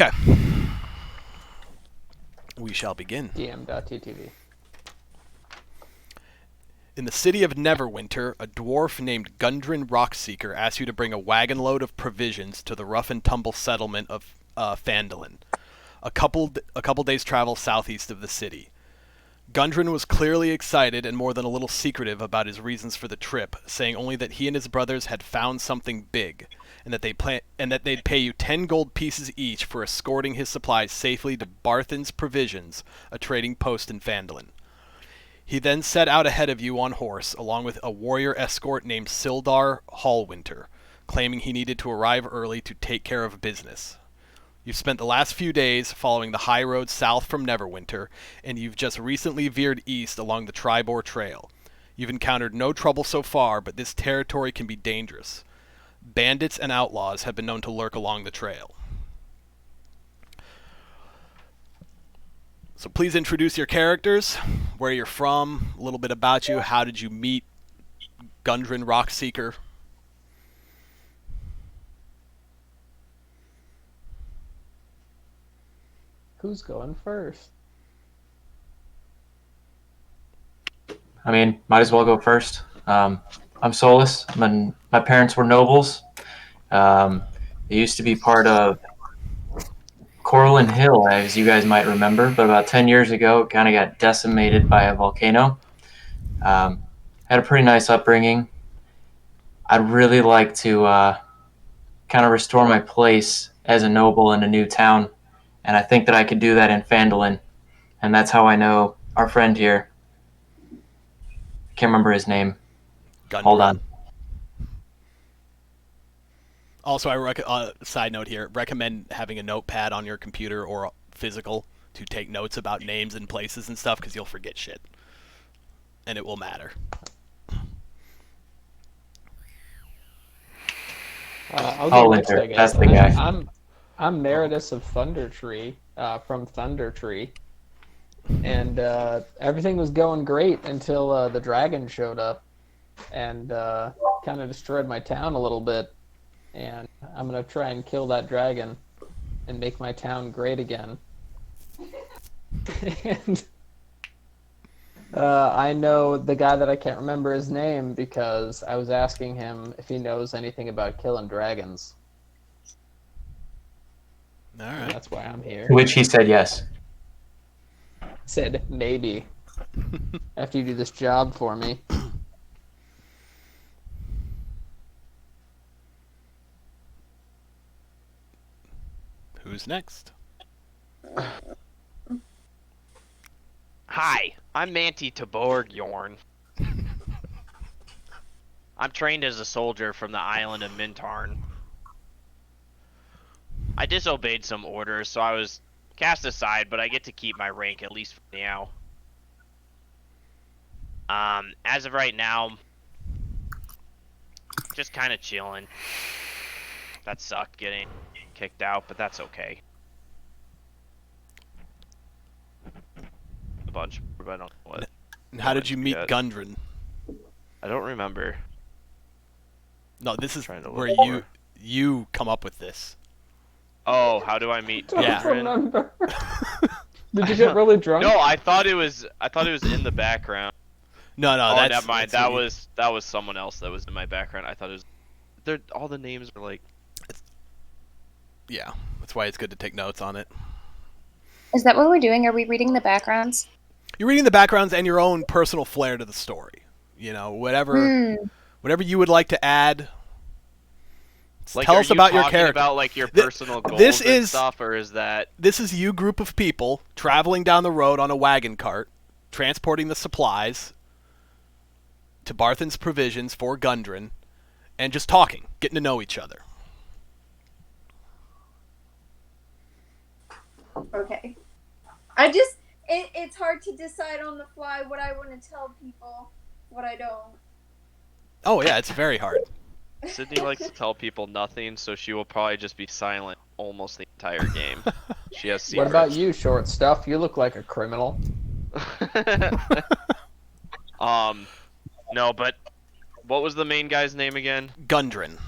Okay. We shall begin. DM.ttv. In the city of Neverwinter, a dwarf named Gundren Rockseeker asks you to bring a wagon load of provisions to the rough and tumble settlement of Phandalin, a couple days' travel southeast of the city. Gundren was clearly excited and more than a little secretive about his reasons for the trip, saying only that he and his brothers had found something big, and that they'd pay you 10 gold pieces each for escorting his supplies safely to Barthen's Provisions, a trading post in Phandalin. He then set out ahead of you on horse, along with a warrior escort named Sildar Hallwinter, claiming he needed to arrive early to take care of business. You've spent the last few days following the high road south from Neverwinter, and you've just recently veered east along the Tribor Trail. You've encountered no trouble so far, but this territory can be dangerous. Bandits and outlaws have been known to lurk along the trail. So please introduce your characters, where you're from, a little bit about you, how did you meet Gundren Rockseeker. Who's going first? I mean, might as well go first. I'm Solus. My parents were nobles. They used to be part of Corlin Hill, as you guys might remember, but about 10 years ago, it kind of got decimated by a volcano. Had a pretty nice upbringing. I'd really like to kind of restore my place as a noble in a new town, and I think that I could do that in Phandalin, and that's how I know our friend here. Can't remember his name. Gundren. Hold on. Also, side note here, recommend having a notepad on your computer or physical to take notes about names and places and stuff, because you'll forget shit. And it will matter. I'll go next, Winter. I guess. That's the guy. I'm Meredith of Thundertree, from Thundertree. And everything was going great until the dragon showed up and kind of destroyed my town a little bit. And I'm going to try and kill that dragon and make my town great again. And I know the guy that I can't remember his name because I was asking him if he knows anything about killing dragons. All And right. that's why I'm here. To which he said yes. Said maybe after you do this job for me. Who's next? Hi, I'm Manti Taborgyorn. I'm trained as a soldier from the island of Mintarn. I disobeyed some orders, so I was cast aside, but I get to keep my rank at least for now. As of right now, just kind of chilling. That sucked getting kicked out, but that's okay. A bunch, but I don't know what. And how did you meet Yeah. Gundren? I don't remember. No, this is Trying to where look you come up with this. Oh, how do I meet Yeah. Don't Gundren? remember. Did you get really drunk? No, I thought it was in the background. No, Oh, that's never mind. that's That was someone else that was in my background. I thought it was. All the names are like. yeah. That's why it's good to take notes on it. Is that what we're doing? Are we reading the backgrounds? You're reading the backgrounds and your own personal flair to the story. You know, whatever you would like to add. Like, Tell are us you about your talking character. About like your Th- personal goals this and is- stuff, or is that? This is you group of people traveling down the road on a wagon cart, transporting the supplies to Barthen's Provisions for Gundren, and just talking, getting to know each other. Okay. It's hard to decide on the fly what I want to tell people, what I don't. Oh yeah, it's very hard. Sydney likes to tell people nothing, so she will probably just be silent almost the entire game. She has secrets. What about you, short stuff? You look like a criminal. No, but what was the main guy's name again? Gundren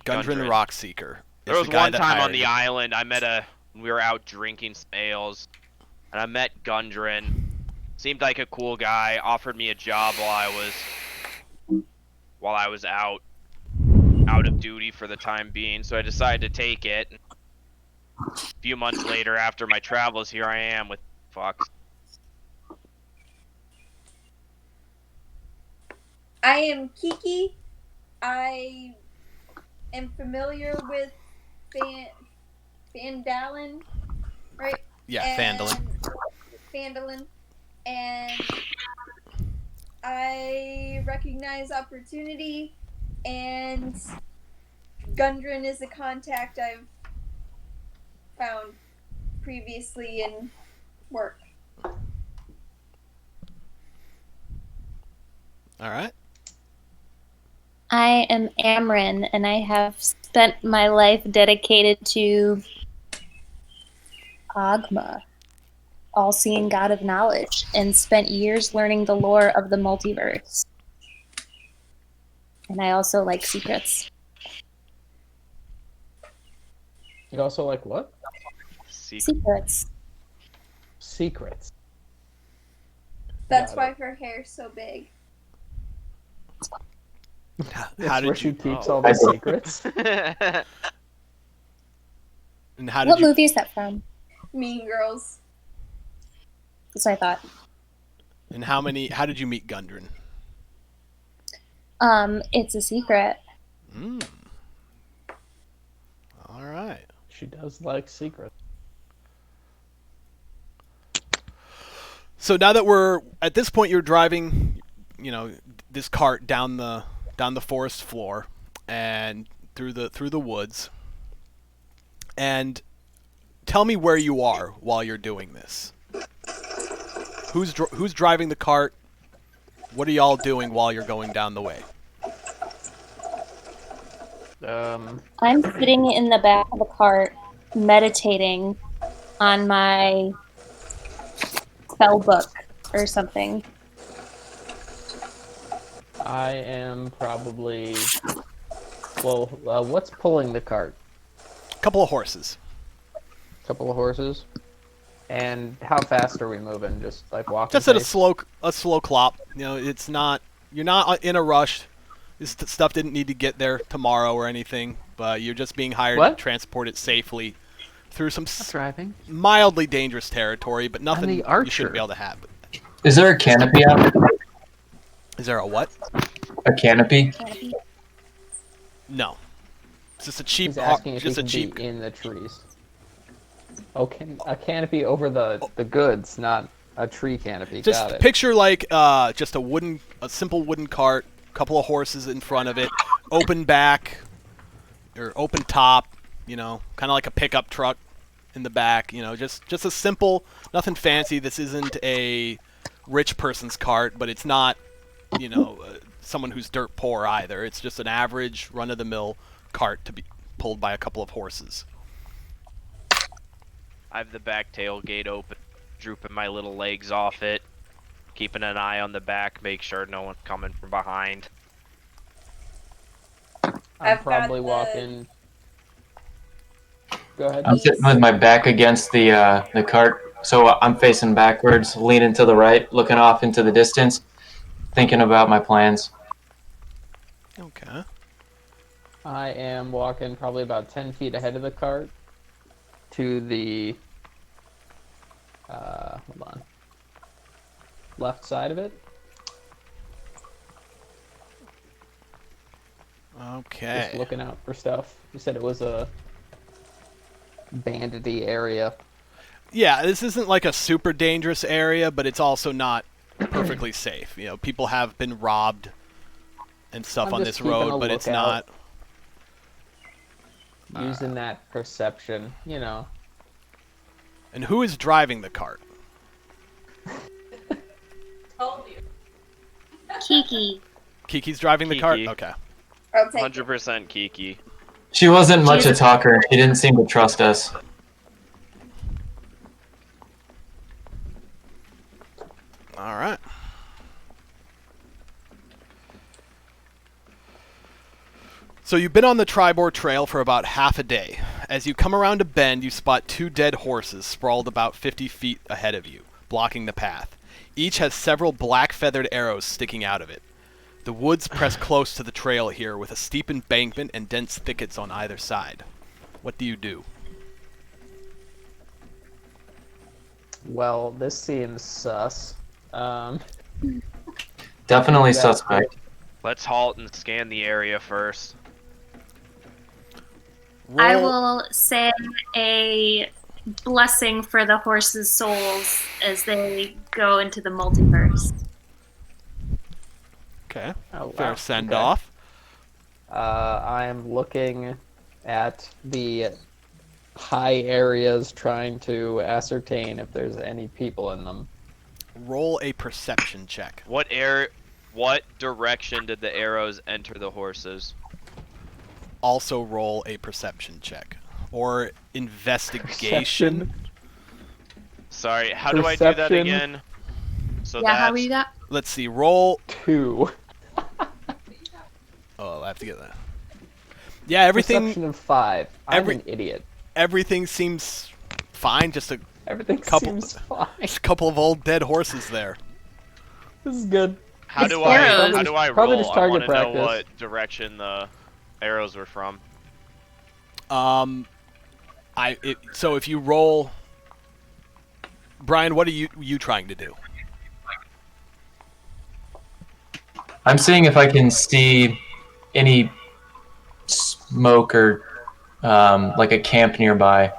Gundren. Rockseeker. There was one time on the island I met a We were out drinking some ales, and I met Gundren. Seemed like a cool guy. Offered me a job while I was out of duty for the time being. So I decided to take it. A few months later, after my travels, here I am with fucks. I am Kiki. I am familiar with Fandalin, right? Yeah, Phandalin. Phandalin. And I recognize opportunity, and Gundren is a contact I've found previously in work. All right. I am Amrin, and I have spent my life dedicated to Agma, all-seeing god of knowledge, and spent years learning the lore of the multiverse. And I also like secrets. You also like what? Secrets. Secrets. That's Got why it. her hair's so big. How That's where did she you? keeps Oh. all the secrets. And how What did you? movie is that from? Mean Girls. That's what I thought. And how many? How did you meet Gundren? It's a secret. All right. She does like secrets. So now that we're at this point, you're driving, this cart down the forest floor and through the woods. And tell me where you are while you're doing this. Who's driving the cart? What are y'all doing while you're going down the way? I'm sitting in the back of the cart, meditating on my spell book or something. I am probably. Well, what's pulling the cart? A couple of horses. Couple of horses. And how fast are we moving? Just like walking? Just at a pace? slow clop. It's not. You're not in a rush. This stuff didn't need to get there tomorrow or anything, but you're just being hired What? to transport it safely through some driving. mildly dangerous territory, but nothing the you archer. shouldn't be able to have. Is there a canopy out there? Is there a what? A canopy? No. It's just a cheap. He's asking if he just a can cheap. be in the trees. Okay, a canopy over the goods, not a tree canopy. Got Just it. picture like just a simple wooden cart, couple of horses in front of it, open back or open top, kind of like a pickup truck in the back, just a simple, nothing fancy. This isn't a rich person's cart, but it's not, someone who's dirt poor either. It's just an average run-of-the-mill cart to be pulled by a couple of horses. I have the back tailgate open, drooping my little legs off it, keeping an eye on the back, make sure no one's coming from behind. I'm I've got probably the- walking. Go ahead. I'm sitting with my back against the cart, so I'm facing backwards, leaning to the right, looking off into the distance, thinking about my plans. Okay. I am walking probably about 10 feet ahead of the cart to the hold on, left side of it. Okay. Just looking out for stuff. You said it was a bandity area. Yeah, this isn't like a super dangerous area, but it's also not perfectly safe. People have been robbed and stuff I'm on just this keeping a road, but it's lookout. not. Using that perception, And who is driving the cart? Kiki. Kiki's driving the cart? Kiki. Okay. I'll take 100% Kiki. She wasn't much a Jesus. talker. She didn't seem to trust us. All right. So you've been on the Tribor Trail for about half a day, As you come around a bend, you spot 2 dead horses sprawled about 50 feet ahead of you, blocking the path. Each has several black feathered arrows sticking out of it. The woods press close to the trail here with a steep embankment and dense thickets on either side. What do you do? Well, this seems sus. Definitely Yeah. suspect. Let's halt and scan the area first. I Roll- will say a blessing for the horses' souls as they go into the multiverse. Okay. Oh, Fair wow. send Okay. off. I am looking at the high areas, trying to ascertain if there's any people in them. Roll a perception check. What direction did the arrows enter the horses? Also roll a perception check. Or investigation. Sorry, how do I do that Perception. again? So Yeah, how that's do you got? Let's see. Roll. 2. Oh, I have to get that. Yeah, everything Perception of 5. I'm every- an idiot. everything seems fine. Just a Everything couple- seems fine. couple of old dead horses there. This is good. how It's do I arrows. how do I Probably roll? just I target want to know practice. what direction the arrows were from. So if you roll, Brian, what are you trying to do? I'm seeing if I can see any smoke or like a camp nearby.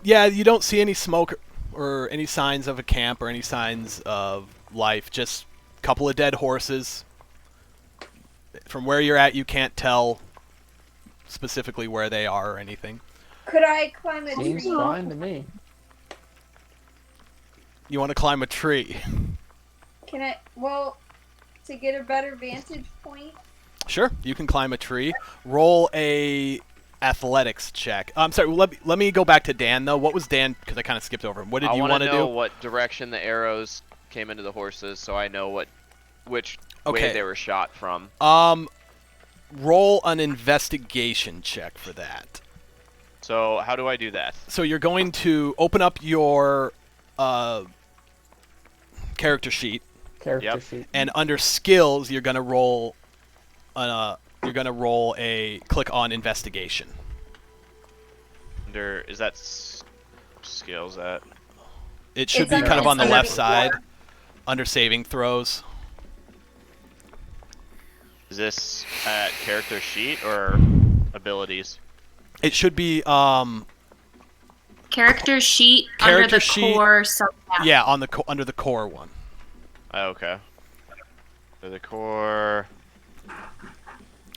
Yeah, you don't see any smoke or any signs of a camp or any signs of life. Just a couple of dead horses. From where you're at, you can't tell specifically where they are or anything. Could I climb a Seems tree? fine to me. You want to climb a tree? Can I? Well, to get a better vantage point. Sure, you can climb a tree. Roll a athletics check. I'm sorry. Let me go back to Dan though. What was Dan? Because I kind of skipped over him. What did I you want want to to know do? what direction the arrows came into the horses, so I know which Okay. way they were shot from. Roll an investigation check for that. So how do I do that? So you're going to open up your character sheet, Character Yep. sheet. and under skills, you're gonna roll. A click on investigation. Under is that skills that? It should It's be under- kind of it's on the under left the side, floor. under saving throws. Is this at character sheet or abilities? It should be Character sheet Character under the sheet. core sub. yeah, on the under the core one. Oh, okay. For the core.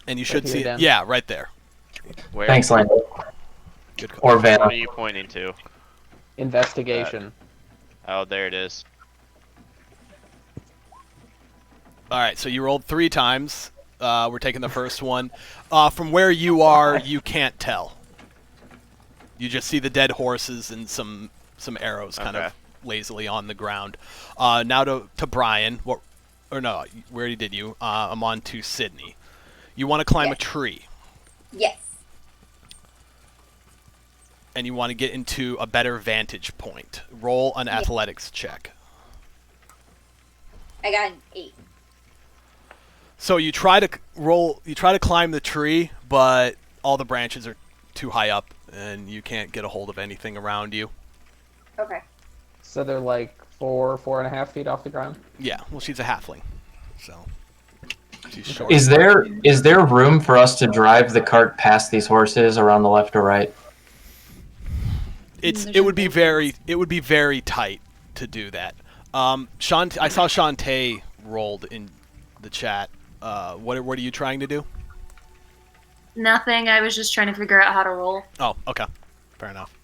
And you should here, see it. Dan. Yeah, right there. Where? Thanks, Landon. Good call. Or What Vanna. are you pointing to? Investigation. Oh, there it is. All right, so you rolled 3 times. We're taking the first one. From where you are, you can't tell. You just see the dead horses and some arrows kind Okay. of lazily on the ground. Now to Brian. What? Or no, where did you? I'm on to Sydney. You want to climb Yeah. a tree, Yes. and you want to get into a better vantage point. Roll an athletics check. I got an 8. So you try to climb the tree, but all the branches are too high up, and you can't get a hold of anything around you. Okay. So they're like 4.5 feet off the ground. Yeah, well, she's a halfling, so she's short. Is there room for us to drive the cart past these horses around the left or right? It would be very tight to do that. I saw Shantae rolled in the chat. What are you trying to do? Nothing. I was just trying to figure out how to roll. Oh, okay, fair enough.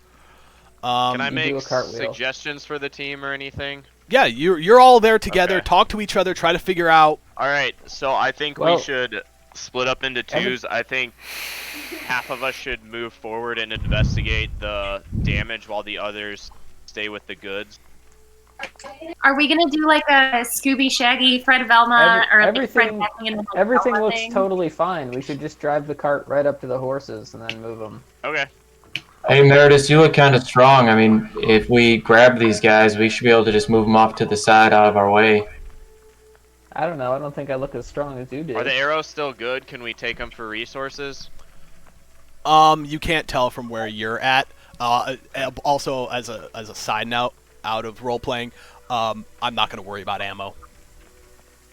Can I you do make a cartwheel. suggestions for the team or anything? Yeah, you're all there together. Okay. Talk to each other. Try to figure out. All right, so I think Well- we should split up into twos. I think half of us should move forward and investigate the damage while the others stay with the goods. Are we gonna do like a Scooby Shaggy Fred Velma or like Fred everything Happy and everything Velma looks thing? totally fine. We should just drive the cart right up to the horses and then move them. Okay. Hey, Meredith, you look kind of strong. I mean, if we grab these guys, we should be able to just move them off to the side out of our way. I don't know. I don't think I look as strong as you do. Are the arrows still good? Can we take them for resources? You can't tell from where you're at. Also, as a side note, out of role playing, I'm not going to worry about ammo.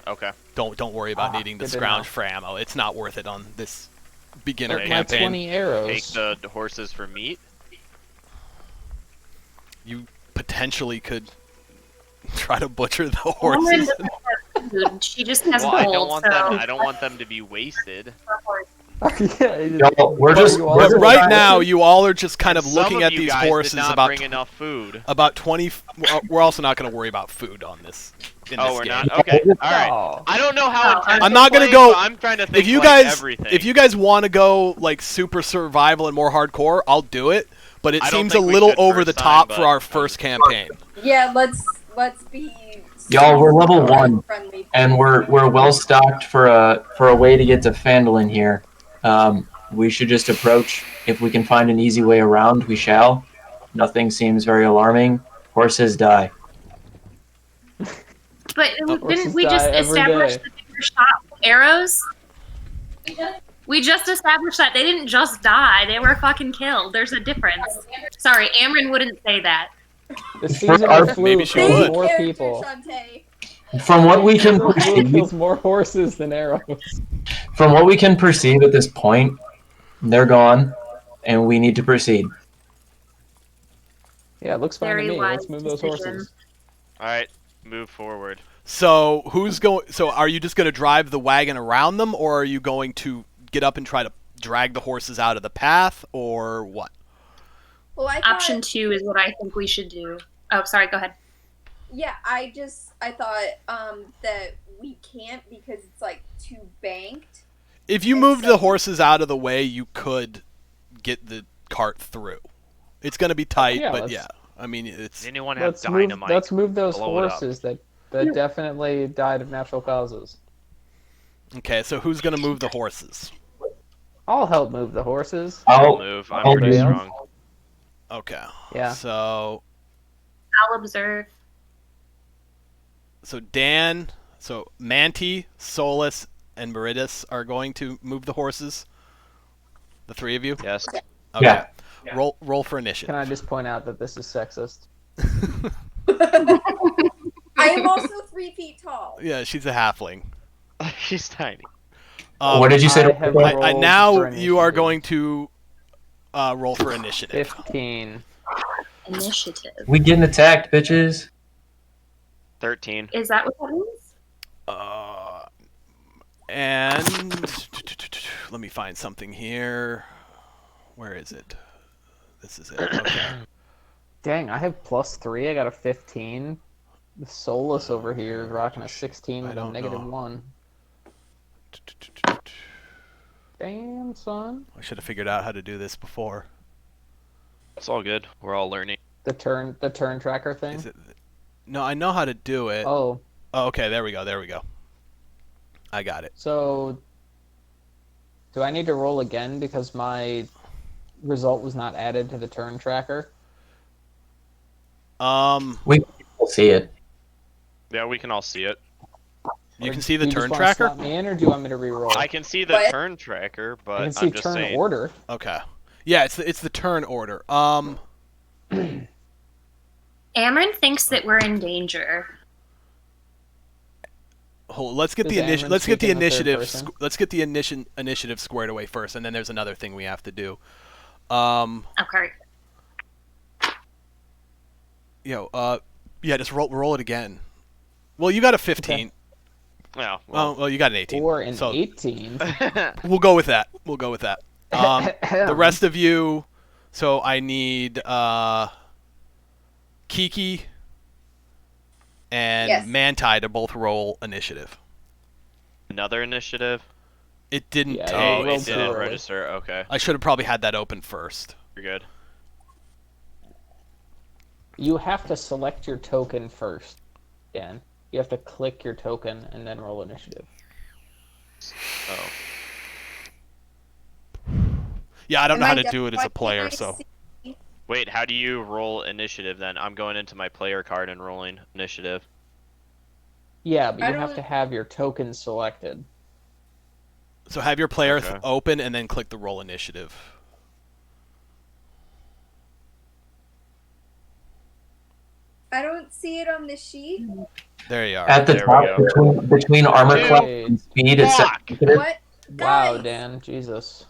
Okay. Don't worry about needing to good to scrounge know. for ammo. It's not worth it on this beginner Take My campaign. 20 arrows. Take the horses for meat. You potentially could try to butcher the Woman horses. doesn't have food. She just has Well, I gold, don't want so them. I don't want them to be wasted. Yeah, Y'all, we're But just you we're But also- right now, you all are just kind of Some looking of at you these guys horses did not about bring enough food. about 20. We're also not going to worry about food on this. In Oh, this we're game. not. Okay. All right. Oh. I don't know how Oh, intense I'm we're not gonna playing, go- so I'm trying to think If you like guys, everything. if you guys want to go like super survival and more hardcore, I'll do it. But it I don't seems a think we little should over first the time, top but for our I'm first just- campaign. Yeah, let's be. Y'all, we're level 1, Friendly. and we're well stocked for a way to get to Phandalin here. We should just approach. If we can find an easy way around, we shall. Nothing seems very alarming. Horses die. But Horses didn't we just die every establish day. that they were shot with arrows? We just established that they didn't just die; they were fucking killed. There's a difference. Sorry, Amryn wouldn't say that. The season our- of flu Maybe she kills would. more Character, people. Shantae. From what we can Season of flu perceive, kills more horses than arrows. from what we can perceive at this point, they're gone, and we need to proceed. Yeah, it looks fine Very to me. wise Let's move those decision. horses. All right, move forward. So who's going? So are you just going to drive the wagon around them, or are you going to get up and try to drag the horses out of the path, or what? Well, I thought, Option 2 is what I think we should do. Oh, sorry. Go ahead. Yeah, I thought that we can't because it's like too banked. If you And moved so- the horses out of the way, you could get the cart through. It's going to be tight, Yeah, but let's- yeah. I mean, it's Does anyone have Let's move, dynamite? let's move those Blow it up. horses that definitely died of natural causes. okay. So who's going to move the horses? I'll help move the horses. I'll I'll move. I'm I'll pretty do. strong. Okay. Yeah. So I'll observe. Dan, so Manti, Solus, and Meridus are going to move the horses. The three of you. Yes. Okay. Yeah. Roll for initiative. Can I just point out that this is sexist? I am also 3 feet tall. Yeah, she's a halfling. He's tiny. what did you say? I have rolled now for you are initiative. going to roll for initiative. 15. Initiative. We getting attacked, bitches. 13. Is that what that means? And let me find something here. Where is it? This is it. Okay. Dang, I have +3. I got a 15. The Solus over here is rocking a 16 I with a don't negative know. 1. Damn, son. I should have figured out how to do this before. It's all good. We're all learning. The turn tracker thing. Is it? No, I know how to do it. Oh, Oh, okay, there we go. I got it. so do I need to roll again because my result was not added to the turn tracker? We'll see it. Yeah, we can all see it. You Or can see the do you just turn wanna tracker? slot me in, or do you want me to re-roll? I can see the What? turn tracker, but I can see I'm just turn saying. order. Okay. Yeah, it's the turn order. Amryn thinks that we're in danger. Let's get Does the Amryn let's get speak the in the third initiative person? let's get the initiative squared away first, and then there's another thing we have to do. Okay. Yeah, just roll it again. Well, you got a 15. Yeah. Well, Well, you got an 18. Or an so 18. we'll go with that. The rest of you. So I need Kiki and Yes. Manti to both roll initiative. another initiative. It didn't Yeah, take. Oh, rolled it too didn't early. register. Okay, I should have probably had that open first. you're good. You have to select your token first, Dan. You have to click your token and then roll initiative. Oh. Yeah, I don't know Am how I to done? do it as Why a player, can't I so. see? Wait, how do you roll initiative then? I'm going into my player card and rolling initiative. Yeah, but I you have don't- to have your token selected. So have your player Okay. open and then click the roll initiative. I don't see it on the sheet. There you are. At the There we top, go. between armor Dude. class and speed, it says Fuck! initiative. What? Wow, Guys. Dan, Jesus.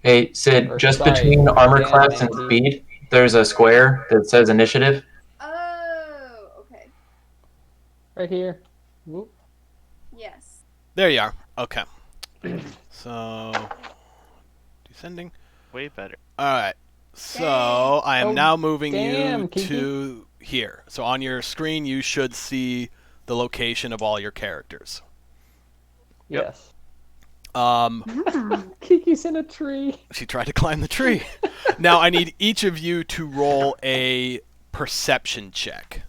Hey, Sid, Or, just sorry, between armor Dan, class and Manti. speed, there's a square that says initiative. Oh, okay. Right here. Whoop. Yes. There you are. Okay. So, descending. Way better. Alright. So, I am Oh, now moving damn, you Kiki. to here. So, on your screen, you should see the location of all your characters. Yep. Yes. Hmm. Kiki's in a tree. She tried to climb the tree. Now, I need each of you to roll a perception check.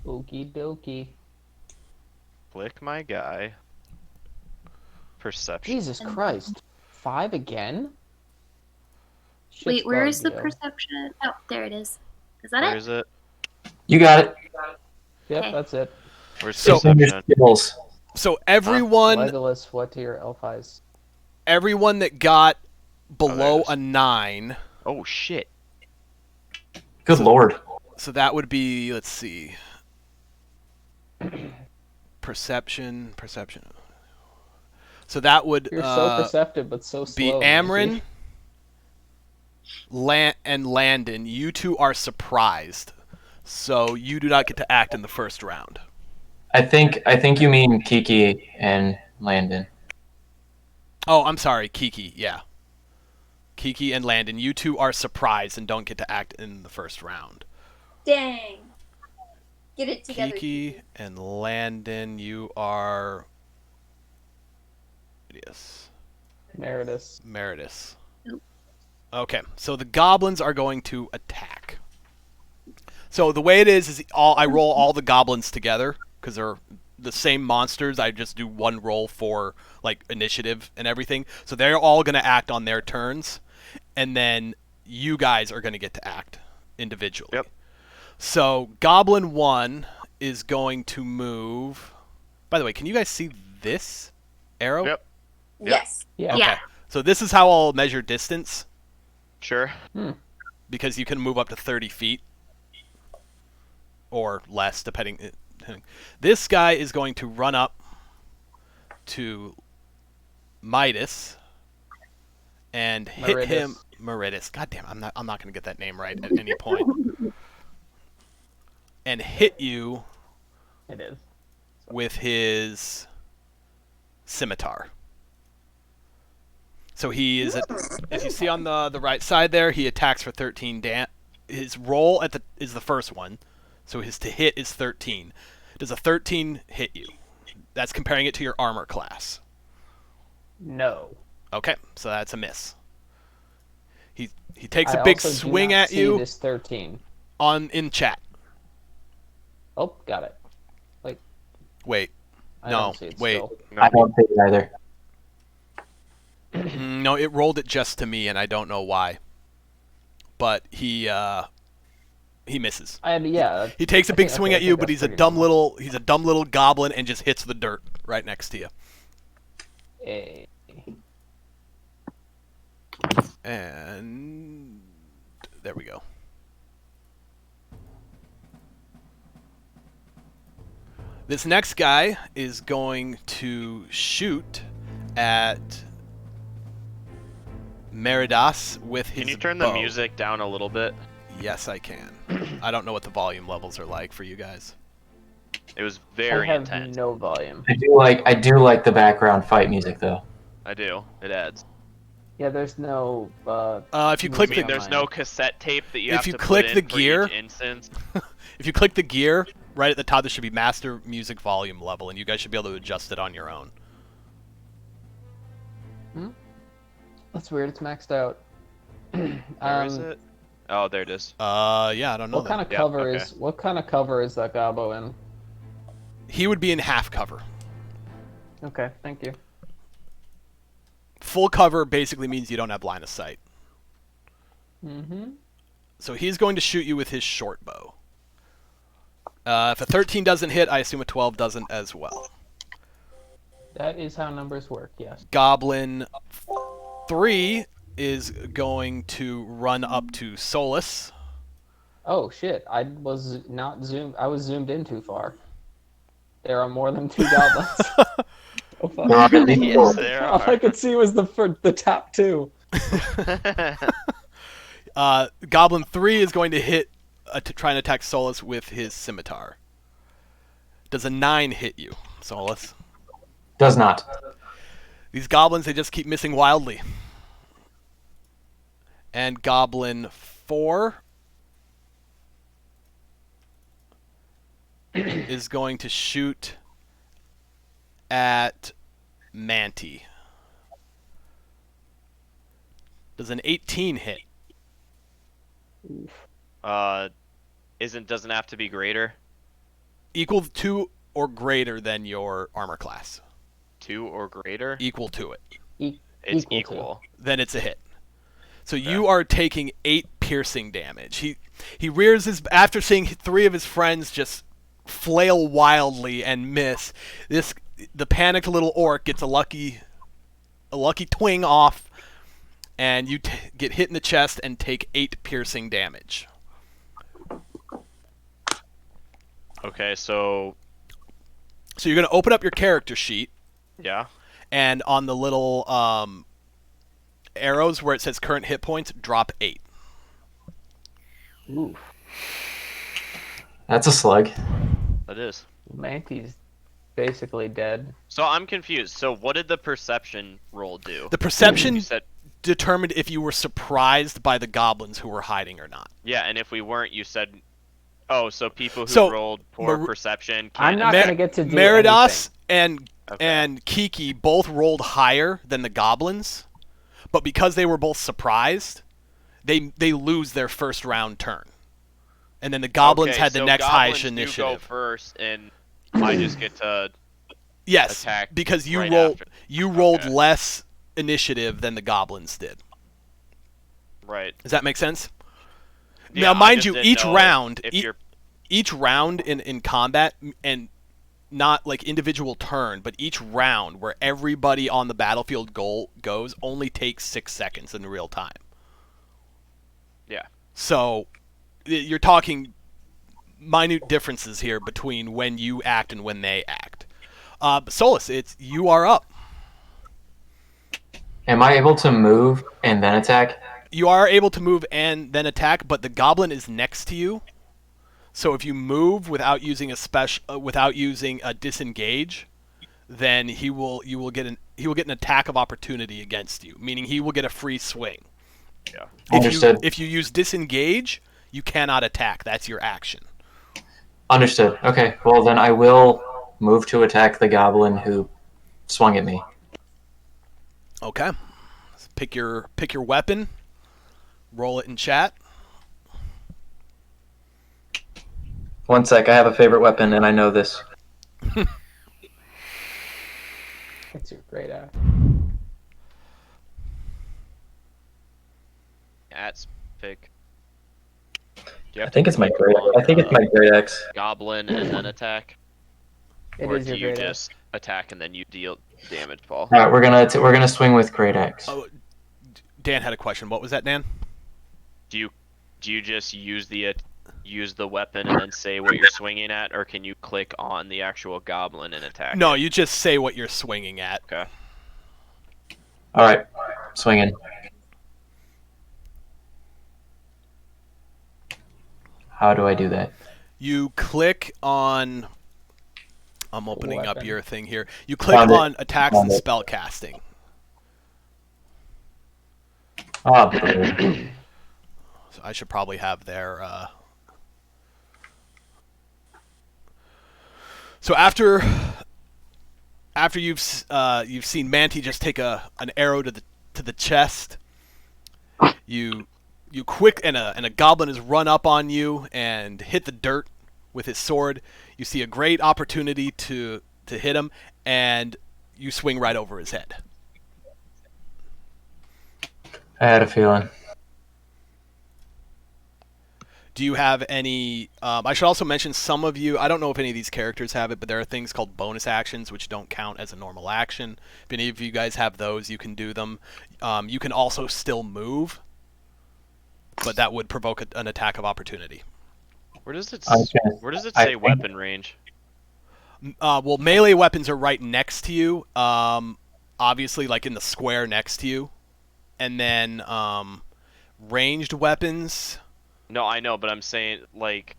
Okie dokie. Click my guy. Perception. Jesus Christ. 5 again? Shit's Wait, where is the bugged, yo. perception? Oh, there it is. Is that Where it? is it? You got it. Yep, Okay. that's it. Where's So- It's in your perception? skills. So, everyone Legolas, what to your elf eyes? everyone that got below it is. a 9, Oh shit. Good lord. so that would be, let's see. Perception. So that would You're so perceptive, but so be slow. Amryn and Landon. You two are surprised, so you do not get to act in the first round. I think you mean Kiki and Landon. Oh, I'm sorry, Kiki. Yeah, Kiki and Landon. You two are surprised and don't get to act in the first round. Dang. Get it together. Kiki and Landon, you are. Yes. Meredith. Nope. Okay, so the goblins are going to attack. So the way it is I roll all the goblins together because they're the same monsters. I just do one roll for like initiative and everything. So they're all going to act on their turns, and then you guys are going to get to act individually. Yep. So Goblin 1 is going to move. By the way, can you guys see this arrow? Yep. Yes. Yeah. Okay. Yeah. So this is how I'll measure distance, Sure. because you can move up to 30 feet or less, depending. This guy is going to run up to Midas and hit him. Meritus. God damn, I'm not going to get that name right at any point. And hit you It is. with his scimitar. So he is, as you see on the right side there, he attacks for 13 his roll is the first one, so his to hit is 13. Does a 13 hit you? That's comparing it to your armor class. No. Okay, so that's a miss. He takes I a big also do swing not at see you This 13. in chat. Oh, got it. Wait, I No, don't see it wait. still. I don't think either. no, it rolled it just to me, and I don't know why. But he misses. Yeah. He takes a I big think- swing I at you, think but that's he's a pretty dumb normal. little goblin and just hits the dirt right next to you. Eh. And there we go. This next guy is going to shoot at Meridas with his Can you turn bow. the music down a little bit? Yes, I can. I don't know what the volume levels are like for you guys. It was I very have intense. no volume. I do like the background fight music though. I do. It adds. Yeah, there's no. If you click music the on There's mine. no cassette tape that you If have you to click put the in for gear- each instance. if you click the gear right at the top, there should be master music volume level, and you guys should be able to adjust it on your own. That's weird. It's maxed out. Where is it? Oh, there it is. Yeah, I don't know. What kind of Yeah, cover okay. is what kind of cover is that Gabo in? He would be in half cover. Okay, thank you. Full cover basically means you don't have line of sight. Mm-hmm. So he's going to shoot you with his short bow. If a 13 doesn't hit, I assume a 12 doesn't as well. That is how numbers work. Yes. Goblin 3 is going to run up to Solus. Oh shit! I was not zoomed. I was zoomed in too far. There are more than 2 goblins. Oh, fuck. There are at least Yes, four. there All I are. could see was the top 2. Goblin 3 is going to hit, try and attack Solus with his scimitar. Does a 9 hit you, Solus? Does not. These goblins, they just keep missing wildly. And Goblin 4 is going to shoot at Manti. Does an 18 hit? Doesn't have to be greater. Equal to or greater than your armor class. 2 or greater. Equal to it. It's equal to. equal. Then it's a hit. So you are taking 8 piercing damage. He rears his, after seeing 3 of his friends just flail wildly and miss. The panicked little orc gets a lucky twing off, and you get hit in the chest and take 8 piercing damage. Okay, so So you're going to open up your character sheet, yeah. and on the little arrows where it says current hit points, drop 8. Ooh, That's a slug. That is. Manti's basically dead. So I'm confused. So what did the perception roll do? The perception You said determined if you were surprised by the goblins who were hiding or not. yeah, and if we weren't, you said, oh, so people who So, rolled poor Mar- perception can't. I'm not gonna get to do Meridas anything. and Kiki both rolled higher than the goblins, but because they were both surprised, they lose their first round turn, and then the goblins Okay, had the so next highest goblins do go initiative. first, and I just get to Yes, attack because you right rolled after. you rolled Okay. less initiative than the goblins did. right. Does that make sense? Yeah, Now, I mind just you, didn't each know round, if ea- you're each round in combat, and not like individual turn, but each round where everybody on the battlefield goes only takes 6 seconds in real time. yeah. So you're talking minute differences here between when you act and when they act. Solus, you are up. Am I able to move and then attack? You are able to move and then attack, but the goblin is next to you. So if you move without using without using a disengage, then you will get an attack of opportunity against you, meaning he will get a free swing. Yeah. Understood. If you use disengage, you cannot attack. That's your action. Understood. Okay, well then I will move to attack the goblin who swung at me. Okay. Pick your weapon. Roll it in chat. One sec, I have a favorite weapon and I know this. It's your great act. At pick. I think it's my great. I think it's my great axe. Goblin and then attack. It Or is do your you great act. just attack and then you deal damage, Paul? All right, we're gonna swing with great axe. Oh, Dan had a question. What was that, Dan? Do you just use the weapon and then say what you're swinging at, or can you click on the actual goblin and attack? No, it? you just say what you're swinging at. Okay. All right, swinging. How do I do that? You click on. I'm opening up Weapon. your thing here. You click Found it. on attacks and Found it. spell casting. Ah, boo. So I should probably have their. So after you've seen Manti just take an arrow to the chest, you you quick and a goblin has run up on you and hit the dirt with his sword. You see a great opportunity to hit him, and you swing right over his head. I had a feeling. Do you have any... I should also mention some of you... I don't know if any of these characters have it, but there are things called bonus actions, which don't count as a normal action. If any of you guys have those, you can do them. You can also still move, but that would provoke an attack of opportunity. Where does it Okay. Where does it say weapon range? Well, melee weapons are right next to you. Obviously, like in the square next to you. And then ranged weapons... No, I know, but I'm saying, like,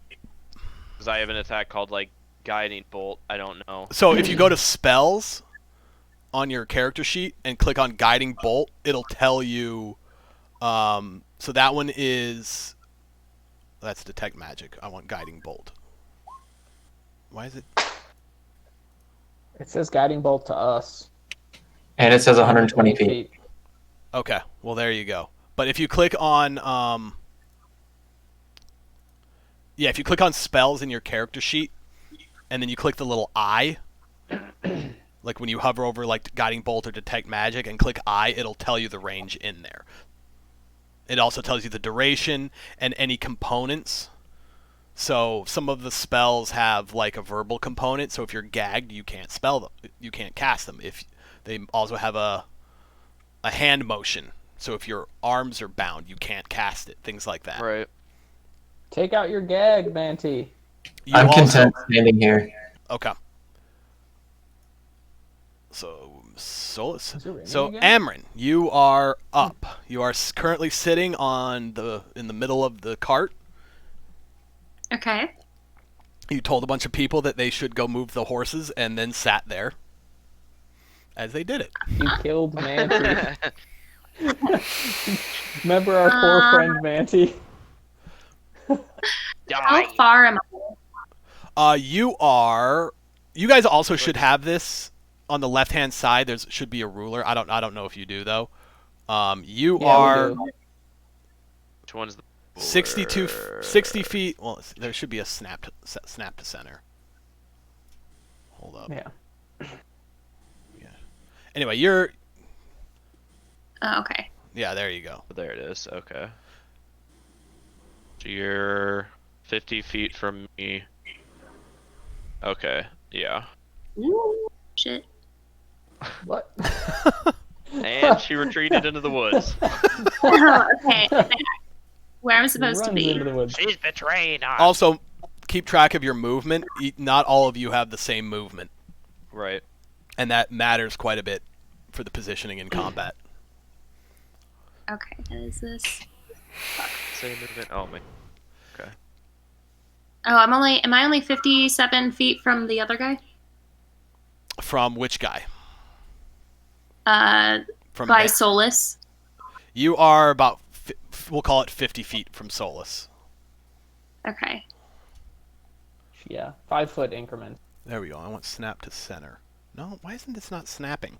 because I have an attack called, like, Guiding Bolt. I don't know. So if you go to spells on your character sheet and click on Guiding Bolt, it'll tell you... so that one is... That's Detect Magic. I want Guiding Bolt. Why is it... It says guiding bolt to us. And it says 120 feet. Okay, well, there you go. But if you click on... Yeah, if you click on spells in your character sheet, and then you click the little eye, like when you hover over like Guiding Bolt or Detect Magic and click eye, it'll tell you the range in there. It also tells you the duration and any components. So some of the spells have like a verbal component, so if you're gagged, you can't spell them. You can't cast them. If they also have a hand motion, so if your arms are bound, you can't cast it. Things like that. Right. Take out your gag, Manti. You I'm also- content standing here. Okay. So, Solus. Is it raining So, again? Amryn, you are up. You are currently sitting in the middle of the cart. Okay. You told a bunch of people that they should go move the horses, and then sat there as they did it. You killed Manti. Remember our poor friend Manti? How far am I? You guys also should have this on the left-hand side. There should be a ruler. I don't know if you do though. You Yeah, we are do. Which one's the 60 feet. Well, there should be a snap to center. Hold up. Yeah. Anyway, you're... Oh, okay. Yeah, there you go. There it is. Okay. So you're 50 feet from me. Okay. Yeah. Ooh, shit. What? And she retreated into the woods. Okay. Where I'm supposed to Runs be. into the woods. She's betraying us. Also, keep track of your movement. Not all of you have the same movement, Right. and that matters quite a bit for the positioning in combat. Okay, what is this? Same movement. Oh my. Oh, am I only 57 feet from the other guy? From which guy? From By Ben? Solus. You are about, we'll call it 50 feet from Solus. Okay. Yeah, 5 foot increment. There we go. I want snap to center. No, why isn't this not snapping?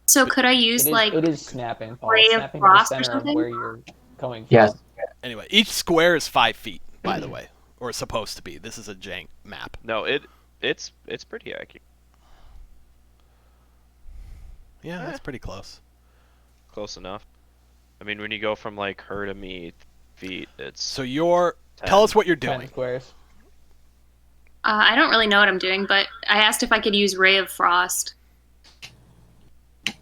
So could I use It is snapping, Paul. Ray It's of snapping Frost to or the center of something? where you're going from. Yes. Anyway, each square is 5 feet, by the way. Or it's supposed to be. This is a jank map. No, it's pretty accurate. Yeah, that's pretty close. Close enough. I mean, when you go from like her to me, feet, it's So you're... 10. Tell us what you're 10 doing. squares. I don't really know what I'm doing, but I asked if I could use Ray of Frost.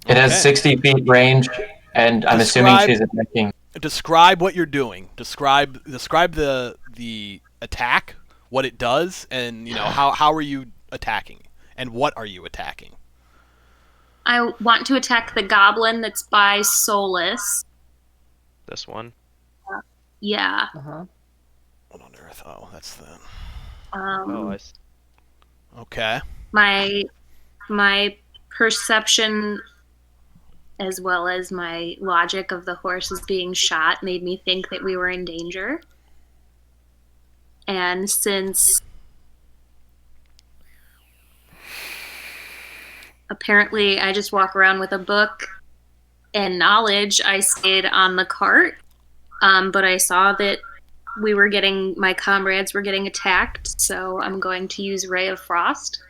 It has Okay. 60 feet range, and I'm assuming Describe- she's attacking. Describe what you're doing. Describe the attack, what it does, and how are you attacking, and what are you attacking? I want to attack the goblin that's by Solus. this one. Yeah. Uh-huh. What on earth? Oh, that's the... Oh, I see. Okay. My perception as well as my logic of the horses being shot made me think that we were in danger. And since apparently I just walk around with a book and knowledge, I stayed on the cart but I saw that my comrades were getting attacked, so I'm going to use Ray of Frost.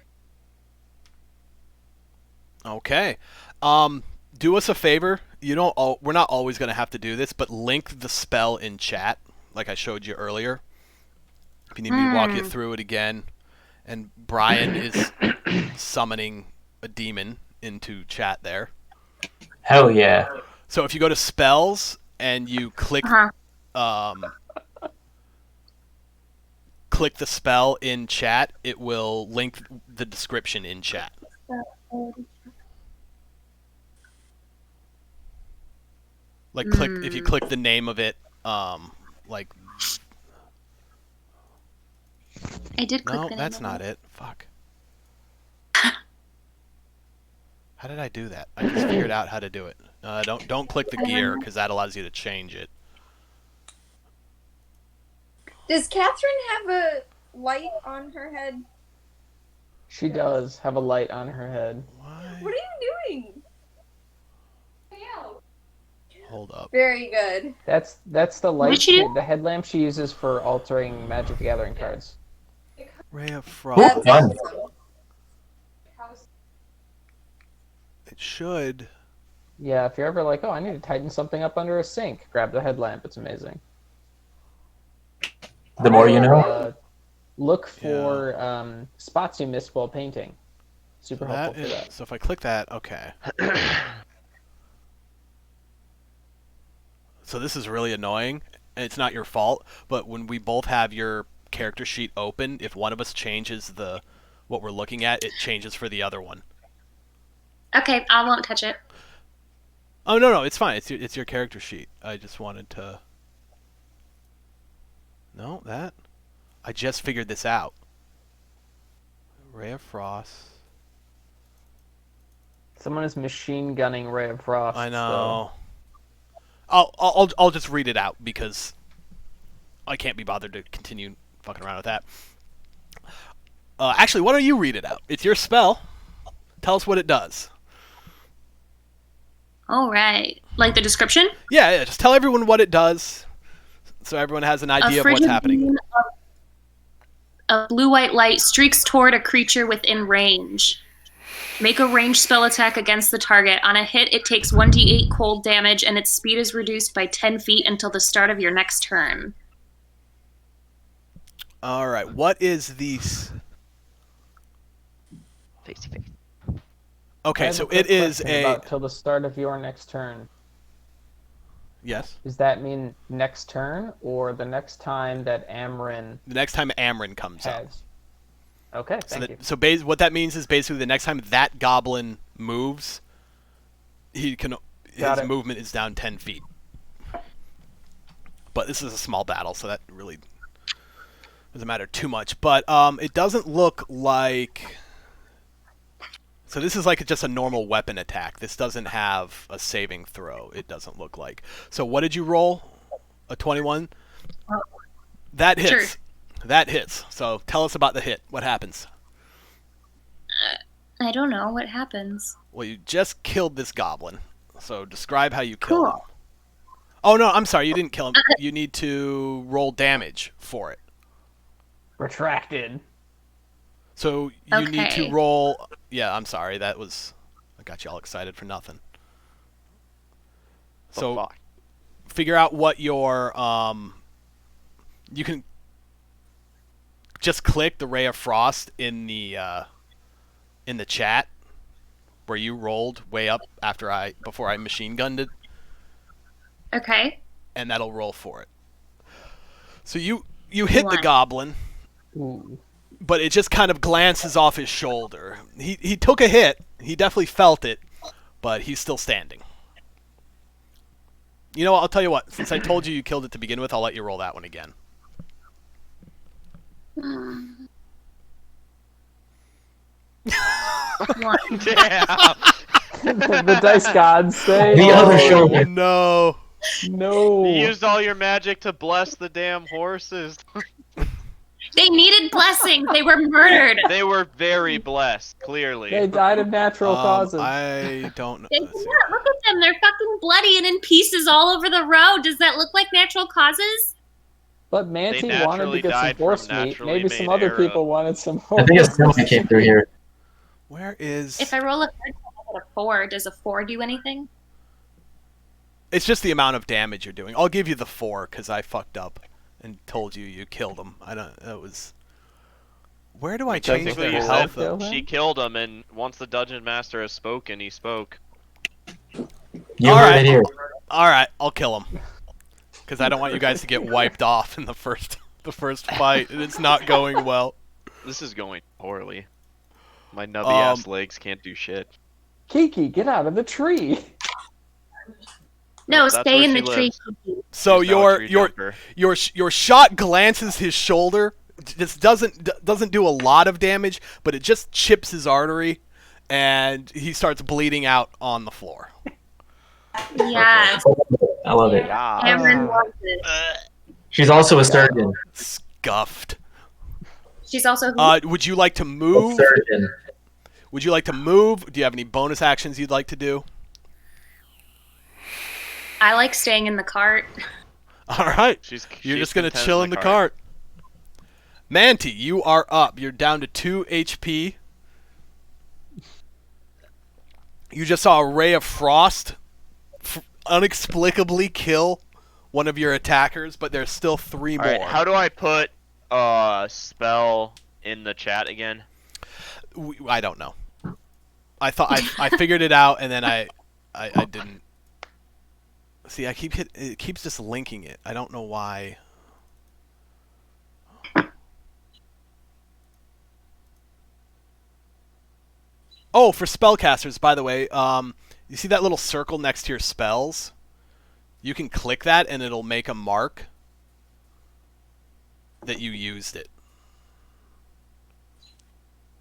Okay. Do us a favor. We're not always going to have to do this, but link the spell in chat, like I showed you earlier. If you need me to walk you through it again. And Brian is summoning a demon into chat there. Hell yeah. So if you go to spells and you click click the spell in chat, it will link the description in chat. Like if you click the name of it, like. I did click No, the name that's of not it. it. Fuck. How did I do that? I just figured out how to do it. Don't click the gear because that allows you to change it. Does Catherine have a light on her head? She does have a light on her head. Why? What are you doing? Hold up. Very good. That's the light. did she do? The headlamp she uses for altering Magic the Gathering cards. Ray of Ooh, Frost. That's fun. awesome. It should. Yeah, if you're ever like, oh, I need to tighten something up under a sink, grab the headlamp. It's amazing. The more you know. Look for spots you missed while painting. Super So helpful for that. So if I click that, okay. So this is really annoying, and it's not your fault, but when we both have your character sheet open, if one of us changes what we're looking at, it changes for the other one. Okay, I won't touch it. Oh no, it's fine. It's your character sheet. I just wanted to. No, that. I just figured this out. Ray of Frost. Someone is machine gunning Ray of Frost. I know. I'll just read it out because I can't be bothered to continue fucking around with that. Actually, why don't you read it out? It's your spell. Tell us what it does. All right. Like the description? Yeah, just tell everyone what it does so everyone has an idea of what's frigid happening. beam of blue-white light streaks toward a creature within range. Make a ranged spell attack against the target. On a hit, it takes 1d8 cold damage, and its speed is reduced by 10 feet until the start of your next turn. All right, what is these? Face to face. I Okay, have so a quick it is question about till the start of your next turn. Yes. Does that mean next turn or the next time that Amryn The next time Amryn comes up. has? Okay, thank you. So what that means is basically the next time that goblin moves, his it. movement is down 10 feet. But this is a small battle, so that really doesn't matter too much. But it doesn't look like. So this is like just a normal weapon attack. This doesn't have a saving throw. It doesn't look like. So what did you roll? A 21? That hits. Sure. That hits. So tell us about the hit. What happens? I don't know what happens. Well, you just killed this goblin. So describe how you killed him. Cool. Oh, no, I'm sorry. You didn't kill him. You need to roll damage for it. Retracted. So you need to Okay. roll... Yeah, I'm sorry. I got you all excited for nothing. So Fuck. figure out what your... You can just click the Ray of Frost in the chat where you rolled way up before I machine gunned it, Okay. and that'll roll for it. So you hit the One. goblin, Ooh. but it just kind of glances off his shoulder. He took a hit. He definitely felt it, but he's still standing. You know what? I'll tell you what. Since I told you killed it to begin with, I'll let you roll that one again. One. Damn. The dice gods say. The other shoulder. No. No. You used all your magic to bless the damn horses. They needed blessings. They were murdered. They were very blessed, clearly. They died of natural causes. I don't know. They Let's see. look at them. They're fucking bloody and in pieces all over the road. Does that look like natural causes? But Manti They wanted to naturally get some died from horse meat. naturally Maybe some made other arrow. people wanted some I horse think a semi came through here. Where is? If I roll a card, I get a 4. Does a 4 do anything? It's just the amount of damage you're doing. I'll give you the 4 because I fucked up and told you killed him. I don't. That was. Where do I change Technically, their you health? said though? she killed him, and once the dungeon master has spoken, he spoke. You All heard right. it here. All right, I'll kill him because I don't want you guys to get wiped off in the first fight, and it's not going well. This is going poorly. My nubby ass legs can't do shit. Kiki, get out of the tree. No, That's stay where in the she tree. lives. So She's now a tree your jumper. shot glances his shoulder. Just doesn't do a lot of damage, but it just chips his artery, and he starts bleeding out on the floor. Yes. I love it. Yeah. Cameron loves it. She's also a surgeon. Scuffed. She's also. Would you like to A move? surgeon. Would you like to move? Do you have any bonus actions you'd like to do? I like staying in the cart. All right. You're She's just gonna content chill in the cart. Manti, you are up. You're down to 2 HP. You just saw a ray of frost inexplicably kill one of your attackers, but there's still 3 more. Alright, how do I put spell in the chat again? I don't know. I thought I figured it out, and then I didn't. See, it keeps just linking it. I don't know why. Oh, for spellcasters, by the way, you see that little circle next to your spells? You can click that, and it'll make a mark that you used it.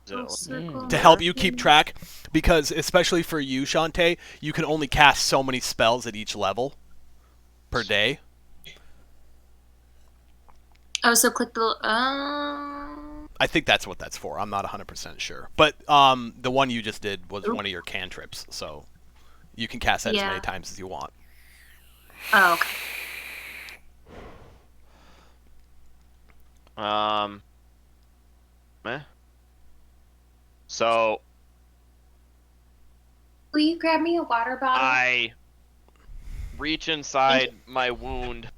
To help you keep track, because especially for you, Shantae, you can only cast so many spells at each level per day. Oh, so click the. I think that's what that's for. I'm not 100% sure. But the one you just did was one of your cantrips, so you can cast that as many times as you want. Oh, okay. So Will you grab me a water bottle? I reach inside my wound,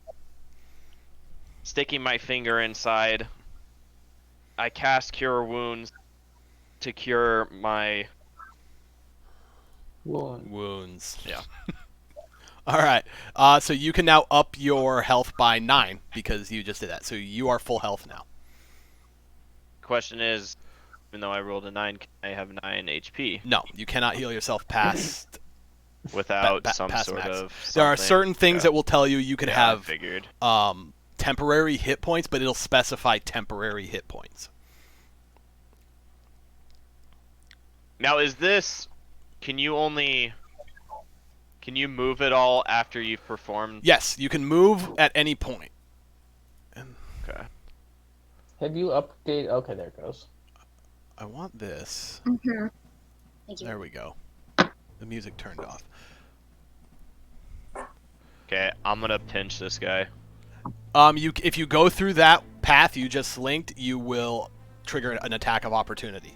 sticking my finger inside. I cast Cure Wounds to cure my wounds. Yeah. All right. So you can now up your health by 9 because you just did that. So you are full health now. Question is, even though I rolled a 9, can I have 9 HP No, you cannot heal yourself past. without past some max. sort of There are something? certain things Yeah. that will tell you can Yeah, I have figured. temporary hit points, but it'll specify temporary hit points. Now, is this? Can you move it all after you've performed? Yes, you can move at any point. Okay. Have you updated? Okay, there it goes. I want this. Mm-hmm. Thank you. There we go. The music turned off. Okay, I'm gonna pinch this guy. If you go through that path you just linked, you will trigger an attack of opportunity.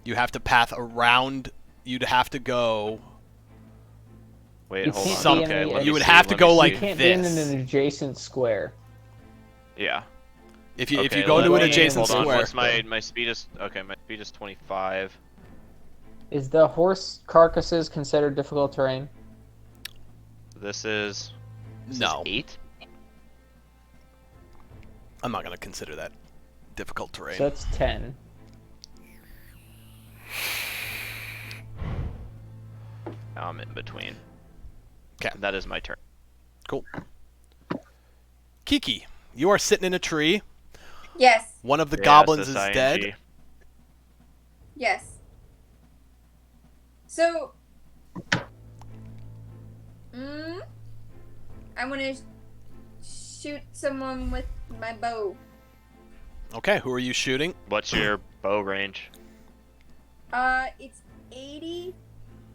You have to path around. You'd have to go. Wait, You hold can't on. be Okay, in let the- me You would see, have to let go me like see. You can't be in this. an adjacent square. Yeah. If you Okay, go to let an me- adjacent hold on, square. What's my speed is? Okay, my speed is 25. Is the horse carcasses considered difficult terrain? This is. No. 8. I'm not gonna consider that difficult terrain. So that's 10. Now I'm in between. 'Kay. That is my turn. Cool. Kiki, you are sitting in a tree. Yes. One of the Yes, goblins is SING. dead. Yes. So, I'm gonna shoot someone with my bow. Okay, who are you shooting? What's your bow range? It's 80,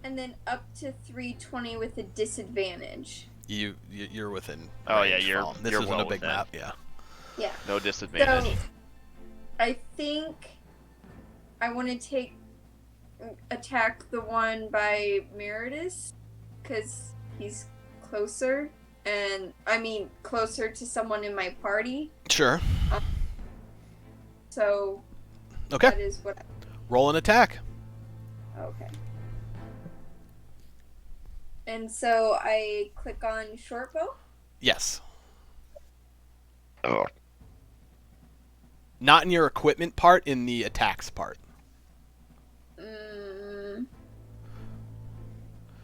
and then up to 320 with a disadvantage. You're within. Oh, yeah, range, you're- Fall. This you're isn't well a big within. map. Yeah. Yeah. No disadvantage. So, I think I want to attack the one by Meredith, because he's closer, and I mean closer to someone in my party. Sure. So Okay. that is what. Roll an attack. Okay. And so I click on short bow. Yes. Oh. Not in your equipment part, in the attacks part.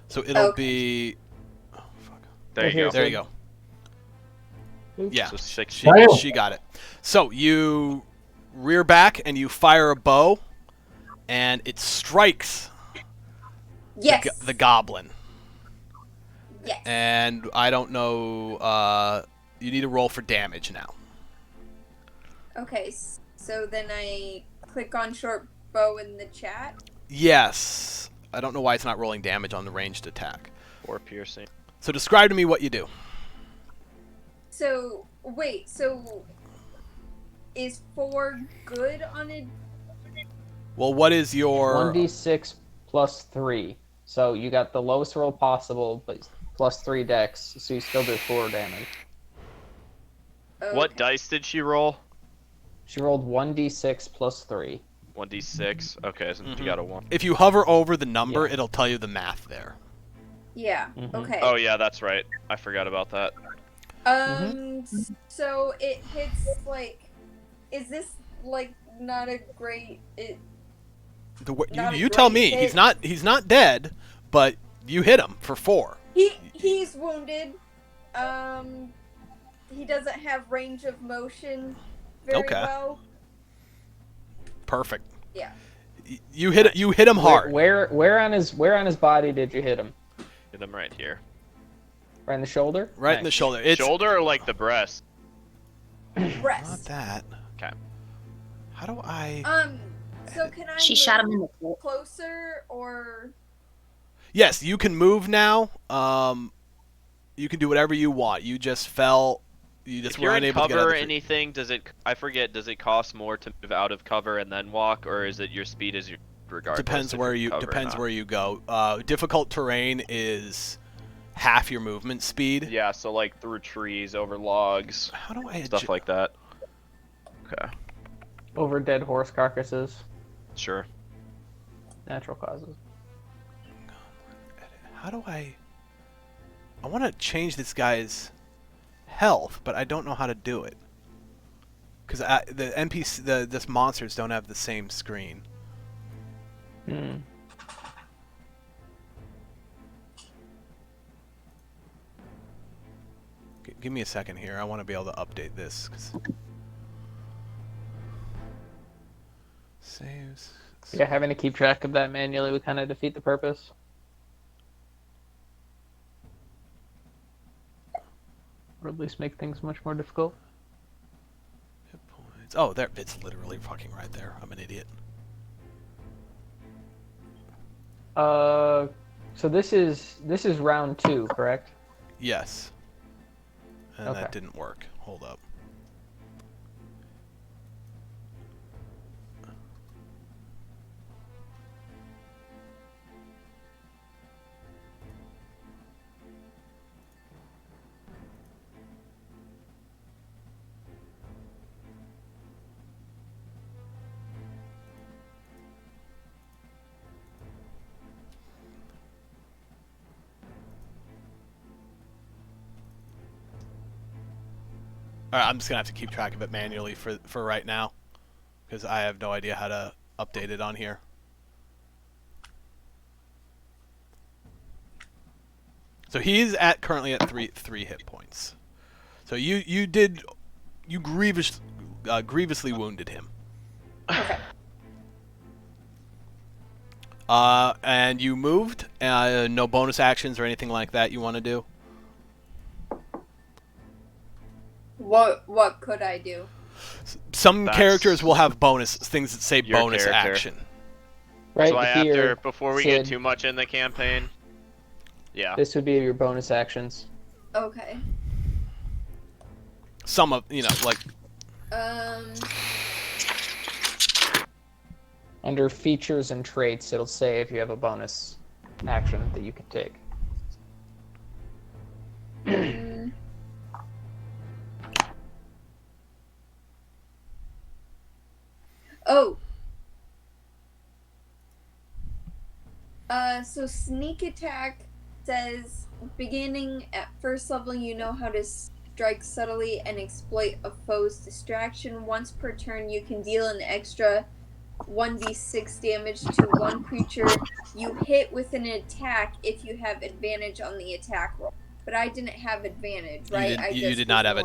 So it'll Okay. be. Oh, fuck. There you go. There you go. Yeah. So 60. She got it. So you rear back and you fire a bow, and it strikes Yes. the goblin. Yes. And I don't know. You need to roll for damage now. Okay. So then I click on short bow in the chat. Yes. I don't know why it's not rolling damage on the ranged attack. 4 piercing. So describe to me what you do. So wait. So is 4 good on a? Well, what is your 1d6 plus 3. So you got the lowest roll possible, but plus 3 dex, so you still do 4 damage. What Okay. dice did she roll? She rolled 1d6 plus 3. 1d6. Okay, so Mhm. you got a 1. If you hover over the number, Yeah. it'll tell you the math there. Yeah. Mhm. Okay. Oh, yeah, that's right. I forgot about that. So it hits like. Is this like not a great? Not a You tell great me. hit. He's not dead, but you hit him for 4. He's wounded. He doesn't have range of motion very Okay. well. Perfect. Yeah. You hit him hard. Where on his body did you hit him? Hit him right here. Right in the shoulder? Right in the Nice. shoulder. It's Shoulder or like the breast? not Breast. that. Okay. How do I? So can I? She shot him in move the foot. closer or? Yes, you can move now. You can do whatever you want. You just fell. You just If were you're in unable to get out cover of or the tree. anything, does it? I forget. Does it cost more to move out of cover and then walk, or is it your speed is your regardless? Depends if where you're you cover or depends not? where you go. Difficult terrain is half your movement speed. Yeah, so like through trees, over logs, How do I stuff like that. Okay, Over dead horse carcasses. sure. Natural causes. How do I want to change this guy's health, but I don't know how to do it. Because the NPC, this monsters don't have the same screen. Hmm. Give me a second here. I want to be able to update this. 'Cause... Saves. Yeah, having to keep track of that manually would kind of defeat the purpose. Or at least make things much more difficult. Hit points. Oh, there. It's literally fucking right there. I'm an idiot. So this is round 2, correct? Yes. And Okay. that didn't work. Hold up. Alright, I'm just gonna have to keep track of it manually for right now, because I have no idea how to update it on here. So he's currently at three hit points. So you grievously wounded him. Okay. And you moved. No bonus actions or anything like that you want to do. What could I do? Some That's characters will have bonus things that say your bonus character. action. Right so I have here, to, before we get Sid. too much in the campaign. Yeah. this would be your bonus actions. Okay. Some of like Under features and traits, it'll say if you have a bonus action that you can take. Oh. So sneak attack says beginning at first level, you know how to strike subtly and exploit a foe's distraction. Once per turn, you can deal an extra 1d6 damage to one creature you hit with an attack if you have advantage on the attack roll. But I didn't have advantage, right? you did not have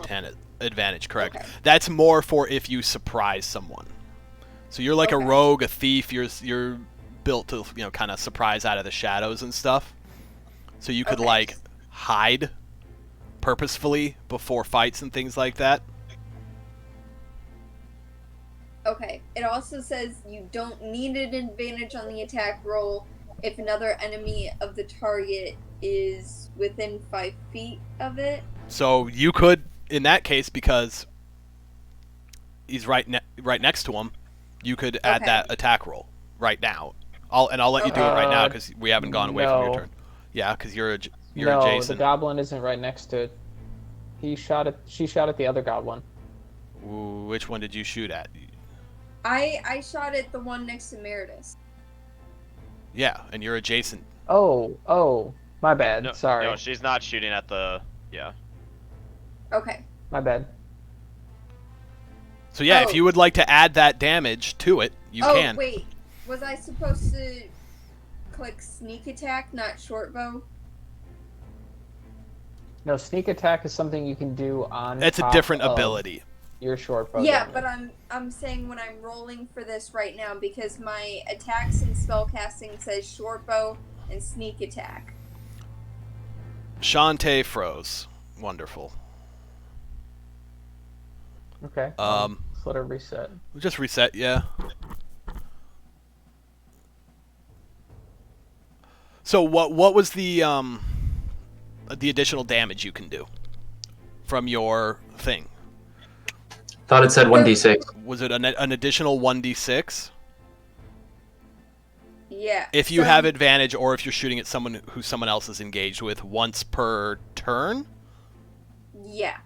advantage, correct? Okay. That's more for if you surprise someone. So you're like a Okay. rogue, a thief. You're built to kind of surprise out of the shadows and stuff. So you could Okay. like hide purposefully before fights and things like that. Okay. It also says you don't need an advantage on the attack roll if another enemy of the target is within 5 feet of it. So you could, in that case, because he's right next to him, you could add Okay. that attack roll right now. I'll let you do it right now because we haven't gone away from your no. turn. Yeah, because you're No, adjacent. the goblin isn't right next to it. She shot at the other goblin. Ooh, which one did you shoot at? I shot at the one next to Meredith. Yeah, and you're adjacent. Oh, my bad. No, Sorry, No, she's not shooting at the. Yeah. Okay. my bad. So yeah, Oh. if you would like to add that damage to it, you can. Oh, wait. Was I supposed to click sneak attack, not short bow? No, sneak attack is something you can do on. It's a top different of ability. Your short bow. Yeah, damage. but I'm saying when I'm rolling for this right now because my attacks and spellcasting says short bow and sneak attack. Shantae froze. Wonderful. Okay. Let's let her reset. We'll just reset, yeah. So what was the additional damage you can do from your thing? Thought it said 1d6. Was it an additional 1d6? Yeah. If you so- have advantage or if you're shooting at someone who someone else is engaged with once per turn? Yeah.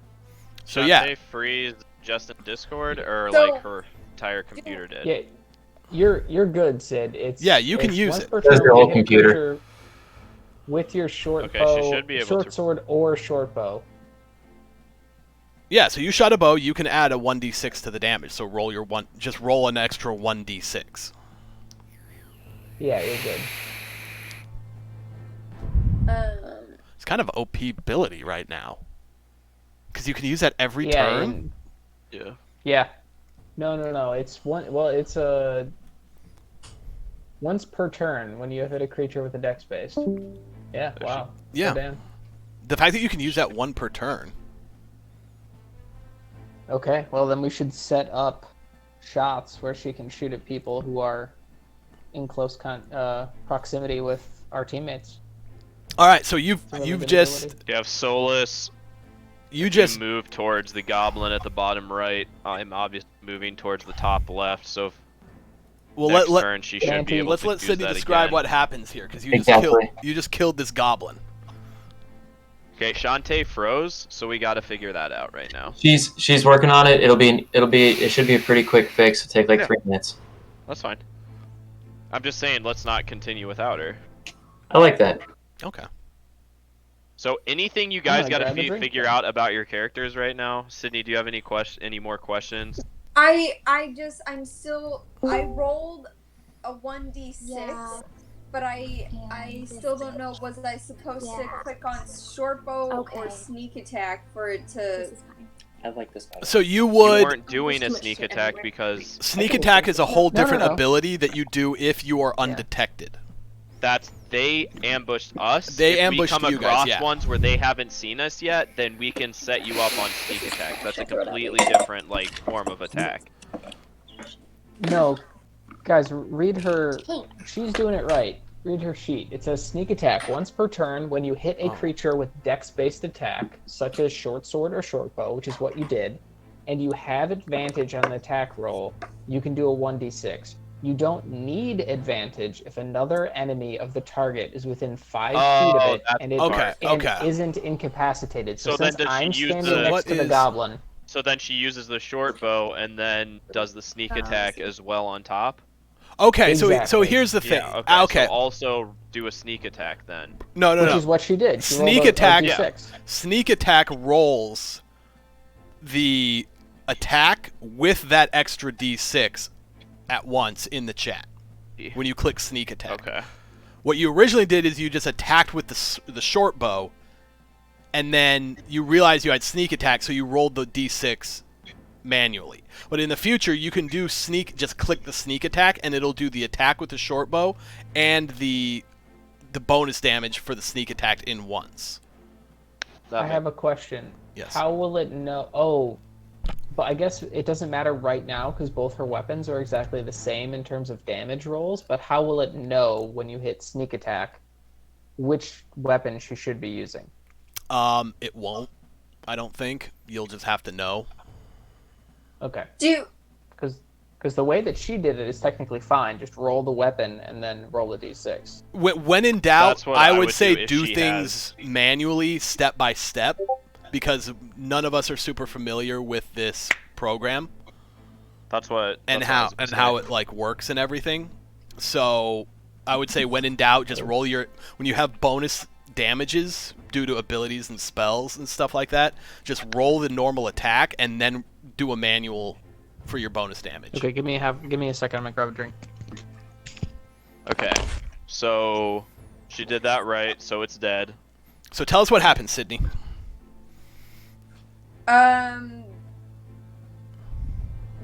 So Shantae yeah. freeze just in Discord or So- like her entire computer did. Yeah, you're good, Sid. It's Yeah, you can it's use once it. per There's turn your whole you hit a computer. creature with your short Okay, bow, she should be able short to- sword, or short bow. Yeah, so you shot a bow, you can add a 1d6 to the damage. So just roll an extra 1d6. Yeah, you're good. It's kind of OP ability right now. Because you can use that every Yeah, turn. and- Yeah. yeah. No. It's one. Well, it's a once per turn when you hit a creature with a dex based. Yeah. Wow. Yeah. Oh, damn. The fact that you can use that one per turn. Okay. Well, then we should set up shots where she can shoot at people who are in close proximity with our teammates. All right, so you've It's a really you've good just ability. You have Solus. you just move towards the goblin at the bottom right. I'm obviously moving towards the top left. So if well next let turn she should Anti- be able let's to let use Sydney that describe again. what happens here because you Exactly. just killed this goblin. Okay, Shantae froze, so we got to figure that out right now. She's working on it. It should be a pretty quick fix. It'll take like Yeah. 3 minutes. That's fine. I'm just saying, let's not continue without her. I like that. Okay. So anything you guys gonna got to grab a drink figure then. out about your characters right now? Sydney, do you have any more questions? I rolled a 1d6, Yeah. but I this still don't know, was I supposed to Yeah. click on short bow or Okay. sneak attack for it to This is fine. I like this better. So you You would weren't doing a There's too much sneak shit attack everywhere. because sneak attack is a whole No, no, different no. ability that you do if you are undetected. they ambushed us. They if ambushed we come you guys, across yeah. ones where they haven't seen us yet, then we can set you up on sneak attack. That's a completely different like form of attack. No, guys, read her. She's doing it right. Read her sheet. It says sneak attack once per turn when you hit a creature with dex-based attack, such as short sword or short bow, which is what you did, and you have advantage on the attack roll. You can do a 1d6. You don't need advantage if another enemy of the target is within 5 feet of it that's and it Okay, and okay. isn't incapacitated. So, So then since does she I'm use standing the- next What to the is- goblin, So then she uses the short bow and then does the sneak attack as well on top. Okay, so Exactly. here's the thing. Yeah. Okay. Okay. So also do a sneak attack then. No, which is what she did. She Sneak rolled a attack- D6. Sneak attack rolls the attack with that extra d6 at once in the chat when you click sneak attack. Okay. What you originally did is you just attacked with the short bow, and then you realized you had sneak attack, so you rolled the d6 manually. But in the future, you can do sneak. Just click the sneak attack, and it'll do the attack with the short bow and the bonus damage for the sneak attack in once. I have a question. Yes. How will it know? Oh, but I guess it doesn't matter right now because both her weapons are exactly the same in terms of damage rolls. But how will it know when you hit sneak attack which weapon she should be using? It won't. I don't think. You'll just have to know. Okay. Do Because the way that she did it is technically fine. Just roll the weapon and then roll a d6. When in doubt, That's what I I would would say do if do she things manually, step by step, because none of us are super familiar with this program That's what. and that's what I how was gonna and say. how it like works and everything. So I would say when in doubt, just roll your when you have bonus damages due to abilities and spells and stuff like that. Just roll the normal attack and then do a manual for your bonus damage. Okay, give me a second. I'm gonna grab a drink. Okay. So she did that right. So it's dead. So tell us what happened, Sydney.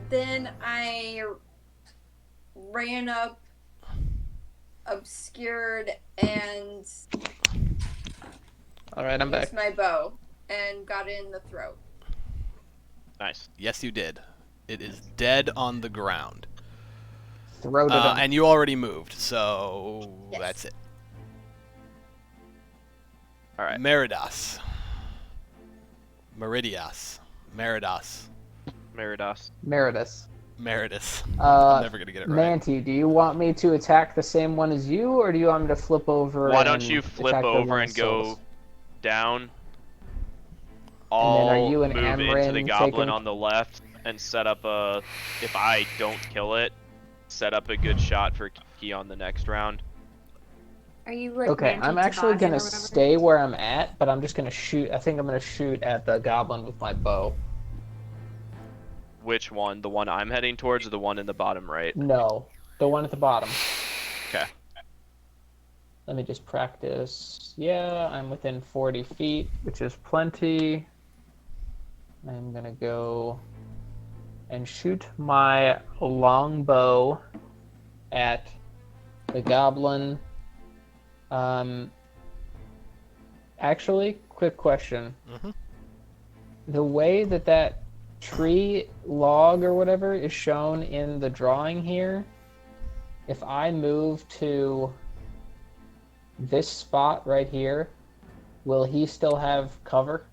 Then I ran up, obscured, and All right, I'm back. used my bow and got it in the throat. Nice. Yes, you did. It is dead on the ground. Throw to them. And you already moved, so Yes. that's it. All right. Meridas. Meridias. Meridas. Meridas. Meredith. Meridus. I'm never gonna get it right. Manti, do you want me to attack the same one as you, or do you want me to flip over? Why don't and you flip attack the over one and with go souls? down? are I'll you and move into Amrin the goblin taking- on the left and set up a. If I don't kill it, set up a good shot for Kiki on the next round. Are you like Okay, Manti I'm actually Toboggan gonna or whatever? stay where I'm at, but I'm just gonna shoot. I think I'm gonna shoot at the goblin with my bow. Which one? The one I'm heading towards, or the one in the bottom right? No, the one at the bottom. Okay. Let me just practice. Yeah, I'm within 40 feet, which is plenty. I'm gonna go and shoot my longbow at the goblin. Actually, quick question. Mhm. The way that tree log or whatever is shown in the drawing here, if I move to this spot right here, will he still have cover?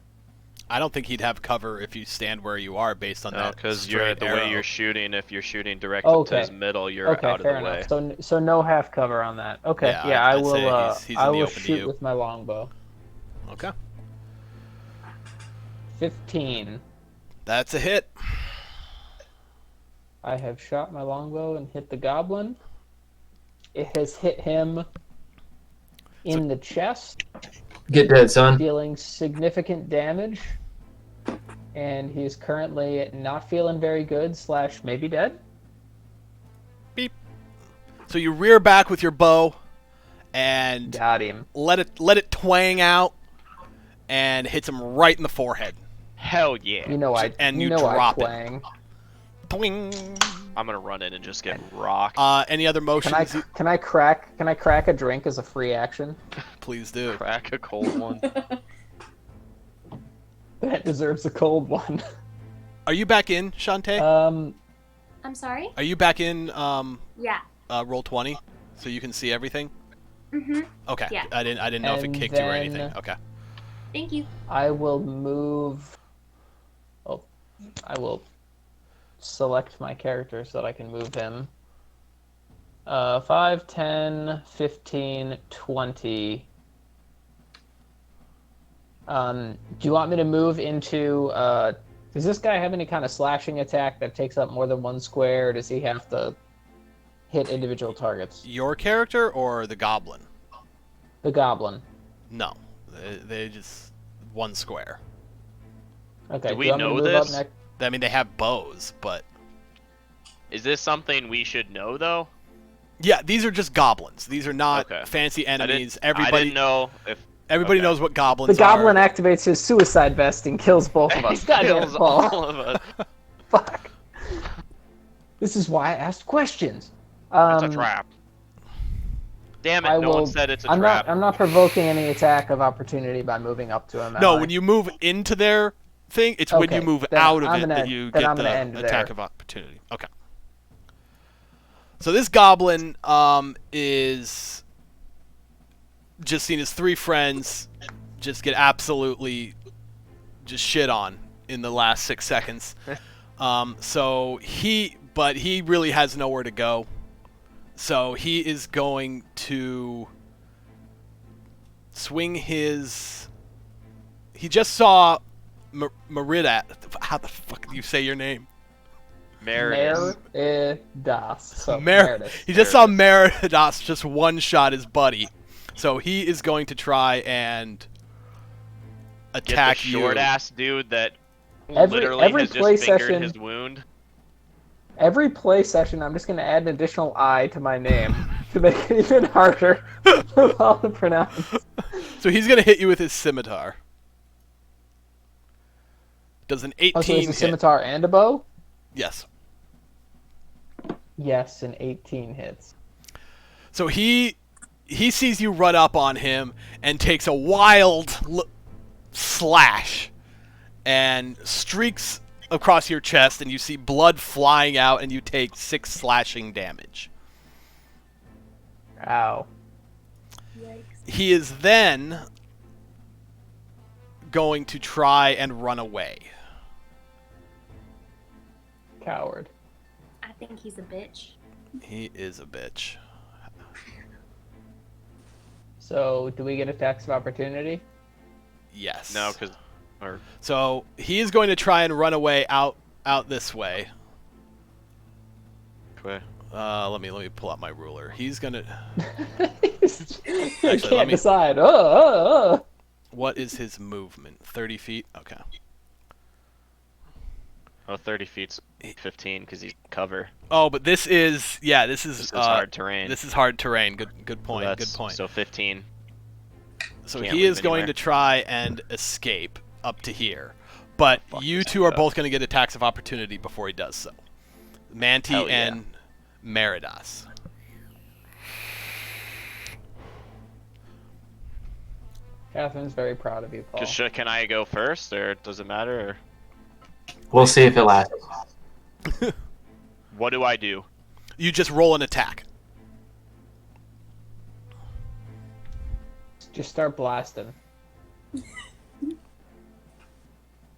I don't think he'd have cover if you stand where you are based on No, that. because you're straight the arrow. way you're shooting. If you're shooting direct up to Okay. his middle, you're Okay, out of fair the way. enough. So no half cover on that. Okay, Yeah, yeah, I I'd will. say he's in I the will open to shoot you. with my longbow. Okay. 15. That's a hit. I have shot my longbow and hit the goblin. It has hit him in the chest, Get dead, son. dealing significant damage. And he's currently not feeling very good / maybe dead. So you rear back with your bow and Got him. let it twang out and hits him right in the forehead. Hell yeah. You know I And you you know drop I it. twang. Twing. I'm gonna run in and just get rocked. Any other motions? Can I crack a drink as a free action? Please do. Crack a cold one. That deserves a cold one. Are you back in, Shantae? I'm sorry? Are you back in Yeah. roll 20, so you can see everything? Mm-hmm. Okay. Yeah. I didn't know if it And kicked you or then- anything. Okay. Thank you. I will move. Oh, I will select my character so that I can move him. 5, 10, 15, 20. Do you want me to move into? Does this guy have any kind of slashing attack that takes up more than one square? Or does he have to hit individual targets? Your character or the goblin? The goblin. No. They just one square. Okay. Do we you want me to know move up this? next? I mean, they have bows, but Is this something we should know though? yeah, these are just goblins. These are not Okay. fancy enemies. I Everybody, didn't know if everybody okay. knows what The goblins goblin are. activates his suicide vest and kills both of us. Goddamn kills Paul. all of us. Fuck. This is why I asked questions. It's a trap. Damn it! I No one will- said it's a I'm trap. not provoking any attack of opportunity by moving up to him. am No, I? when you move into their thing, it's when you Okay, move then out of I'm it gonna- that you then get I'm gonna end the attack there. of opportunity. Okay. So this goblin is just seen his 3 friends just get absolutely just shit on in the last 6 seconds. But he really has nowhere to go. So he is going to swing his. He just saw Merida. How the fuck do you say your name? Meredith. Meridas. So, Mer- Meredith. he just saw Meridas just one shot his buddy. So he is going to try and Get the attack you. short ass dude that Every literally has play just fingered session- his wound. Every play session, I'm just going to add an additional I to my name to make it even harder for Paul to pronounce. So he's going to hit you with his scimitar. Does an 18 Oh, so it's a hit? scimitar and a bow? Yes. Yes, an 18 hits. So he sees you run up on him and takes a wild slash and streaks across your chest, and you see blood flying out, and you take 6 slashing damage. Ow. Yikes. He is then going to try and run away. Coward. I think he's a bitch. He is a bitch. So, do we get attacks of opportunity? Yes. No, because or So he is going to try and run away out this way. okay. Let me pull out my ruler. He's gonna. You let can't me- decide. What is his movement? 30 feet. Okay. Oh, 30 feet's 15 because he's cover. Oh, but this is this is This is hard terrain. This is hard terrain. Good So point. that's- Good point. So 15. So can't he leave is going anywhere. to try and escape up to here, but Fuck you this two are up. both going to get attacks of opportunity before he does so. Manti Hell yeah. and Meridas. Catherine's very proud of you, Paul. Can I go first, or does it matter? Or We'll see if it lasts. what do I do? You just roll an attack. Just start blasting.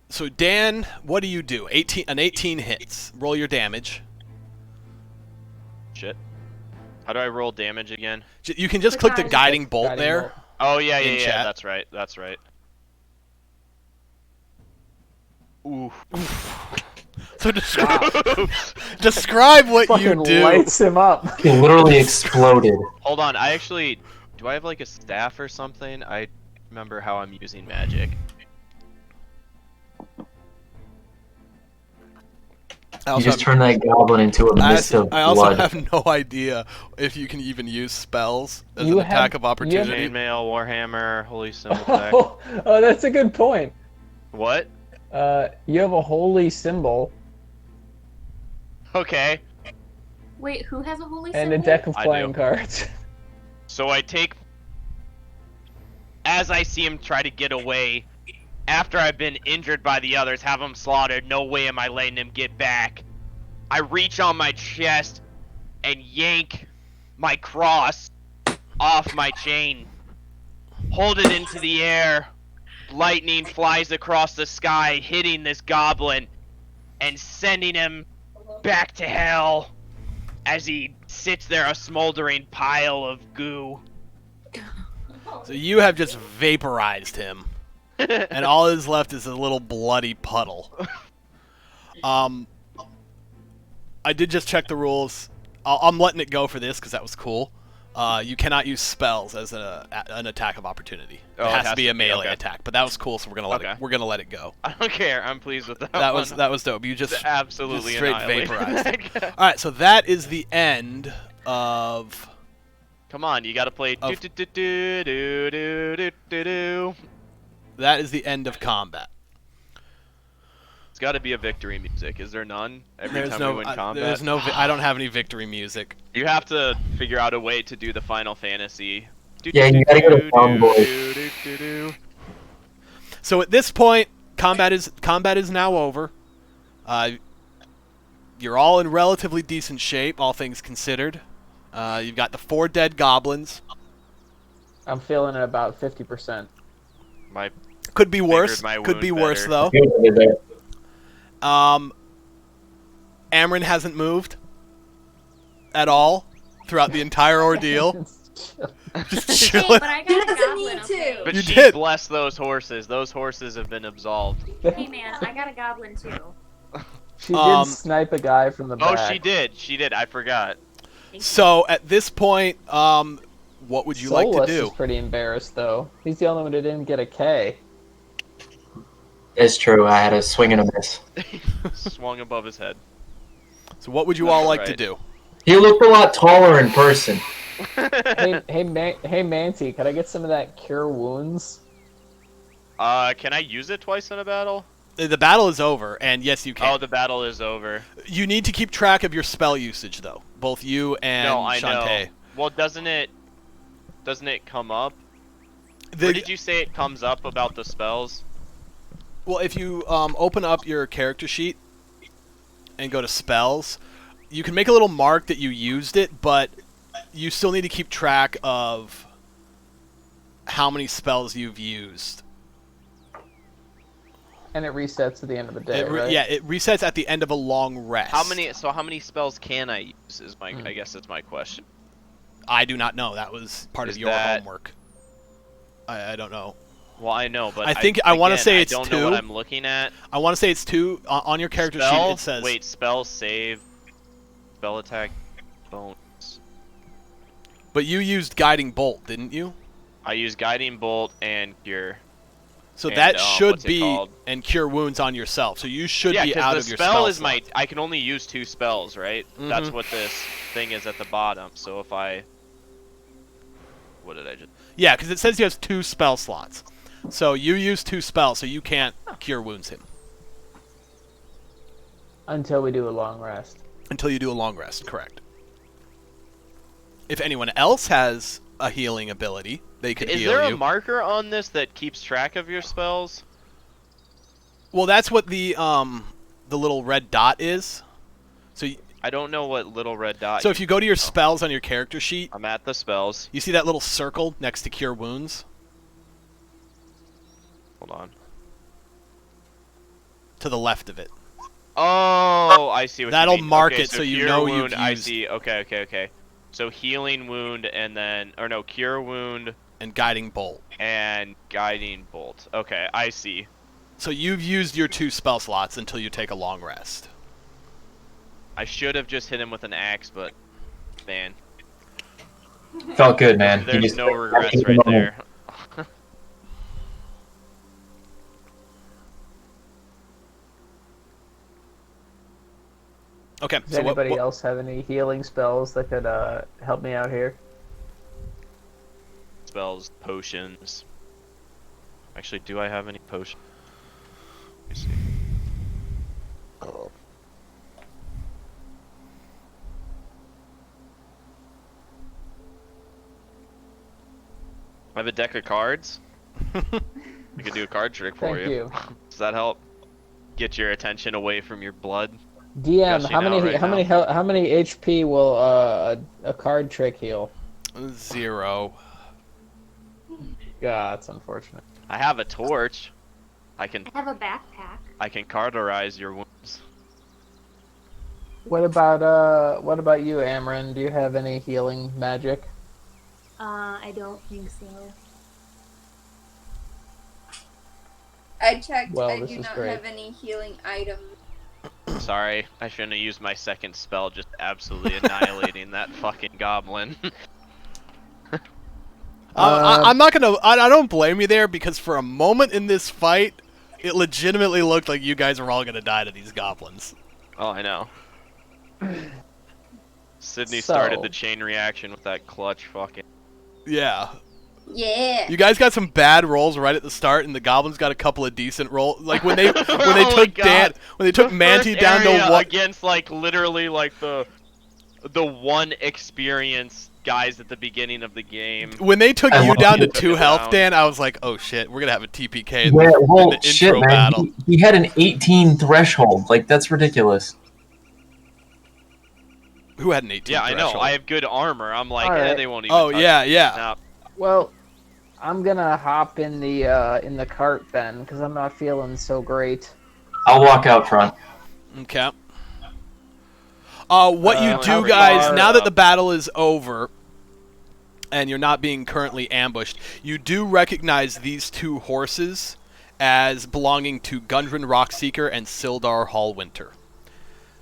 So Dan, what do you do? 18 hits. Roll your damage. Shit. How do I roll damage again? You can just The click the guiding- guiding bolt Guiding there. bolt. Oh yeah, In yeah. chat. That's right. That's right. Ooh. So describe what you Fucking do. lights him up. It literally exploded. Hold on. I actually do. I have like a staff or something. I remember how I'm using magic. I You also, just have, turn that goblin into a mist of I also blood. have no idea if you can even use spells as You an attack have- of opportunity. Chainmail, Warhammer, Holy Symbol Deck. Oh, that's a good point. What? You have a holy symbol. Okay. Wait, who has a holy And a symbol? deck of I playing do. cards. So I take, as I see him try to get away, after I've been injured by the others, have him slaughtered, no way am I letting him get back. I reach on my chest and yank my cross off my chain, hold it into the air, lightning flies across the sky, hitting this goblin and sending him back to hell as he sits there, a smoldering pile of goo. So you have just vaporized him, and all that is left is a little bloody puddle. I did just check the rules. I'm letting it go for this because that was cool. You cannot use spells as an attack of opportunity. Oh, it has to be a melee okay. attack, but that was cool, so we're gonna let Okay. it. We're gonna let it go. I don't care. I'm pleased with that. That one. was dope. You just Absolutely straight annihilated. vaporized. All right, so that is the end of. Come on, you gotta play. Of- Do, do, do, do, do, do, do, do. That is the end of combat. It's gotta be a victory music. Is there none? Every There's time no. we win combat. There's no. I don't have any victory music. You have to figure out a way to do the Final Fantasy. Yeah, you gotta go to Sound Boy. So at this point, combat is now over. You're all in relatively decent shape, all things considered. You've got the 4 dead goblins. I'm feeling it about 50%. My Could be worse. Figured my Could be wound worse better. though. Amryn hasn't moved at all throughout the entire ordeal. Just Hey, chilling. but I He got a doesn't goblin, need to. okay? But You she did. blessed those horses. Those horses have been absolved. Hey man, I got a goblin too. She did Um, snipe a guy from the Oh, back. she did. She did. I forgot. Thank you. So at this point, what would you like to Solus do? is pretty embarrassed though. He's the only one who didn't get a K. It's true. I had a swing and a miss. Swung above his head. So what would you all like to Right. do? He looked a lot taller in person. Hey, Manti, can I get some of that cure wounds? Can I use it twice in a battle? The battle is over, and yes, you can. Oh, the battle is over. You need to keep track of your spell usage, though. Both you and No, I know. Shantae. Well, doesn't it come up? The- Where did you say it comes up about the spells? Well, if you open up your character sheet and go to spells, you can make a little mark that you used it, but you still need to keep track of how many spells you've used. And it resets at the end of the day, right? Yeah, it resets at the end of a long rest. How many spells can I use? Is my I guess that's my question. I do not know. That was part Is of your that- homework. I don't know. Well, I know, but I think I wanna again, say it's I don't know what 2. I'm looking at. I want to say it's 2 on your character sheet. Spell? It says Wait, spell save, spell attack, bonus. But you used guiding bolt, didn't you? I use guiding bolt and cure. So And, that should what's it be called? and cure wounds on yourself. So you should Yeah, be because out the of your spell spell is my. slot. I can only use 2 spells, right? That's Mhm. what this thing is at the bottom. So if I. What did I just? Yeah, because it says you have 2 spell slots. So you use 2 spells, so you can't cure wounds him Until we do a long rest. until you do a long rest. Correct. If anyone else has a healing ability, they could Is heal there you. a marker on this that keeps track of your spells? Well, that's what the little red dot is. So I don't know what little red dot. if you go to your spells on your character sheet, I'm at the spells. you see that little circle next to cure wounds Hold on. to the left of it. Oh, I see what That'll you mean. mark Okay, it so you cure know you've wound, I used- see. Okay. So healing wound and then, or no, cure wound And guiding bolt. and guiding bolt. Okay, I see. So you've used your 2 spell slots until you take a long rest. I should have just hit him with an axe, but man, Felt good, man. He there's just- no regrets right there. Okay. Does So anybody what, else have any healing spells that could help me out here? Spells, potions. Actually, do I have any potions? Let me see. I have a deck of cards. I could do a card trick for Thank you. Does that help get your attention away from your blood? DM, Gushing how many out right how many HP will a card trick heal? 0. God, that's unfortunate. I have a torch. I I have a backpack. can cauterize your wounds. What about you, Amryn? Do you have any healing magic? I don't think so. I checked. Well, I this do is not great. have any healing items. Sorry, I shouldn't have used my second spell, just absolutely annihilating that fucking goblin. I'm not gonna. I don't blame you there because for a moment in this fight, it legitimately looked like you guys were all gonna die to these goblins. Oh, I know. Sydney So- started the chain reaction with that clutch fucking. Yeah. Yeah. You guys got some bad rolls right at the start, and the goblins got a couple of decent rolls. Like when they Oh my took God. when they took The Manti first down to area what? against like literally like the one experienced guys at the beginning of the game. When they took I you love down to it. 2 health, Down. Dan, I was like, oh shit, we're gonna have a TPK in, Yeah, the, well, in the shit, intro man. battle. He had an 18 threshold. Like, that's ridiculous. Who had an 18 Yeah, I know. threshold? I have good armor. I'm like, Alright. they won't even. Oh touch yeah, me. yeah. Nah, Well, I'm gonna hop in the cart then, because I'm not feeling so great. I'll walk out front. Okay. What you how do, guys, far- now that the battle is over, and you're not being currently ambushed, you do recognize these 2 horses as belonging to Gundren Rockseeker and Sildar Hallwinter.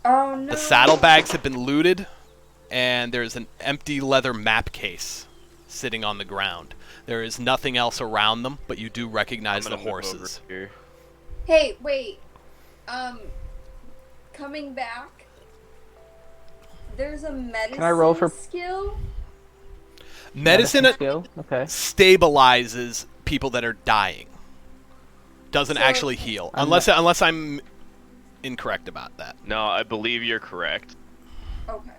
Oh no. The saddlebags have been looted, and there's an empty leather map case sitting on the ground. There is nothing else around them, but you do I'm recognize the gonna move over horses. here. Hey, wait. Coming back. There's a medicine I roll for- skill. Medicine skill? Okay. stabilizes people that are dying. Doesn't So- actually heal, I'm unless I'm incorrect about that. No, I believe you're correct. Okay.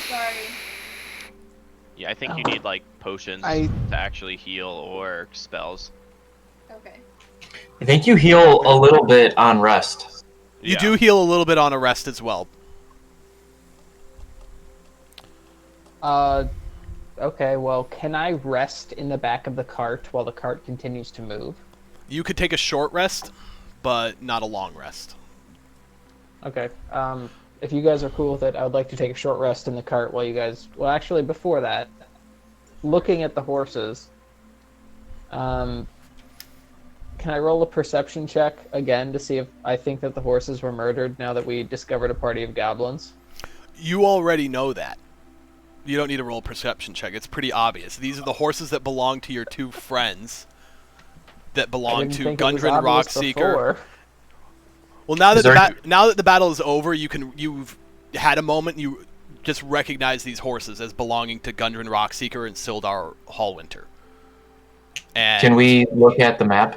Sorry. Yeah, I think you need like potions I- to actually heal or spells. Okay. I think you heal a little bit on rest. You Yeah. do heal a little bit on a rest as well. Okay, well, can I rest in the back of the cart while the cart continues to move? You could take a short rest, but not a long rest. Okay. If you guys are cool with it, I would like to take a short rest in the cart while you guys... Well, actually, before that, looking at the horses, can I roll a perception check again to see if I think that the horses were murdered now that we discovered a party of goblins? You already know that. You don't need to roll a perception check. It's pretty obvious. These are the horses that belong to your 2 friends that I belong didn't to think it was Gundren obvious Rockseeker. before. Well, now that Is there- now that the battle is over, you've had a moment. You just recognize these horses as belonging to Gundren Rockseeker and Sildar Hallwinter. And Can we look at the map?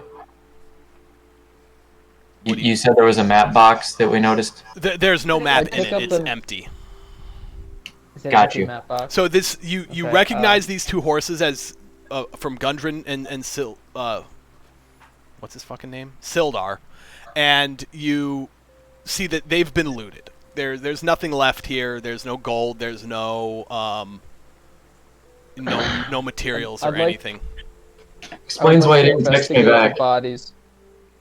What do you- You said there was a map box that we noticed. there's no map in pick it. up It's the- empty. Is that Got empty you. map box? So this you Okay, recognize these 2 horses as from Gundren and what's his fucking name? Sildar, and you see that they've been looted. There's nothing left here. There's no gold. There's no no materials or I'd like- anything. Explains I would why like he to didn't text me investigate back. the bodies.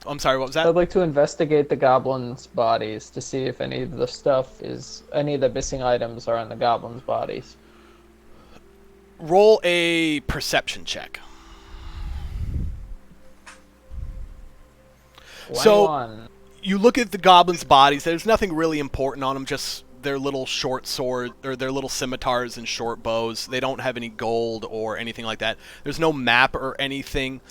I'm sorry. What was I'd that? like to investigate the goblins' bodies to see if any of the missing items are on the goblins' bodies. Roll a perception check. So- 21. You look at the goblins' bodies. There's nothing really important on them. Just their little short sword or their little scimitars and short bows. They don't have any gold or anything like that. There's no map or anything,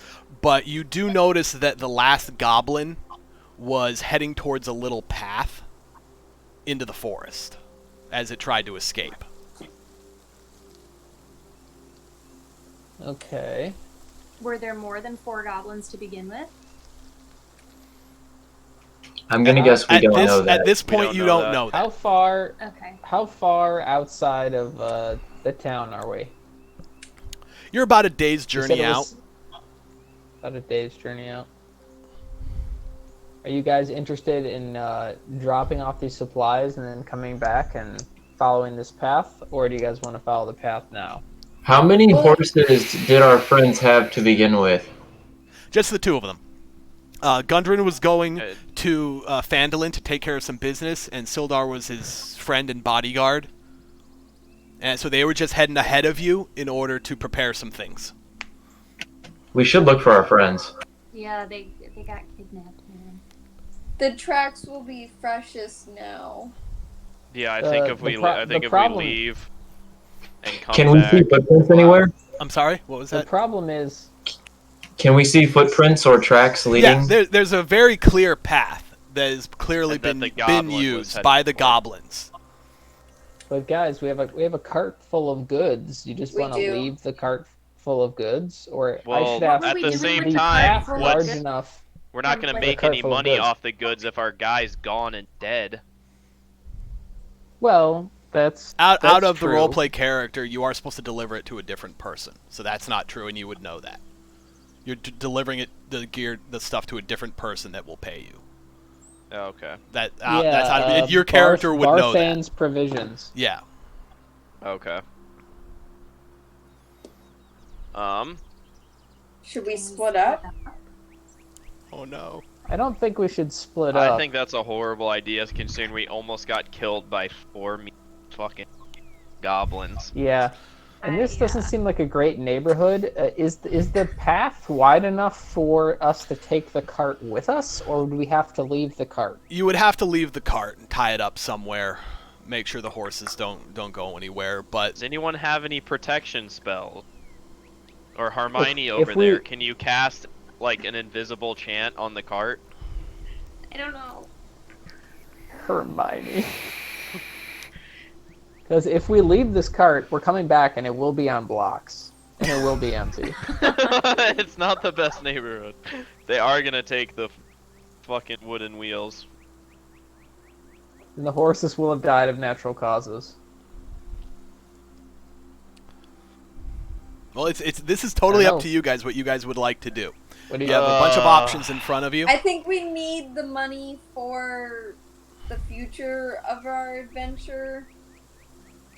but you do notice that the last goblin was heading towards a little path into the forest as it tried to escape. Okay. Were there more than 4 goblins to begin with? I'm gonna guess we At don't know this that. at this We point, don't you know don't that. know that. Okay. How far outside of the town are we? You're about a day's You said journey it out. was about a day's journey out. Are you guys interested in dropping off these supplies and then coming back and following this path, or do you guys want to follow the path now? How many horses did our friends have to begin with? Just the two of them. Gundren was going Uh, to Phandalin to take care of some business, and Sildar was his friend and bodyguard. And so they were just heading ahead of you in order to prepare some things. We should look for our friends. Yeah, they got kidnapped, man. The tracks will be freshest now. Yeah, I think if we leave and come Can we back, see footprints anywhere? I'm sorry, what was The that? problem is, Can we see footprints or tracks leading? Yeah, there's a very clear path that has clearly And that been the goblin was used heading by the for. goblins. but guys, we have a cart full of goods. You just We want to do. leave the cart full of goods, or I Well, should ask, at the is same the time, path what's- large enough? we're not going to Like a make cart any full of money goods. off the goods if our guy's gone and dead. Well, that's Out that's of the true. roleplay character, you are supposed to deliver it to a different person. So that's not true, and you would know that. You're delivering the stuff to a different person that will pay you. Oh, okay. That's how your Bar- character would know that. Barthane's provisions. Yeah. Okay. Should we split up? Oh no. I don't think we should split I up. think that's a horrible idea considering we almost got killed by 4 fucking goblins. Yeah. And this Yeah. doesn't seem like a great neighborhood. Is the path wide enough for us to take the cart with us, or would we have to leave the cart? You would have to leave the cart and tie it up somewhere. Make sure the horses don't go anywhere. But Does anyone have any protection spells? Or Hermione If over we- there, can you cast like an invisible chant on the cart? I don't know. Hermione. Because if we leave this cart, we're coming back and it will be on blocks. And it will be empty. It's not the best neighborhood. They are gonna take the fucking wooden wheels. And the horses will have died of natural causes. well, this is totally I up know. to you guys what you guys would like to do. What do You have a bunch of options in front of you. I think we need the money for the future of our adventure.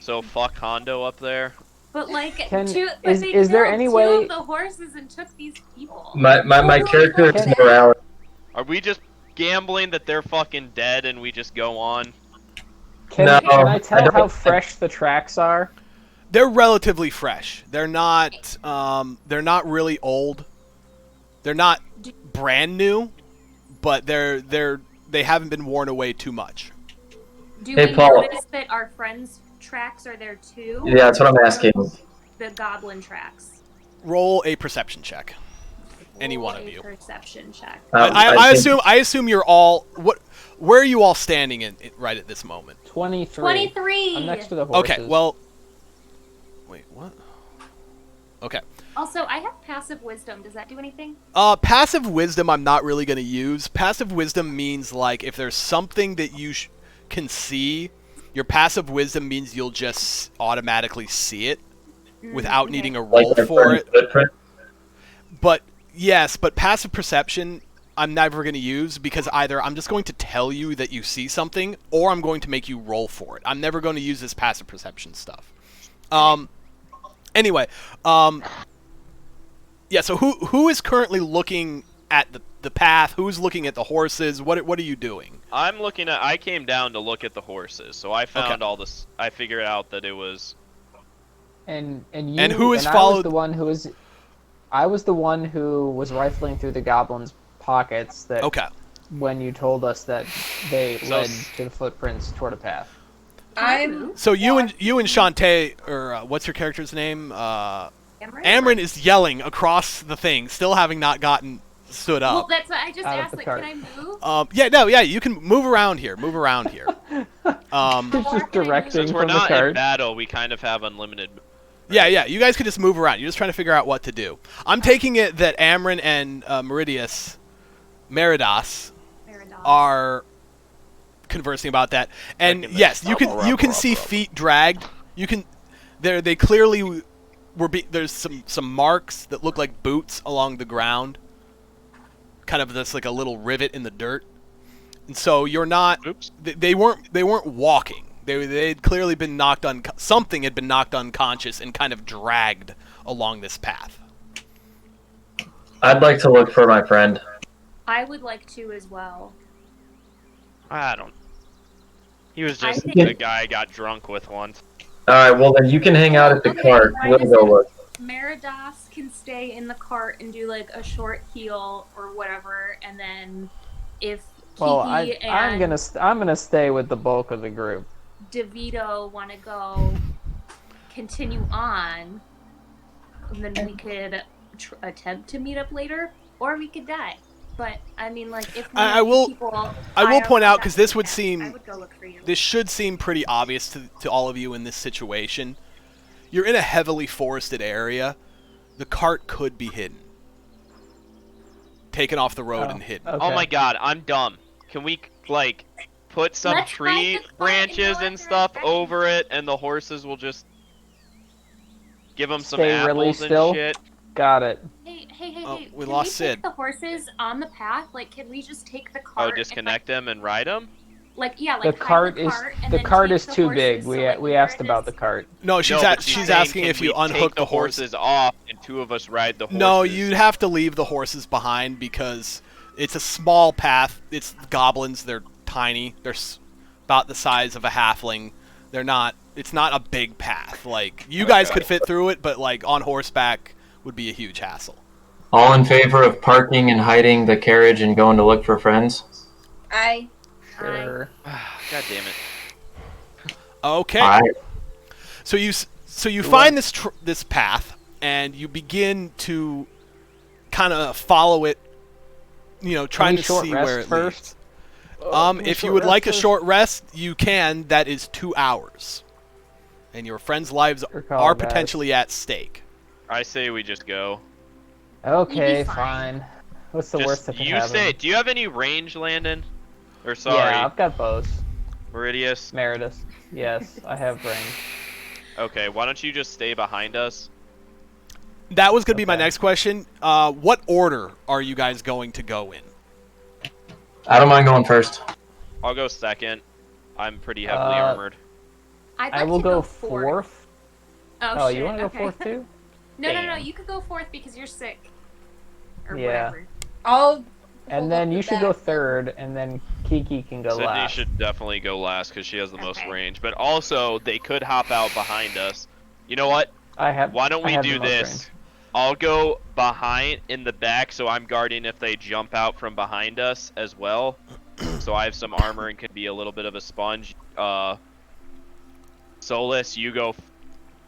So fuck Hondo up there. But like, Can- they is there killed any two way- of the horses and took these people. My character is Can- morality. Are we just gambling that they're fucking dead and we just go on? Can No, I I tell don't how think- fresh the tracks are? They're relatively fresh. They're not really old. They're not brand new, but they haven't been worn away too much. Do Hey, we Paul. notice that our friends' tracks are there too? Yeah, that's what I'm asking. The goblin tracks. Roll a perception check. Any Roll one of a you. Perception check. I think- assume you're all where are you all standing right at this moment? 23. 23. I'm next to the horses. Okay, well, wait, what? Okay. Also, I have passive wisdom. Does that do anything? Passive wisdom I'm not really going to use. Passive wisdom means like if there's something that you can see, your passive wisdom means you'll just automatically see it without okay. needing a Like roll our for friend's it. footprint? But yes, but passive perception I'm never going to use because either I'm just going to tell you that you see something or I'm going to make you roll for it. I'm never going to use this passive perception stuff. Anyway, yeah, so who is currently looking at the path? Who's looking at the horses? What are you doing? I came down to look at the horses, so I found Okay. all this. I figured out that it was. And you And who has I followed- was the one who was I was the one who was rifling through the goblins' pockets that Okay. when you told us that they So led s- to the footprints toward a path. I'm So you and Shantae, or what's your character's name? Cameron? Amryn is yelling across the thing, still having not gotten stood Well, up. that's what I just Out of asked. the Like, cart. can I move? Yeah, you can move around here. Move around here. It's Or just can I directing Since we're from the not in cart. battle, we kind of have unlimited. Yeah, you guys can just move around. You're just trying to figure out what to do. I'm taking it that Amryn and Meridas Meridos. are conversing about that. And Checking yes, this. you can see feet dragged. You can they clearly there's some marks that look like boots along the ground, kind of this like a little rivet in the dirt, and so you're not. Oops. They weren't walking. They'd clearly been knocked something had been knocked unconscious and kind of dragged along this path. I'd like to look for my friend. I would like to as well. I don't. He was just think- the guy I got drunk with once. All right, well then you can hang out at the Okay, cart. why We'll does go it- look. Meridas can stay in the cart and do like a short heal or whatever, and then if Well, Kiki I'm and gonna stay with the bulk of the group. DeVito want to go continue on, then we could attempt to meet up later, or we could die. But I mean, like if I will people point out, 'cause this would I seem- would go look for you. This should seem pretty obvious to all of you in this situation. You're in a heavily forested area. The cart could be hidden. Taken off the road Oh, and hidden. okay. Oh my god, I'm dumb. Can we like put some Let's tree hide the cart branches and and go stuff after over it, and the horses will just give them some Stay really apples and still? shit? Got it. Hey, Oh, hey! we can lost we take Sid. the horses on the path? Like, can we just take the Oh, cart? and, disconnect them and ride them? Like, yeah, The like hide cart the is cart and the then cart take is the too horses, big. so, We like, we where asked it about is- the cart. No, she's No, but she's saying, asking can if you we unhook take the horse. horses off and two of us ride the horses. No, you'd have to leave the horses behind because it's a small path. It's goblins. They're tiny. They're about the size of a halfling. They're not. It's not a big path. Like you guys could fit through it, but like on horseback would be a huge hassle. All in favor of parking and hiding the carriage and going to look for friends? I Sure. God damn it. Okay. All right. So you find this path and you begin to kind of follow it. You know, trying to short see rest where it first? leads. If you would like a short rest, you can. That is 2 hours, and your friends' lives Your call, are guys. potentially at stake. I say we just go. Okay, You'd be fine. fine. What's the worst that Just could you happen? say. Do you have any range, Landon? Or sorry, Yeah, I've got bows. Meridius. Meredith. Yes, I have range. Okay, why don't you just stay behind us? That was going to be my Okay. next question. What order are you guys going to go in? I don't mind going first. I'll go second. I'm pretty heavily Uh, armored. I'd I like will to go fourth. fourth. Oh, shit. You want to okay. go fourth too? No, Damn. you could go fourth because you're sick. Or Yeah. whatever. I'll. And hold then up you the should go back. third, and then Kiki can go Sydney last. should definitely go last because she has the most Okay. range. But also, they could hop out behind us. You know what? I have. Why don't I we have do the most this? range. I'll go behind in the back, so I'm guarding if they jump out from behind us as well. So I have some armor and can be a little bit of a sponge. Solus, you go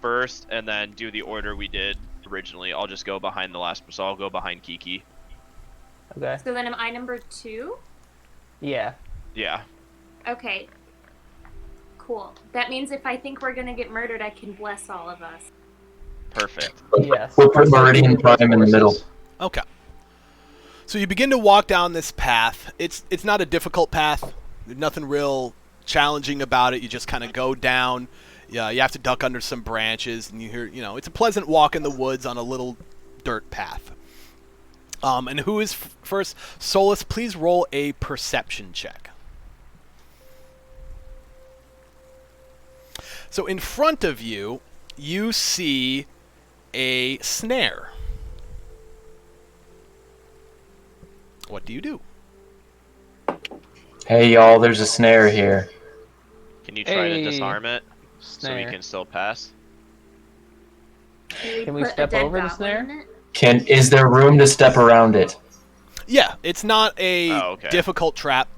first, and then do the order we did originally. I'll just go behind the last, so I'll go behind Kiki. Okay. So then am I number 2? Yeah. Yeah. Okay. Cool. That means if I think we're gonna get murdered, I can bless all of us. Perfect. Yes. We'll put Meridian Prime in the middle. Okay. So you begin to walk down this path. It's not a difficult path. There's nothing real challenging about it. You just kind of go down. Yeah, you have to duck under some branches, and you hear, it's a pleasant walk in the woods on a little dirt path. And who is first? Solus, please roll a perception check. So in front of you, you see a snare. What do you do? Hey y'all, there's a snare here. Can you try to Hey. disarm it so we Snare. can still pass? Can we put a step dead over the goblin snare? in it? Is there room to step around it? Yeah, it's not a Oh, okay. difficult trap.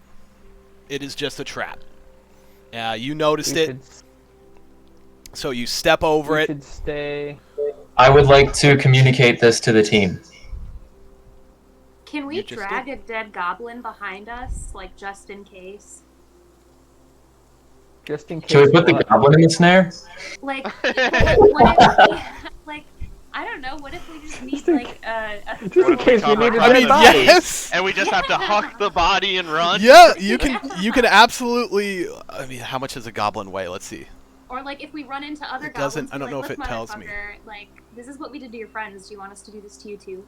It is just a trap. You noticed We it, should, so you step over we it. should stay. I would like to communicate this to the team. Can we You just drag a dead goblin behind us, like just in case? Just in case. Should we put the what? goblin in the snare? Like, what if we, like, I don't know. What if we just need Just in like a Just in case we cover need a I dead I mean, body. yes. And we just have to huck the body and run? Yeah, you can absolutely. I mean, how much does a goblin weigh? Let's see. Or like if we run into other It doesn't- goblins, I don't be know like, if "Look, it tells me." motherfucker, like this is what we did to your friends. Do you want us to do this to you too?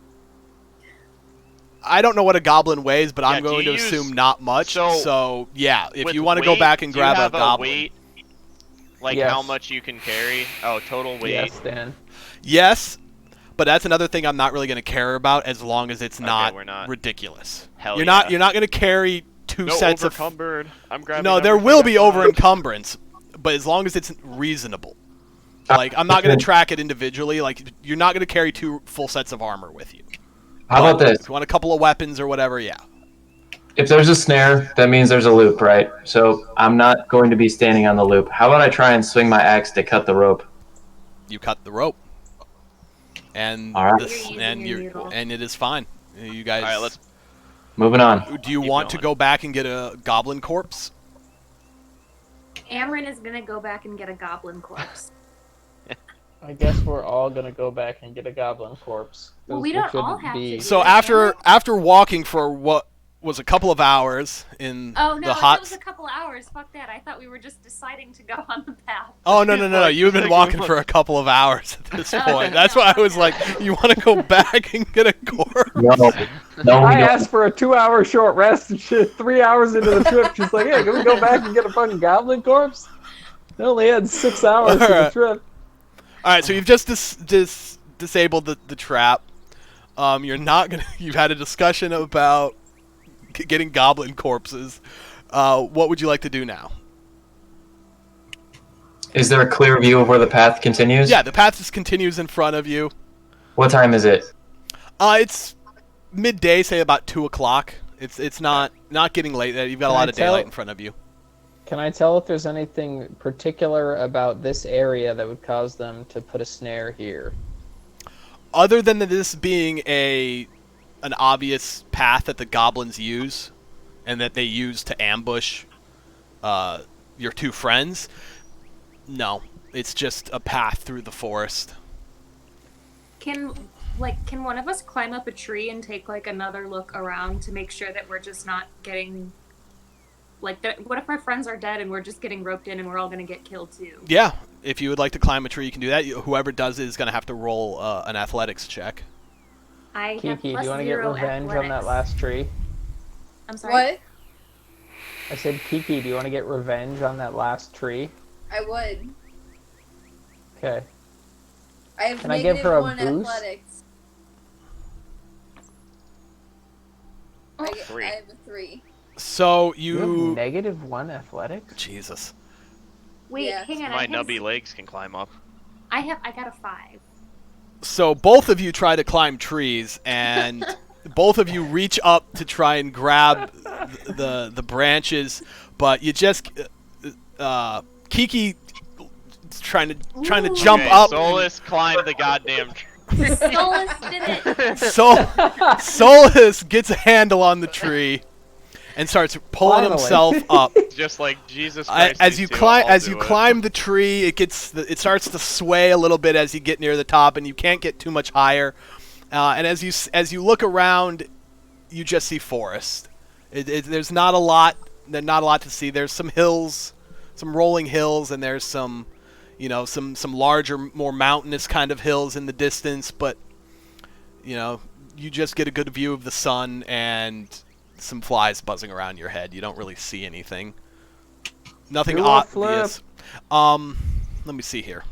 I don't know what a goblin weighs, but Yeah, I'm do going to you use- assume not much. so, So yeah, if With you want to go weight, back and do you grab a have goblin, weight, like Yes. how much you can carry? Oh, total weight. Yes, Dan. yes, but that's another thing I'm not really going to care about as long as it's not, we're not. ridiculous. Hell you're yeah. not going to carry two No sets of. overcumbered. I'm grabbing. No, there everything will I be find. over encumbrance, but as long as it's reasonable. Like I'm not going to track it individually. Like you're not going to carry 2 full sets of armor with you. How about this? If you want a couple of weapons or whatever, yeah. If there's a snare, that means there's a loop, right? So I'm not going to be standing on the loop. How about I try and swing my axe to cut the rope? You cut the rope, and All right. You're using your needle. and it is fine. You guys. All right, let's. Moving on. Do you keep want to going. go back and get a goblin corpse? Amryn is gonna go back and get a goblin corpse. I guess we're all gonna go back and get a goblin corpse. Well, we 'cause don't all shouldn't have to be- do So it, after can after walking for what was a couple of hours in Oh no, the if hot. it was a couple hours, fuck that. I thought we were just deciding to go on the path. Oh no! Like, You've been like, walking look. for a couple of hours at this Oh, point. no, That's why I fuck was that. like, you want to go back and get a corpse? No, no, we I don't. asked for a 2-hour short rest and shit. 3 hours into the trip, she's like, "Hey, can we go back and get a fucking goblin corpse?" They only had 6 hours to the Alright. trip. All right, so you've just disabled the trap. You're not gonna. You've had a discussion about getting goblin corpses. What would you like to do now? Is there a clear view of where the path continues? Yeah, the path just continues in front of you. What time is it? It's midday, say about 2 o'clock. It's not getting late. You've got a Can lot I of tell- daylight in front of you. Can I tell if there's anything particular about this area that would cause them to put a snare here? Other than this being an obvious path that the goblins use, and that they use to ambush your 2 friends, no, it's just a path through the forest. Can one of us climb up a tree and take like another look around to make sure that we're just not getting like what if our friends are dead and we're just getting roped in and we're all gonna get killed too? Yeah, if you would like to climb a tree, you can do that. Whoever does it is going to have to roll an athletics check. I have Kiki, do plus you want to get 0 revenge on that athletics. last tree? I'm sorry. What? I said, Kiki, do you want to get revenge on that last tree? I would. Okay. I have Can I give her a -1 boost? athletics. Oh. Three. I have a 3. So You have you... -1 athletics? Jesus. Wait, Yeah. hang on. My I have, nubby legs can climb up. I got a 5. So both of you try to climb trees, and both of you reach up to try and grab the branches, but you just Kiki trying to Ooh. jump Okay, up. Solus climbed the goddamn tree. Solus did it. Solus gets a handle on the tree and starts pulling Finally. himself up. Just like Jesus Christ. As you you two, climb, I'll as do you it. climb the tree, it starts to sway a little bit as you get near the top, and you can't get too much higher. And as you look around, you just see forest. There's not a lot. There's not a lot to see. There's some hills, some rolling hills, and there's some, some larger, more mountainous kind of hills in the distance. But you just get a good view of the sun and some flies buzzing around your head. You don't really see anything. Nothing Do a obvious. Let me see here.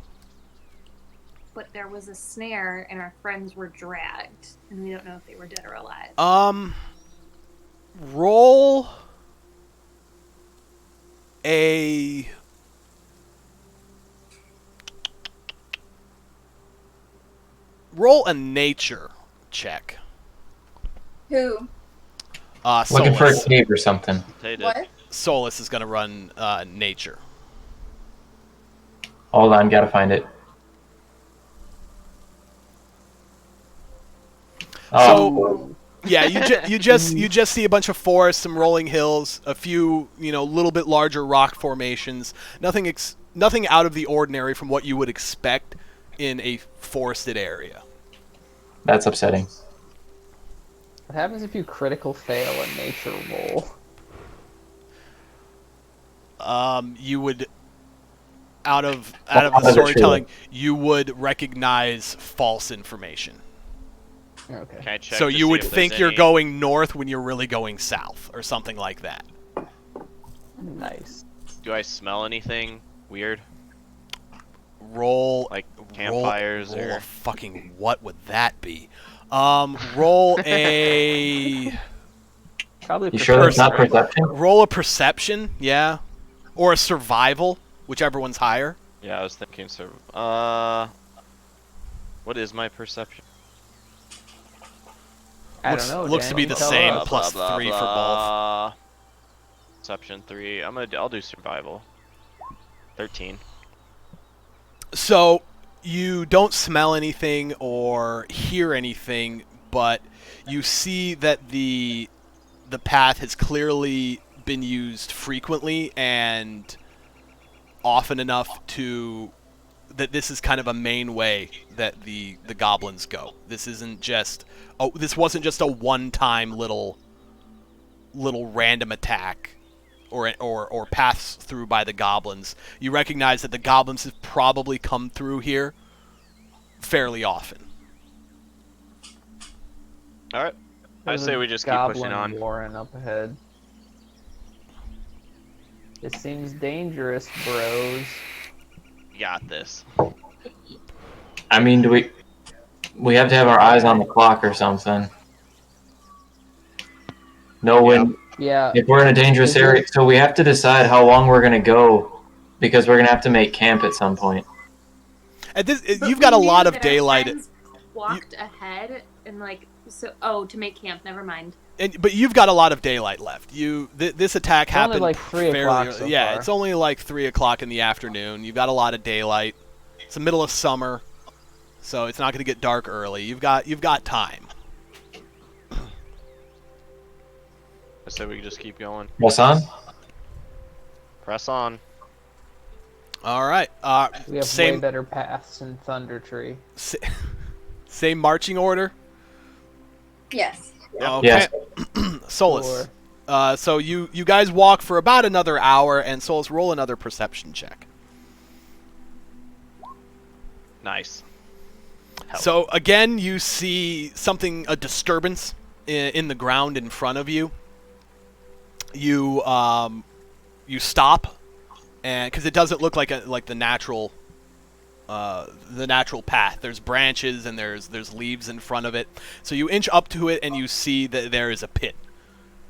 But there was a snare and our friends were dragged, and we don't know if they were dead or alive. Roll a nature check. Who? Looking for a Solus. cave or something. They did. What? Solus is going to run nature. Hold on, gotta find it. Oh, Yeah, you just see a bunch of forests, some rolling hills, a few little bit larger rock formations. Nothing out of the ordinary from what you would expect in a forested area. that's upsetting. What happens if you critical fail a nature roll? You would out of Out the of the storytelling, you would recognize false information. Okay. Can I check So to you see would if think there's you're any- going north when you're really going south, or something like that. Nice. Do I smell anything weird? Roll Like campfires roll or- a fucking what would that be? Roll a Probably. You sure that's not perception. perception? roll a perception, yeah, or a survival, whichever one's higher. Yeah, I was thinking what is my perception? I looks don't know. looks to Dan, be you the tell same, us. plus 3 for both. Perception 3. I'll do survival. 13. So you don't smell anything or hear anything, but you see that the path has clearly been used frequently and often enough to that this is kind of a main way that the goblins go. This isn't just this wasn't just a one-time little random attack or pass through by the goblins. You recognize that the goblins have probably come through here fairly often. All right. I There's say a we just keep pushing goblin on. warren up ahead. It seems dangerous, bros. Got this. I mean, do we have to have our eyes on the clock or something? Know when Yeah. if we're in a dangerous Is it- area, so we have to decide how long we're gonna go because we're gonna have to make camp at some point. At this, But you've got a we knew lot of that our daylight, friends walked ahead and like so. Oh, to make camp. Never mind. but you've got a lot of daylight left. This attack It's only happened like 3 fairly o'clock early. so Yeah, far. it's only like 3 o'clock in the afternoon. You've got a lot of daylight. It's the middle of summer, so it's not going to get dark early. You've got time. I say we just keep going. What's on? Press on. All right. We have way Same better paths in Thunder Tree. same marching order. Yes. Okay. Yes. Solus. So you guys walk for about another hour, and Solus, roll another perception check. Nice. Hell. So again, you see a disturbance in the ground in front of you. You stop, and because it doesn't look like the natural path. There's branches and there's leaves in front of it. So you inch up to it, and you see that there is a pit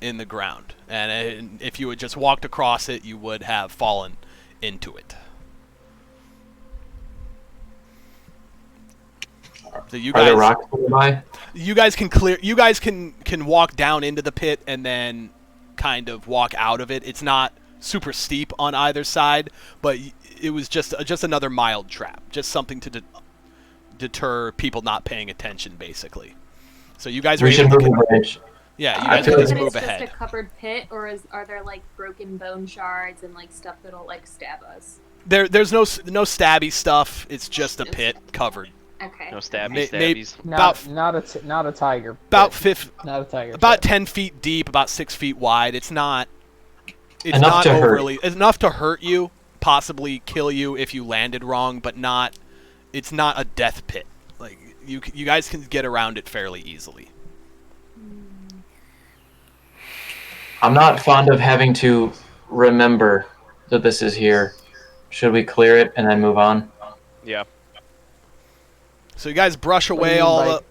in the ground. And if you had just walked across it, you would have fallen into it. So you Are there guys, rocks nearby? you guys can clear. You guys can walk down into the pit and then kind of walk out of it. It's not super steep on either side, but it was just another mild trap, just something to deter people not paying attention, basically. So you guys are We should able move to the bridge. yeah, you I guys feel can like just But move it's ahead. just a covered pit, or are there like broken bone shards and like stuff that'll like stab us? There's no stabby stuff. It's just a pit covered. Okay. No stabby May- stabbies. Not a tiger. About pit. Not a tiger. about pit. 10 feet deep, about 6 feet wide. It's not Enough not to hurt. overly it's enough to hurt you, possibly kill you if you landed wrong, but it's not a death pit. Like you guys can get around it fairly easily. I'm not fond of having to remember that this is here. Should we clear it and then move on? Yeah. So you guys brush What do away you mean all by- the.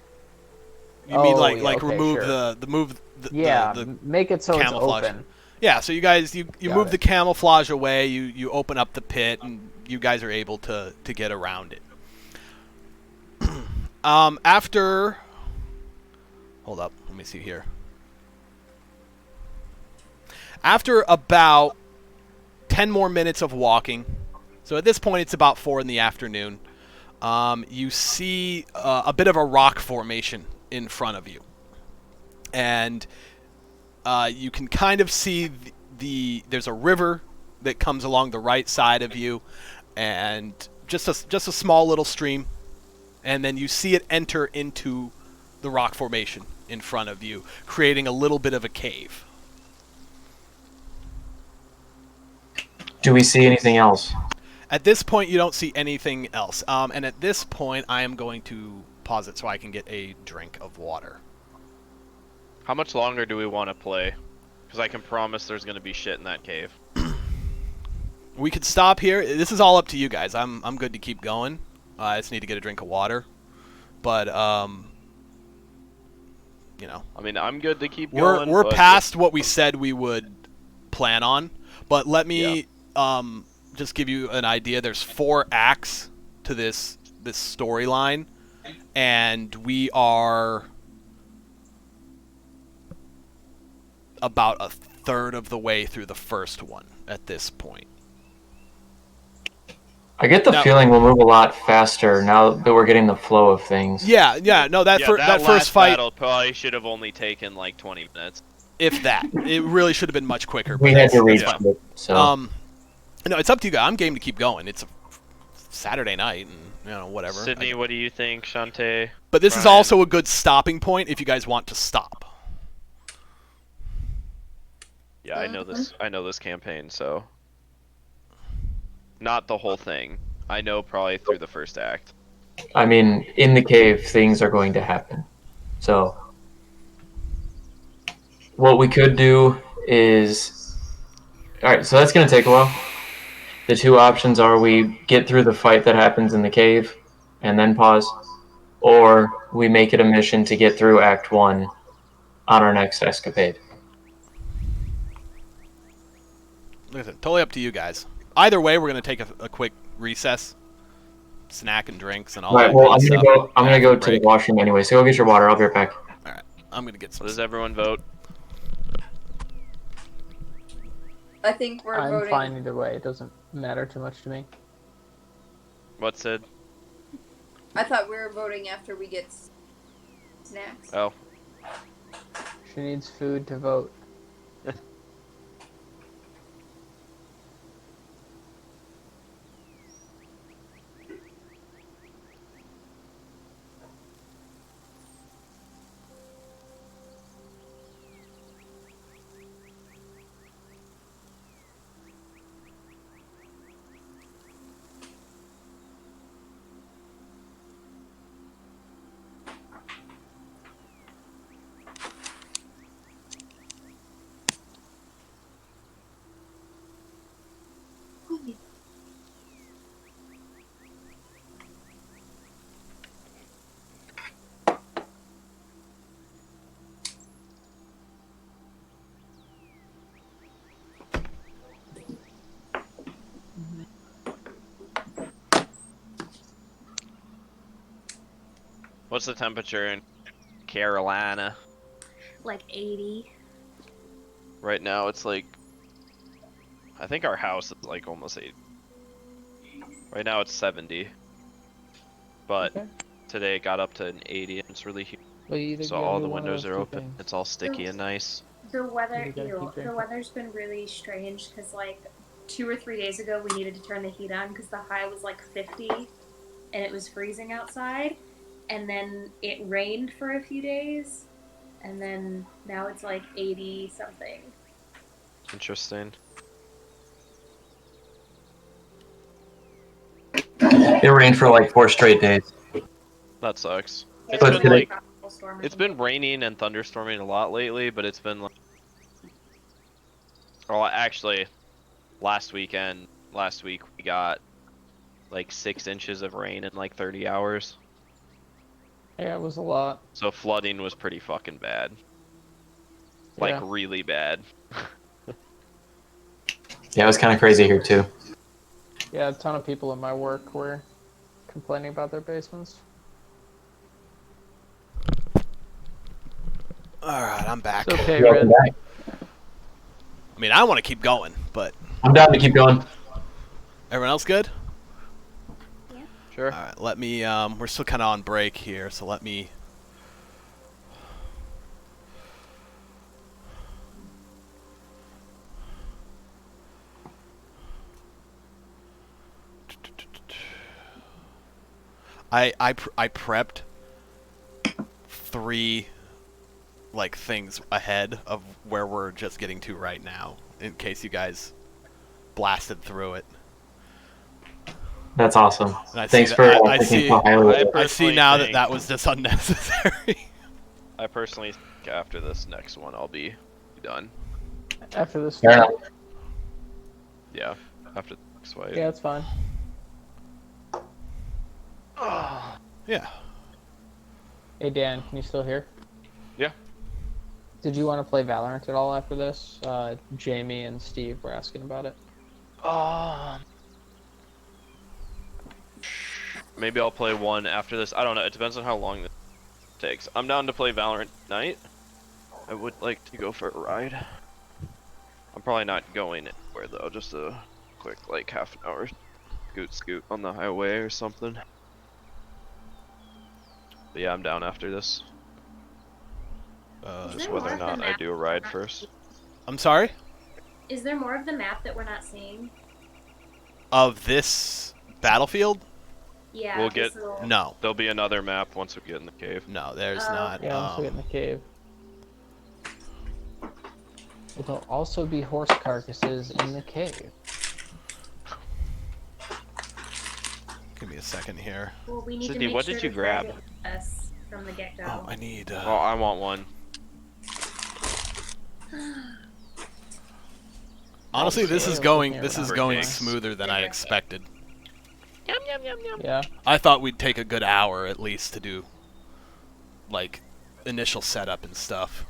You mean Oh, like yeah, okay, remove sure. the Yeah, the make it so it's camouflage. open. yeah. So you guys you Got move it. the camouflage away. You open up the pit, and you guys are able to get around it. After. Hold up. Let me see here. After about 10 more minutes of walking, so at this point it's about 4 in the afternoon, you see a bit of a rock formation in front of you. And you can kind of see there's a river that comes along the right side of you, and just a small little stream. And then you see it enter into the rock formation in front of you, creating a little bit of a cave. Do we see anything else? At this point, you don't see anything else. And at this point, I am going to pause it so I can get a drink of water. How much longer do we want to play? Because I can promise there's going to be shit in that cave. We could stop here. This is all up to you guys. I'm good to keep going. I just need to get a drink of water. But you know, I mean, I'm good to keep going. We're but past what we said we would plan on. But let me just give you an idea. There's 4 acts to this storyline, and we are about a third of the way through the first one at this point. I get the Now- feeling we'll move a lot faster now that we're getting the flow of things. Yeah, no, that that first last fight, battle probably should have only taken like 20 minutes. if that, it really should have been much quicker. We but had to that's reach fine. it, so No, it's up to you guys. I'm game to keep going. It's a Saturday night, and whatever. Sydney, what do you think, Shantae? But this is Brian? also a good stopping point if you guys want to stop. Yeah, I know this. I know this campaign, so not the whole thing. I know probably through the first act. I mean, in the cave, things are going to happen. So, what we could do is, all right. So that's going to take a while. The 2 options are we get through the fight that happens in the cave, and then pause, or we make it a mission to get through Act 1 on our next escapade. Listen, totally up to you guys. Either way, we're gonna take a quick recess, snack and drinks and all All right. that. Well, good I'm gonna stuff go. I'm gonna after go the to the break. washroom anyway. So go get your water. I'll be right back. All right, I'm gonna get So some. does everyone vote? I think we're I'm voting. fine either way. It doesn't matter too much to me. What's it? I thought we were voting after we get snacks. Oh, She needs food to vote. what's the temperature in Carolina? Like 80. Right now it's like, I think our house is like almost 80. Right now it's 70. But Okay. today it got up to an 80 and it's really humid. Well, you either So gotta all do the one of windows those are two open. things. It's all sticky and nice. The weather, You gotta keep the drinking. weather's been really strange because like 2 or 3 days ago we needed to turn the heat on because the high was like 50 and it was freezing outside, and then it rained for a few days, and then now it's like 80 something. Interesting. It rained for like 4 straight days. That sucks. It's But been today- like a tropical storm or It's something. been raining and thunderstorming a lot lately, but it's been like, well, actually, last week we got like 6 inches of rain in like 30 hours. Yeah, it was a lot. So flooding was pretty fucking bad. Like Yeah. really bad. Yeah, it was kind of crazy here too. Yeah, a ton of people in my work were complaining about their basements. All right, I'm back. It's okay, Welcome Red. back. I mean, I want to keep going, but I'm down to keep going. everyone else good? Sure. All right, let me. We're still kind of on break here, so let me. I prepped 3 like things ahead of where we're just getting to right now, in case you guys blasted through it. That's awesome. And I Thanks see for that- I thinking see- so highly of it. I see personally now that think- that was just unnecessary. I personally think after this next one, I'll be done. After this Fair fight. enough. Yeah, after the next fight. Yeah, it's fine. Yeah. Hey Dan, can you still hear? Yeah. Did you want to play Valorant at all after this? Jamie and Steve were asking about it. Maybe I'll play one after this. I don't know. It depends on how long this takes. I'm down to play Valorant tonight. I would like to go for a ride. I'm probably not going anywhere though. Just a quick like half an hour scoot on the highway or something. But yeah, I'm down after this. Is Just there whether more or of the not I map do a that ride we're not first. seeing? I'm sorry? Is there more of the map that we're not seeing? Of this battlefield? Yeah. We'll this get- little- No. There'll be another map once we get in the cave. No, there's Oh, not. Yeah, once we get in the cave. There'll also be horse carcasses in the cave. Give me a second here. Well, we need Sydney, to make what sure did you to grab? target us from the get-go. Oh, I need. Oh, I want one. Honestly, this is Yeah, going. yeah, This is we're going nice. smoother than I expected. Yeah. I thought we'd take a good hour at least to do, like, initial setup and stuff.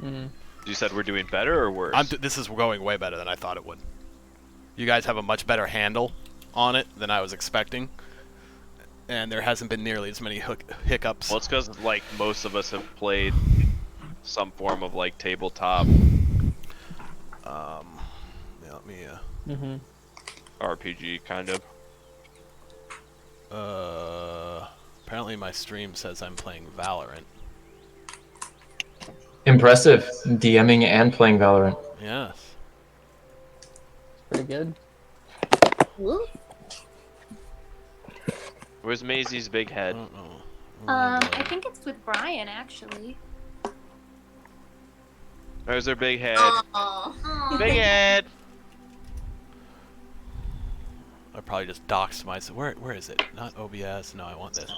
Mm. You said we're doing better or worse? This is going way better than I thought it would. You guys have a much better handle on it than I was expecting, and there hasn't been nearly as many hiccups. Well, it's because like most of us have played some form of like tabletop Yeah, let me. Mm-hmm. RPG kind of. Apparently my stream says I'm playing Valorant. Impressive. DMing and playing Valorant. Yes. Pretty good. Where's Maisie's big I head? don't know. I think it's with Brian actually. There's her big head. Aw. Big head. I probably just doxed myself. Where is it? Not OBS. No, I want this.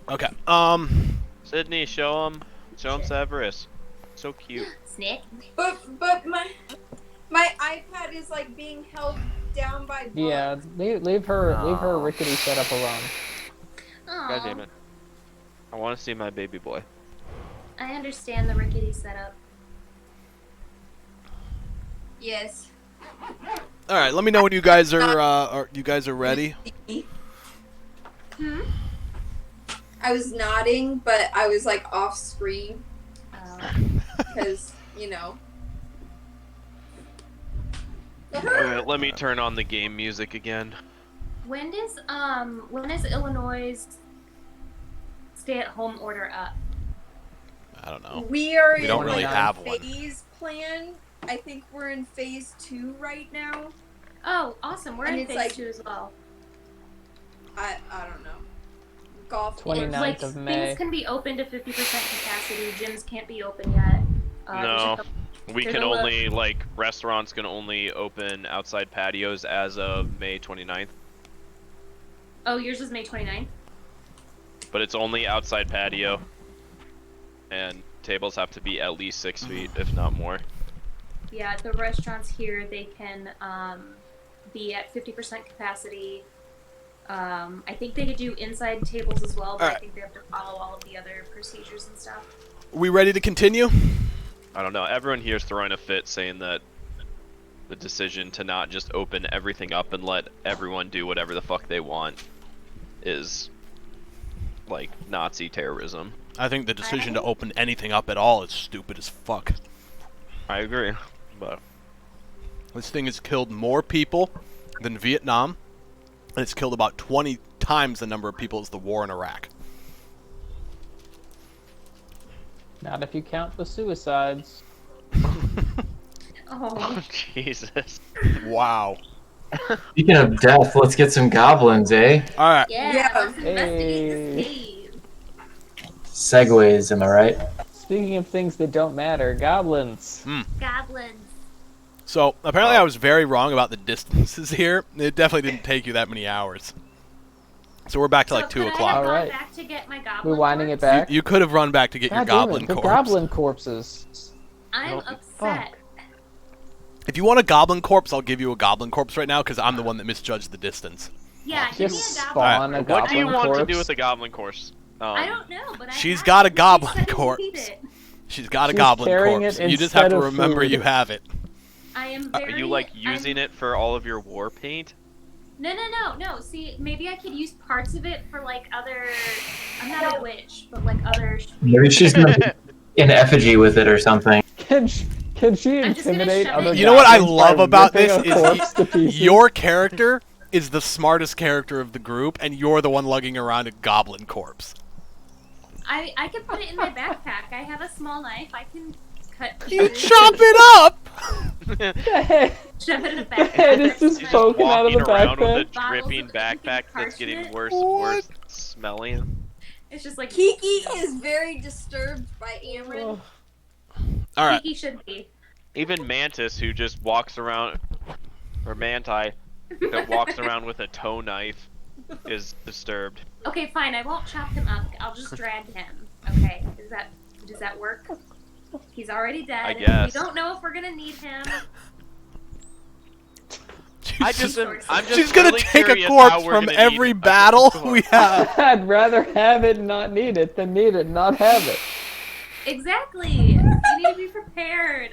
Okay. Sydney, show him Severus. So cute. Snake. But my iPad is like being held down by bugs. Yeah, leave her rickety setup alone. God damn it. I want to see my baby boy. I understand the rickety setup. Yes. All right. Let me know when you guys are ready. Hmm. I was nodding, but I was like off screen Oh. because you know. Alright, let me turn on the game music again. When is Illinois' stay-at-home order up? I don't know. We are We in don't really like have a one. phase plan. I think we're in phase 2 right now. Oh, awesome. We're And in it's phase like- 2 as well. I don't know. Golf. 29th It's like of May. things can be open to 50% capacity. Gyms can't be open yet. No. We There's can a lo- only, like, restaurants can only open outside patios as of May 29th. Oh, yours is May 29th? But it's only outside patio. And tables have to be at least 6 feet, if not more. Yeah, the restaurants here, they can be at 50% capacity. I think they could do inside tables as well, but I Alright. think they have to follow all of the other procedures and stuff. We ready to continue? I don't know. Everyone here is throwing a fit saying that the decision to not just open everything up and let everyone do whatever the fuck they want is like Nazi terrorism. I think the decision to open anything up at all is stupid as fuck. I agree, but This thing has killed more people than Vietnam, and it's killed about 20 times the number of people as the war in Iraq. Not if you count the suicides. Oh, Jesus. Wow. Speaking of death, let's get some goblins, eh? All right. yeah, Yeah. let's investigate this Hey. cave. Segways, am I right? Speaking of things that don't matter, goblins. Goblins. So apparently I was very wrong about the distances here. It definitely didn't take you that many hours. So we're back to like 2 could I o'clock. have gone Alright. back to get my goblin We're winding it corpse? back. You could have run back to get your God damn goblin it, the corpse. goblin corpses. I'm upset. If you want a goblin corpse, I'll give you a goblin corpse right now because I'm the one that misjudged the distance. Yeah, give me Just a goblin. spawn a What goblin do you want to corpse. do with the goblin course? I don't know, but She's have got a it. She goblin said I corpse. need it. She's got a She's goblin carrying corpse. it You just have instead to of remember food. you have it. I am Are very. you like using it for all of your war paint? No. See, maybe I could use parts of it for like other. I'm not a witch, but like other. Maybe she's gonna be in effigy with it or something. Can she I'm just gonna intimidate shove other it- You know what I goblins love by about ripping this a is corpse to pieces? your character is the smartest character of the group, and you're the one lugging around a goblin corpse. I can put it in my backpack. I have a small knife. I can cut. You pieces, chop it up! The head, Shove it in a the backpack. head is just She's poking out of the walking around backpack. with a Bottles dripping of backpack that's parchment. getting worse What? worse smelling. It's just like Kiki is very disturbed by Amryn. Alright, Kiki should be. Even Mantis, who just walks around, or Manti, that walks around with a toe knife, is disturbed. Okay, fine. I won't chop him up. I'll just drag him. Okay, does that work? He's already dead. I guess. We don't know if we're gonna need him. I'm just she's gonna really take a curious corpse how we're from gonna every need a battle corpse. we have. I'd rather have it and not need it than need it and not have it. Exactly. You need to be prepared.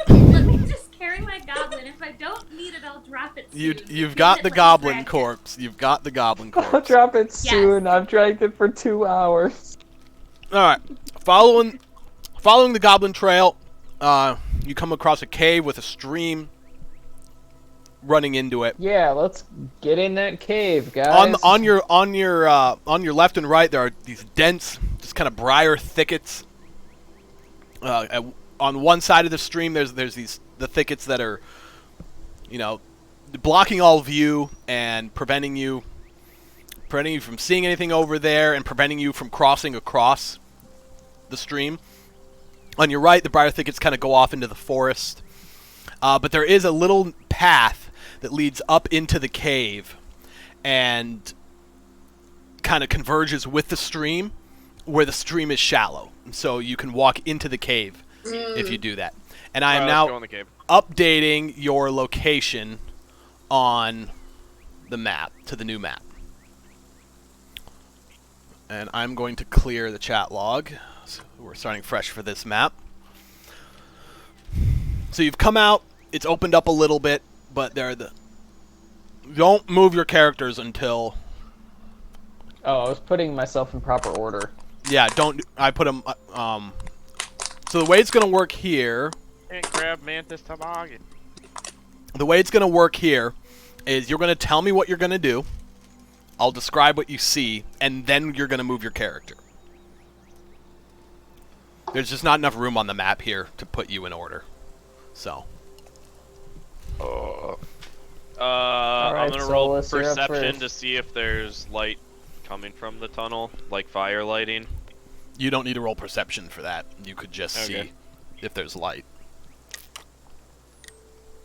Let me just carry my goblin. If I don't need it, I'll drop it soon. You've Just got use the it like a goblin dragon. corpse. You've got the goblin I'll corpse. drop it soon. I've dragged it for 2 hours. Alright, following the goblin trail, you come across a cave with a stream running into it. Yeah, let's get in that cave, guys. On your left and right, there are these dense, just kind of briar thickets. On one side of the stream, there's the thickets that are, blocking all view and preventing you from seeing anything over there, and preventing you from crossing across the stream. On your right, the briar thickets kind of go off into the forest, but there is a little path that leads up into the cave and kind of converges with the stream, where the stream is shallow, so you can walk into the cave if you do that. And I am Alright, let's go now in the cave. updating your location on the map to the new map. And I'm going to clear the chat log. So we're starting fresh for this map. So you've come out, it's opened up a little bit, but don't move your characters until... Oh, I was putting myself in proper order. Yeah, I put them... So the way it's going to work here... Can't grab Mantis Toboggan. The way it's going to work here is you're going to tell me what you're going to do. I'll describe what you see, and then you're going to move your character. There's just not enough room on the map here to put you in order. So. I'm gonna roll Solus, you're up perception first. to see if there's light coming from the tunnel, like fire lighting. You don't need to roll perception for that. You could just Okay. see if there's light.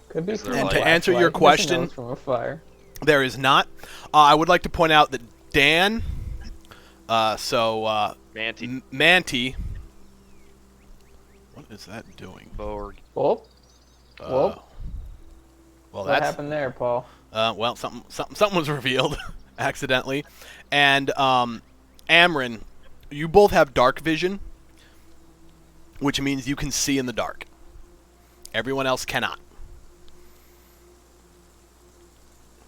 Could be Is there from a And to answer your flashlight. Never question- knows from a fire. There is not. I would like to point out that Dan, Manti. Manti. What is that doing? Borg. Oh, Uh, Well, well, what that's happened there, Paul? well, something was revealed accidentally, and Amryn, you both have dark vision, which means you can see in the dark. Everyone else cannot.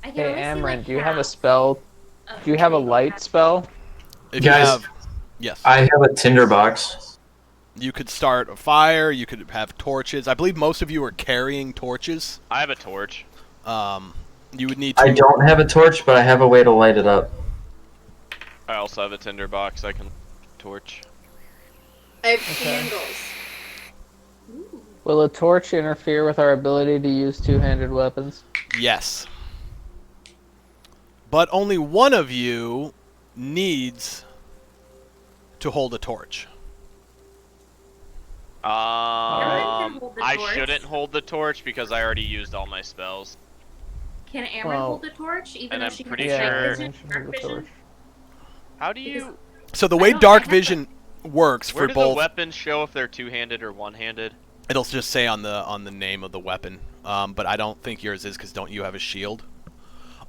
I can Hey, only see, Amryn, like, do you have a half spell? of Do you have a the tree. light spell? If Guys, you have, yes, I have a tinderbox. you could start a fire. You could have torches. I believe most of you are carrying torches. I have a torch. You would need to. I don't have a torch, but I have a way to light it up. I also have a tinderbox I can torch. I have candles. Ooh. Will a torch interfere with our ability to use two-handed weapons? Yes. But only one of you needs to hold a torch. can hold the I torch. shouldn't hold the torch because I already used all my spells. Can Amryn Well- hold the torch, even And though I'm she pretty has sure- night Yeah, vision, you should dark hold the vision? torch. How do you? So the I way don't- dark I have vision works Where for do the both, weapons show if they're two-handed or one-handed? it'll just say on the name of the weapon. But I don't think yours is because don't you have a shield?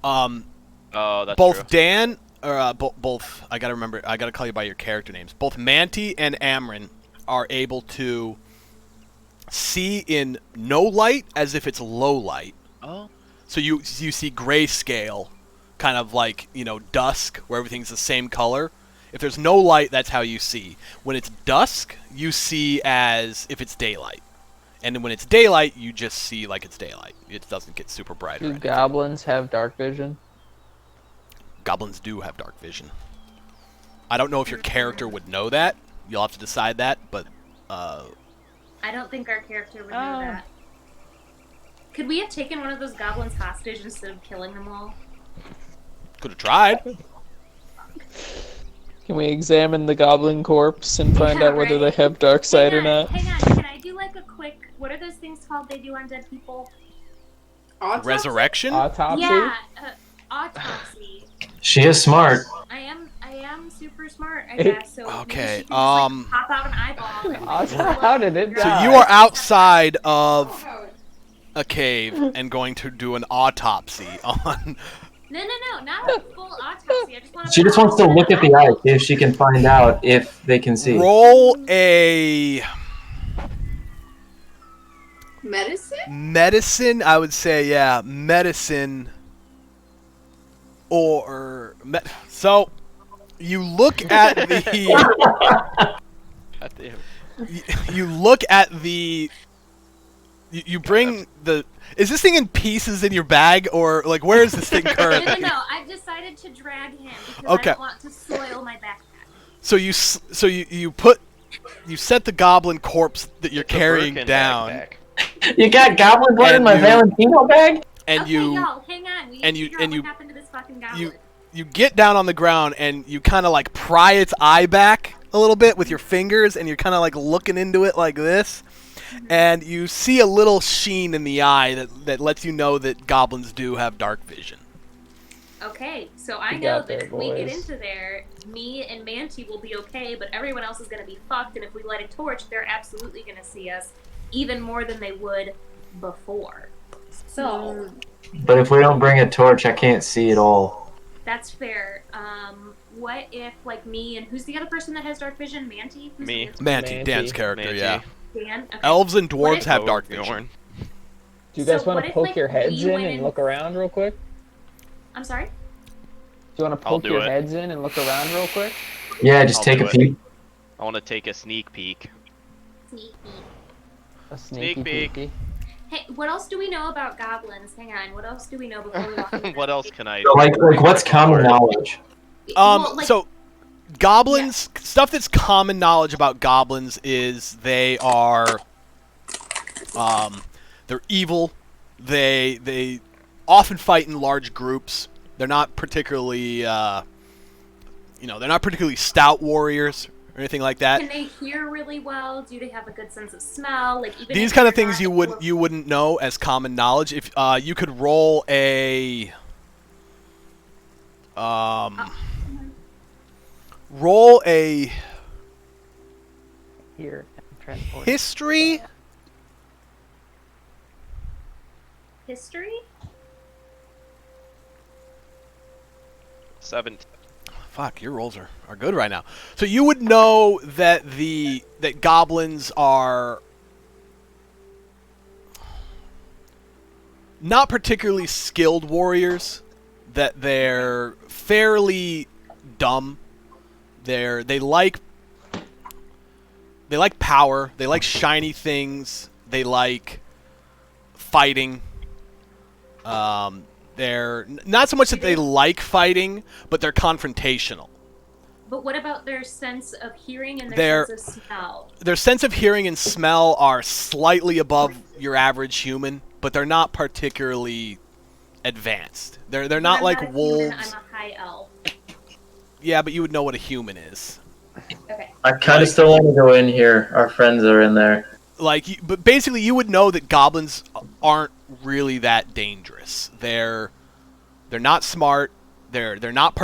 Oh, that's Both true. Dan or both I gotta remember. I gotta call you by your character names. Both Manti and Amryn are able to see in no light as if it's low light. Oh. So you see grayscale, kind of like dusk, where everything's the same color. If there's no light, that's how you see. When it's dusk, you see as if it's daylight, and then when it's daylight, you just see like it's daylight. It doesn't get super bright. Or Do anything. goblins have dark vision? Goblins do have dark vision. I don't know if your character would know that. You'll have to decide that, but I don't think our character would know Oh. that. Could we have taken one of those goblins hostage instead of killing them all? could have tried. Can we examine the goblin corpse and find Yeah, out whether right. they have dark side or not? Hang on, can I do like a quick, what are those things called they do on dead people? Autopsy? Resurrection? Autopsy? Yeah, autopsy. She is smart. I am super smart, I It- guess. So Okay, maybe she can just, like, pop out an eyeball. How did it So die? you are outside of Oh, a cave and going to do an autopsy on. No, not a full autopsy. I just want to. She just wants to look at the eye, see if she can find out if they can see. Roll a medicine? medicine. I would say, yeah, medicine. Or so you look at the. God damn. You look at the. You bring the. Is this thing in pieces in your bag, or like where is this thing currently? No. I've decided to drag him because Okay. I don't want to soil my backpack. So you set the goblin corpse that you're carrying Birkin down, backpack. You got goblin blood in And my you- Valentino bag? and Okay, you y'all, hang on. We need and to you- figure out and you- what happened to this fucking goblin. you get down on the ground and you kind of like pry its eye back a little bit with your fingers, and you're kind of like looking into it like this, and you see a little sheen in the eye that lets you know that goblins do have dark vision. Okay, so I You know got that there, if we get boys. into there, me and Manti will be okay, but everyone else is going to be fucked, and if we light a torch, they're absolutely going to see us, even more than they would before. So, But if we don't bring a torch, I can't see it all. that's fair. What if, like, me and who's the other person that has dark vision? Manti? Who's Me. the other- Manti, Manti. Dan's character, Manti. yeah. Dan? Okay. Elves and dwarves if- have Oh, dark vision. Bjorn. Do you guys So want what to if, poke like, your heads we in went and in- look around real quick? I'm sorry? Do you want to I'll poke do your it. heads in and look around real quick? Yeah, just I'll take do a it. peek. I want to take a sneak peek. Sneaky. A Sneak sneaky peek. peeky. Hey, what else do we know about goblins? Hang on, what else do we know before we walk into What the- else can I? So, like what's common knowledge? Well, like, So goblins, stuff that's common knowledge about goblins is they are, they're evil. They often fight in large groups. They're not particularly, they're not particularly stout warriors or anything like that. can they hear really well? Do they have a good sense of smell? Like even These if kind of they're things not you wouldn't know as common knowledge. If you could roll a roll a Here, transport. history. history. 17. Fuck, your rolls are good right now. So you would know that that goblins are not particularly skilled warriors, that they're fairly dumb. They like power, they like shiny things, they like fighting. They're not so much that they like fighting, but they're confrontational. But what about their sense of hearing and They're- their sense of smell? Their sense of hearing and smell are slightly above your average human, but they're not particularly advanced. They're not I'm like a human, wolves. I'm a high elf. Yeah, but you would know what a human is. Okay. I kind of still want to go in here. Our friends are in there. But basically, you would know that goblins aren't really that dangerous. They're not smart. They're not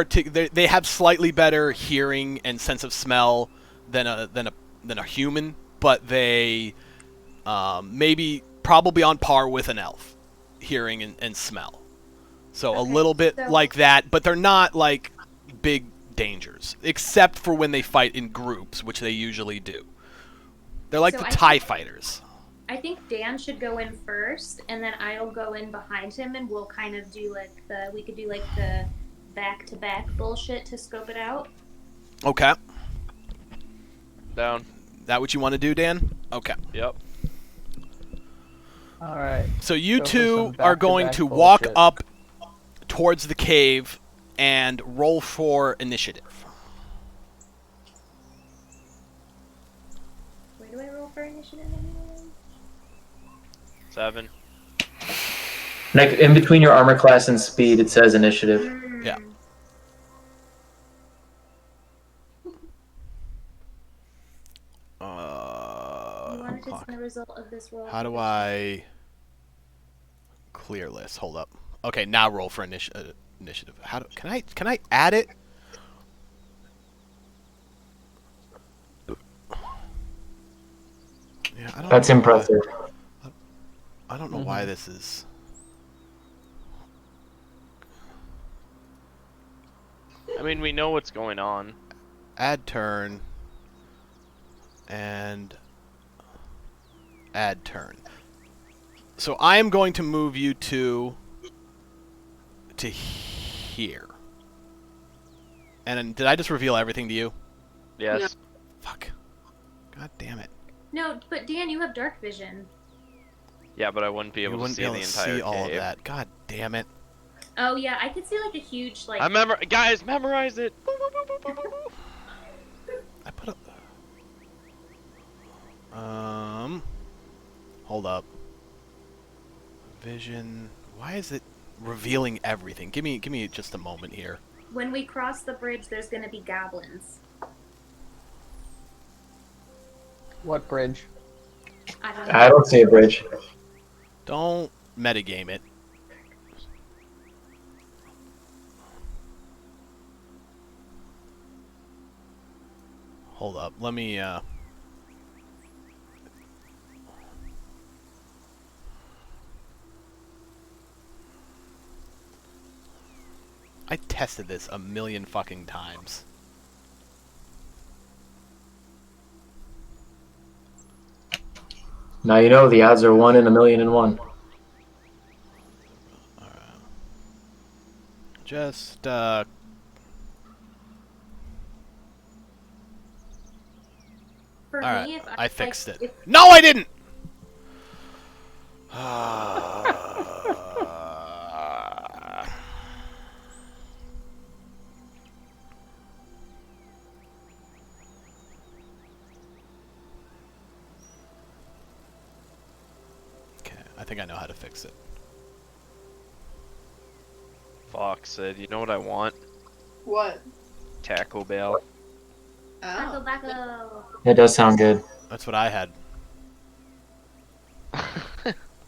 They have slightly better hearing and sense of smell than a human, but they probably on par with an elf, hearing and smell. So a Okay, little bit so- like that, but they're not like big dangers, except for when they fight in groups, which they usually do. They're like So the I TIE think- fighters. I think Dan should go in first, and then I'll go in behind him, and we'll kind of do we could do like the back-to-back bullshit to scope it out. Okay. Down. That what you want to do, Dan? Okay. Yep. All right. So you Go for two some are going back-to-back to walk bullshit. up towards the cave and roll for initiative. Where do I roll for initiative anyway? 7. In between your armor class and speed, it says initiative. Yeah. You wanted to Clock. see the result of this roll. How do I clear list? Hold up. Okay, now roll for initiative. Can I add it? Yeah, I don't That's know why- impressive. I don't know why this is. I mean, we know what's going on. Add turn and add turn. So I am going to move you to here. And then, did I just reveal everything to you? Yes. Fuck. God damn it. No, but Dan, you have dark vision. Yeah, but I wouldn't be You able to wouldn't see be able the to entire see all of cave. that. God damn it. Oh yeah, I could see like a huge like. Guys, memorize it. I put up. Hold up. Vision. Why is it revealing everything? Give me just a moment here. When we cross the bridge, there's gonna be goblins. What bridge? I don't know. I don't see a bridge. Don't metagame it. Hold up. Let me I tested this a million fucking times. Now you know the odds are 1 in 1,000,001. Just For Alright, me, if I fixed it. If, No, I didn't. Okay, I think I know how to fix it. Fox said, you know what I want? What? Taco Bell. Taco Oh. Bacco. It does sound good. That's what I had.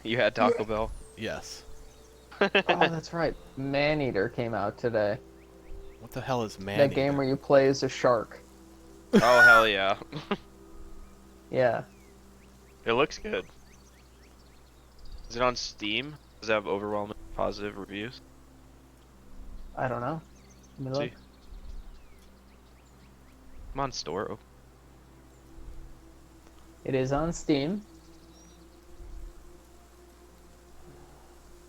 You had Taco Bell? Yes. Oh, that's right. Maneater came out today. What the hell is man? That game where you play as a shark. Oh, hell yeah. Yeah. It looks good. Is it on Steam? Does it have overwhelming positive reviews? I don't know. Let me Let's look. see. Come on, store. Oh, It is on Steam.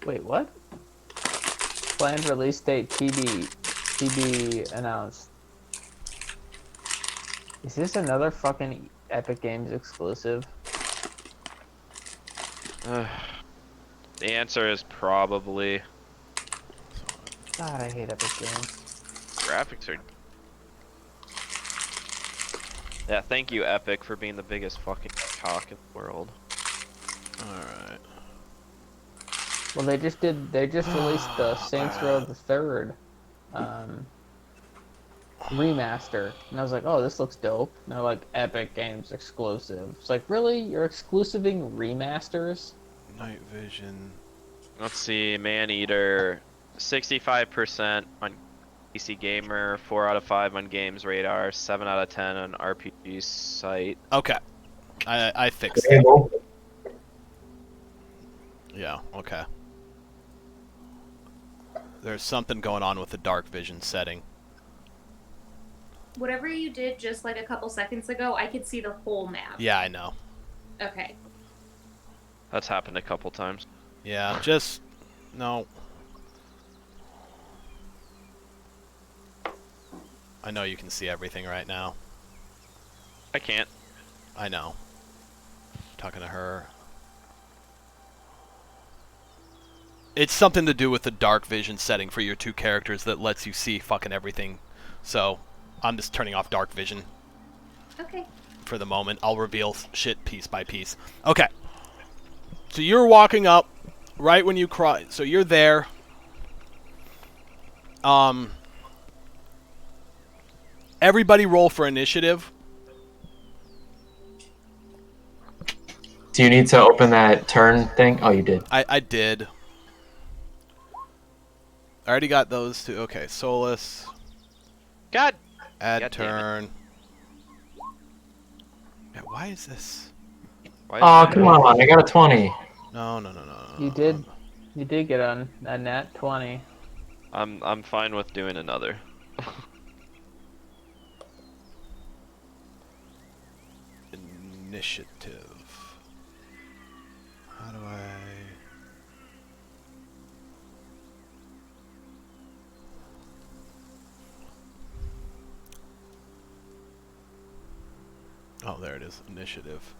Wait, what? Planned release date TB announced. Is this another fucking Epic Games exclusive? The answer is probably God, I hate Epic Games. graphics are. Yeah, thank you, Epic, for being the biggest fucking cock in the world. Alright. Well, they just released the Saints Row the Third remaster, and I was like, oh, this looks dope. And they're like, Epic Games exclusive. It's like, really? You're exclusiving remasters? Night Vision. Let's see, Maneater, 65% on PC Gamer, 4 out of 5 on Games Radar, 7 out of 10 on RPG Site. Okay. I fixed Hey, it. Mo. Yeah, okay. There's something going on with the dark vision setting. Whatever you did just like a couple seconds ago, I could see the whole map. Yeah, I know. Okay. That's happened a couple times. Yeah, just... No. I know you can see everything right now. I can't. I know. Talking to her. It's something to do with the dark vision setting for your two characters that lets you see fucking everything. So, I'm just turning off dark vision Okay. for the moment. I'll reveal shit piece by piece. Okay. So you're walking up right when you cry. So you're there. Everybody roll for initiative. Do you need to open that turn thing? Oh, you did. I did. I already got those two. Okay, Solus. God! Add God damn it. turn. Yeah, why is this? Why is Oh, that- come on. I got a 20. No. You did. You did get on a nat 20. I'm fine with doing another. Initiative. How do I... Oh, there it is. Initiative.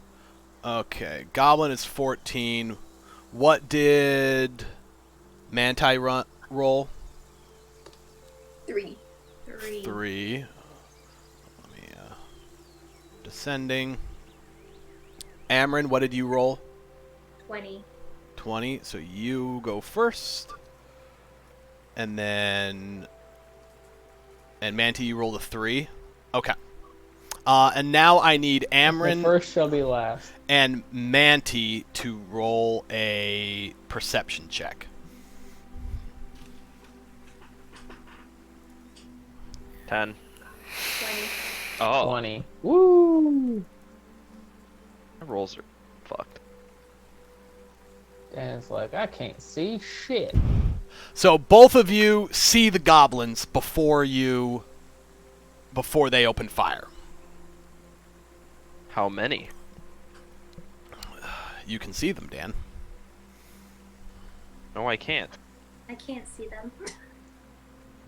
Okay. Goblin is 14. What did Manti roll? 3. 3. 3. Let me, descending. Amryn, what did you roll? 20. 20. So you go first. And then... And Manti, you rolled a 3. Okay. And now I need The Amryn first shall be last. and Manti to roll a perception check. 10. 20. Oh, 20. Woo! my rolls are fucked. And it's like, I can't see shit. So both of you see the goblins before they open fire. How many? You can see them, Dan. No, I can't. I can't see them.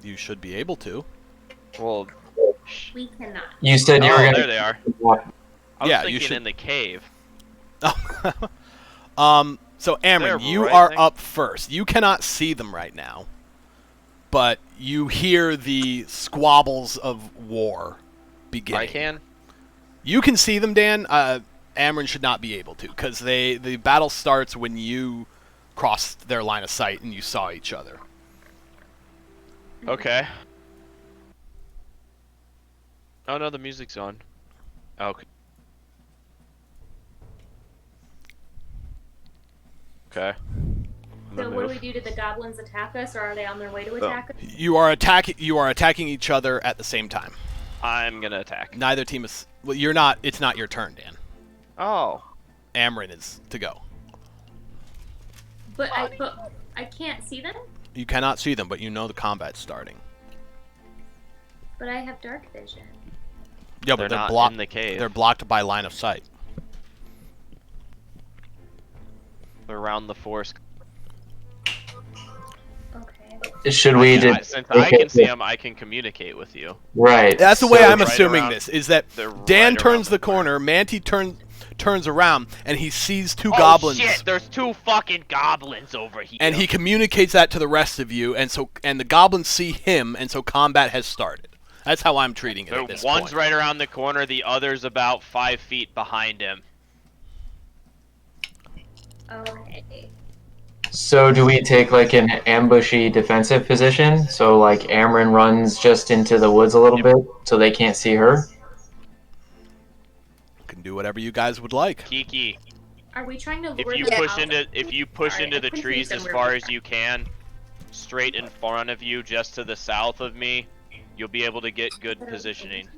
You should be able to. Well, We cannot. You said you were oh, going there they are. I was Yeah, you thinking should- in the cave. So Amryn, They're you right are there. up first. You cannot see them right now, but you hear the squabbles of war beginning. I can. You can see them, Dan. Amryn should not be able to, because the battle starts when you crossed their line of sight and you saw each other. Okay. Oh no, the music's on. Okay. Okay. I'm So gonna what do move. we do? Did the goblins attack us, or are they on their way to attack us? You are attacking each other at the same time. I'm gonna attack. Neither team is. Well, you're not. It's not your turn, Dan. Oh. Amryn is to go. But I can't see them. You cannot see them, but you know the combat's starting. But I have dark vision. Yeah, They're but they're not blocked. in the cave. They're blocked by line of sight. They're around the forest. Okay. Should we Yeah, just... since I can see them, I can communicate with you. Right. That's the way so- I'm right assuming around- this. Is that they're Dan right turns around the the corner, Manti turns around, and he sees two Oh goblins. shit! There's 2 fucking goblins over here. And he communicates that to the rest of you, and the goblins see him, and so combat has started. That's how I'm treating it at this One's point. right around the corner, the other's about 5 feet behind him. Okay. So do we take like an ambushy defensive position? So like Amryn runs just into the woods a little bit so they can't see her? You can do whatever you guys would like. Kiki, Are we trying to if lure you them push out? into Sorry, the I'm confused trees on as where far we as are. you can, straight in front of you, just to the south of me, you'll be able to get good positioning.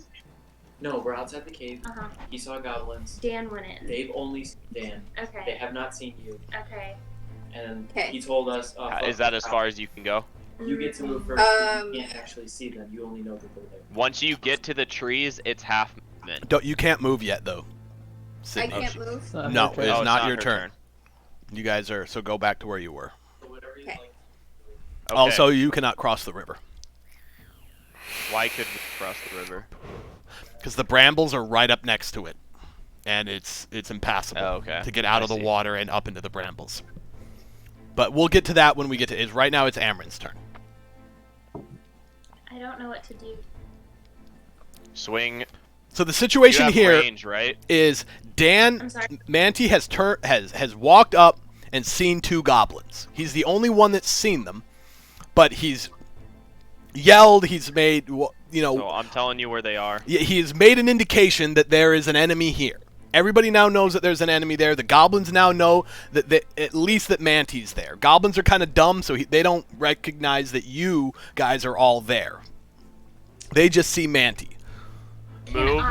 No, we're outside the cave. Uh-huh. He saw goblins. Dan went in. They've only seen Dan. They Okay. have not seen you. Okay. And Okay. he told us, Is that as far as you can go? you get to move first. You can't actually see them. You only know that they're there. Once you get to the trees, it's half movement. You can't move yet, though. I Sydney. can't move. It's not No, her turn. it's Oh, not your her turn. You guys are, so go back to where you were. Okay. Okay. Also, you cannot cross the river. Why could we cross the river? Because the brambles are right up next to it. And it's impassable Oh, okay. to get out I of the see. water and up into the brambles. But we'll get to that when we get to it. Right now, it's Amryn's turn. I don't know what to do. Swing. So the You situation have here range, right? is Dan I'm sorry. Manti has walked up and seen two goblins. He's the only one that's seen them, but he's yelled. He's made So I'm telling you where they are. he's made an indication that there is an enemy here. Everybody now knows that there's an enemy there. The goblins now know that at least that Manti's there. Goblins are kind of dumb, so they don't recognize that you guys are all there. They just see Manti. Move.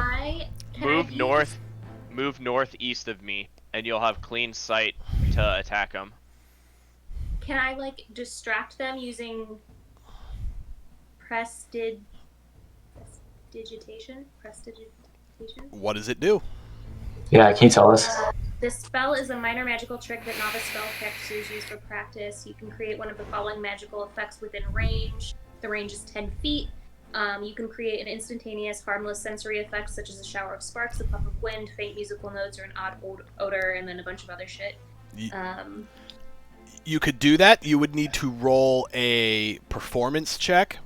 Can Move I use- north. Move northeast of me, and you'll have clean sight to attack them. Can I like distract them using prestidigitation? Prestidigitation. What does it do? Yeah, can you tell us? This spell is a minor magical trick that novice spellcasters use for practice. You can create one of the following magical effects within range. The range is 10 feet. You can create an instantaneous, harmless sensory effect such as a shower of sparks, a puff of wind, faint musical notes, or an odd odor, and then a bunch of other shit. You could do that. You would need to roll a performance check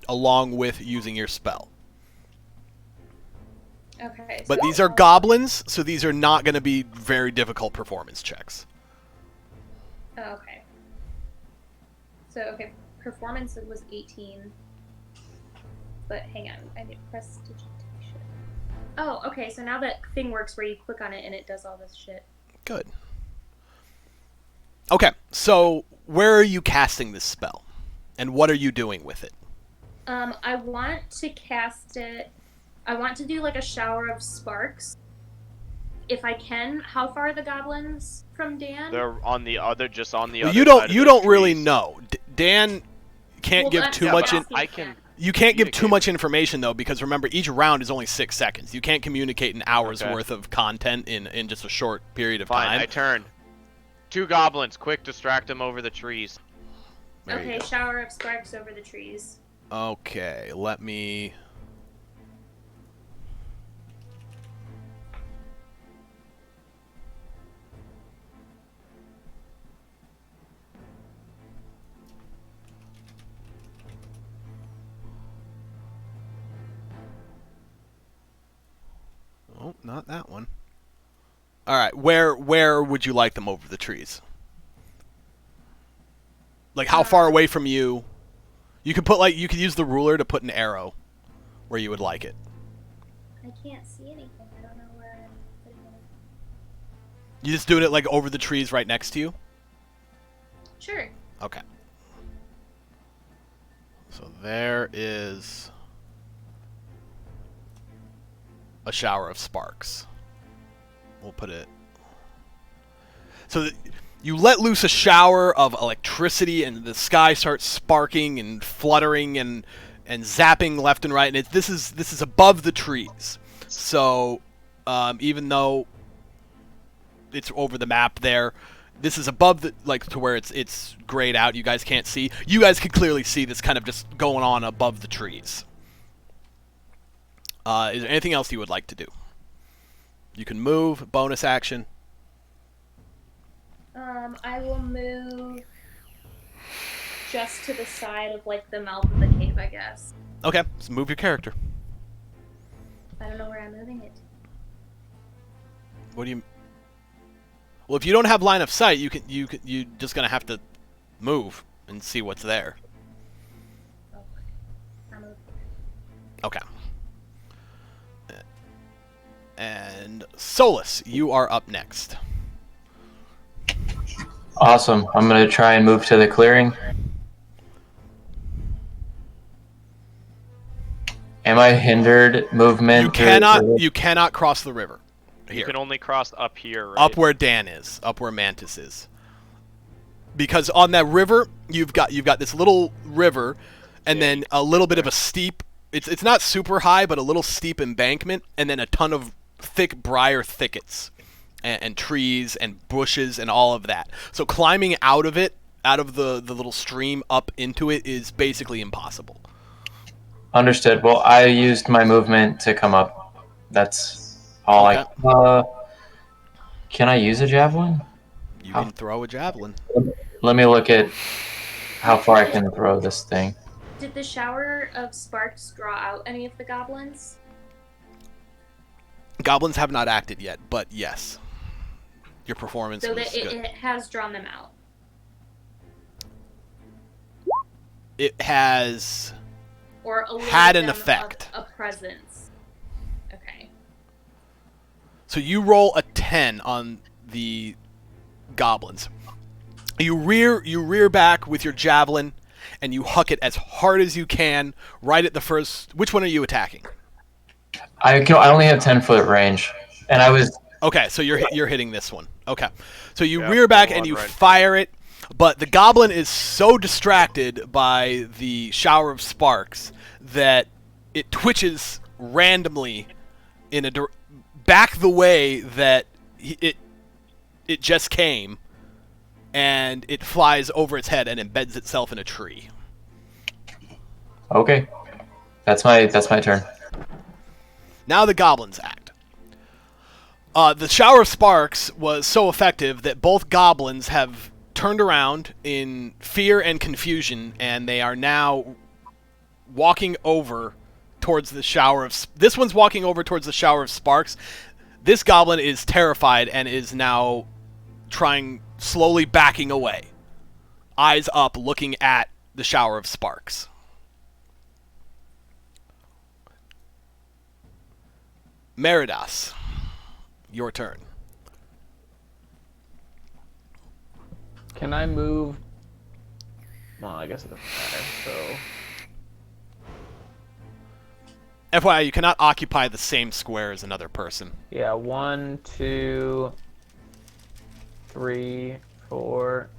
along with using your spell. Okay. But these are goblins, so these are not going to be very difficult performance checks. Oh, okay. So, okay, performance was 18. But hang on, I need prestidigitation. Oh, okay, so now that thing works where you click on it and it does all this shit. Good. Okay, so where are you casting this spell? And what are you doing with it? I want to cast it. I want to do like a shower of sparks. If I can. How far are the goblins from Dan? They're on the other, just on the Well, other. you side don't. of You the don't really trees. know. Dan can't Well, give that's too what much. I'm In, asking I for. can. you can't give too communicate. much information though, because remember, each round is only 6 seconds. You can't communicate an hour's Okay. worth of content in just a short period of Fine, time. I turn. 2 goblins, quick, distract them over the trees. There you Okay, go. shower of sparks over the trees. Okay, let me. Oh, not that one. All right, where would you like them over the trees? Like how far away from you? You could could use the ruler to put an arrow where you would like it. I can't see anything. I don't know where I'm putting it. You just doing it like over the trees right next to you? Sure. Okay. So there is a shower of sparks. We'll put it. So you let loose a shower of electricity, and the sky starts sparking and fluttering and zapping left and right. And this is above the trees. So even though it's over the map there, this is above the to where it's grayed out. You guys can't see. You guys can clearly see this kind of just going on above the trees. Is there anything else you would like to do? You can move, bonus action. I will move just to the side of like the mouth of the cave, I guess. Okay, so move your character. I don't know where I'm moving it. What do you? Well, if you don't have line of sight, you just gonna have to move and see what's there. Okay. And Solus, you are up next. Awesome. I'm gonna try and move to the clearing. Am I hindered movement? You cannot cross the river. You Here. can only cross up here, right? Up where Dan is, up where Mantis is. Because on that river, you've got this little river, and then a little bit of a steep. It's not super high, but a little steep embankment, and then a ton of thick briar thickets, and trees and bushes and all of that. So climbing out of it, out of the little stream up into it, is basically impossible. Understood. Well, I used my movement to come up. That's all Okay. Can I use a javelin? You can throw a javelin. Let me look at how far I can throw this thing. Did the shower of sparks draw out any of the goblins? Goblins have not acted yet, but yes. Your performance So was that good. it has drawn them out. It has Or alerted had an them of effect. a presence. Okay. So you roll a 10 on the goblins. You rear back with your javelin, and you huck it as hard as you can right at the first. Which one are you attacking? I only have 10-foot range, and I was Okay, so you're hitting this one. Okay, so you Yeah, rear back full and on you right. fire it, but the goblin is so distracted by the shower of sparks that it twitches randomly in back the way that it just came, and it flies over its head and embeds itself in a tree. okay. That's my turn. Now the goblins act. The shower of sparks was so effective that both goblins have turned around in fear and confusion, and they are now walking over towards the shower of... This one's walking over towards the shower of sparks. This goblin is terrified and is now slowly backing away. Eyes up, looking at the shower of sparks. Meridas, your turn. Can I move? Well, I guess it doesn't matter. So FYI, you cannot occupy the same square as another person. yeah, 1, 2, 3, 4,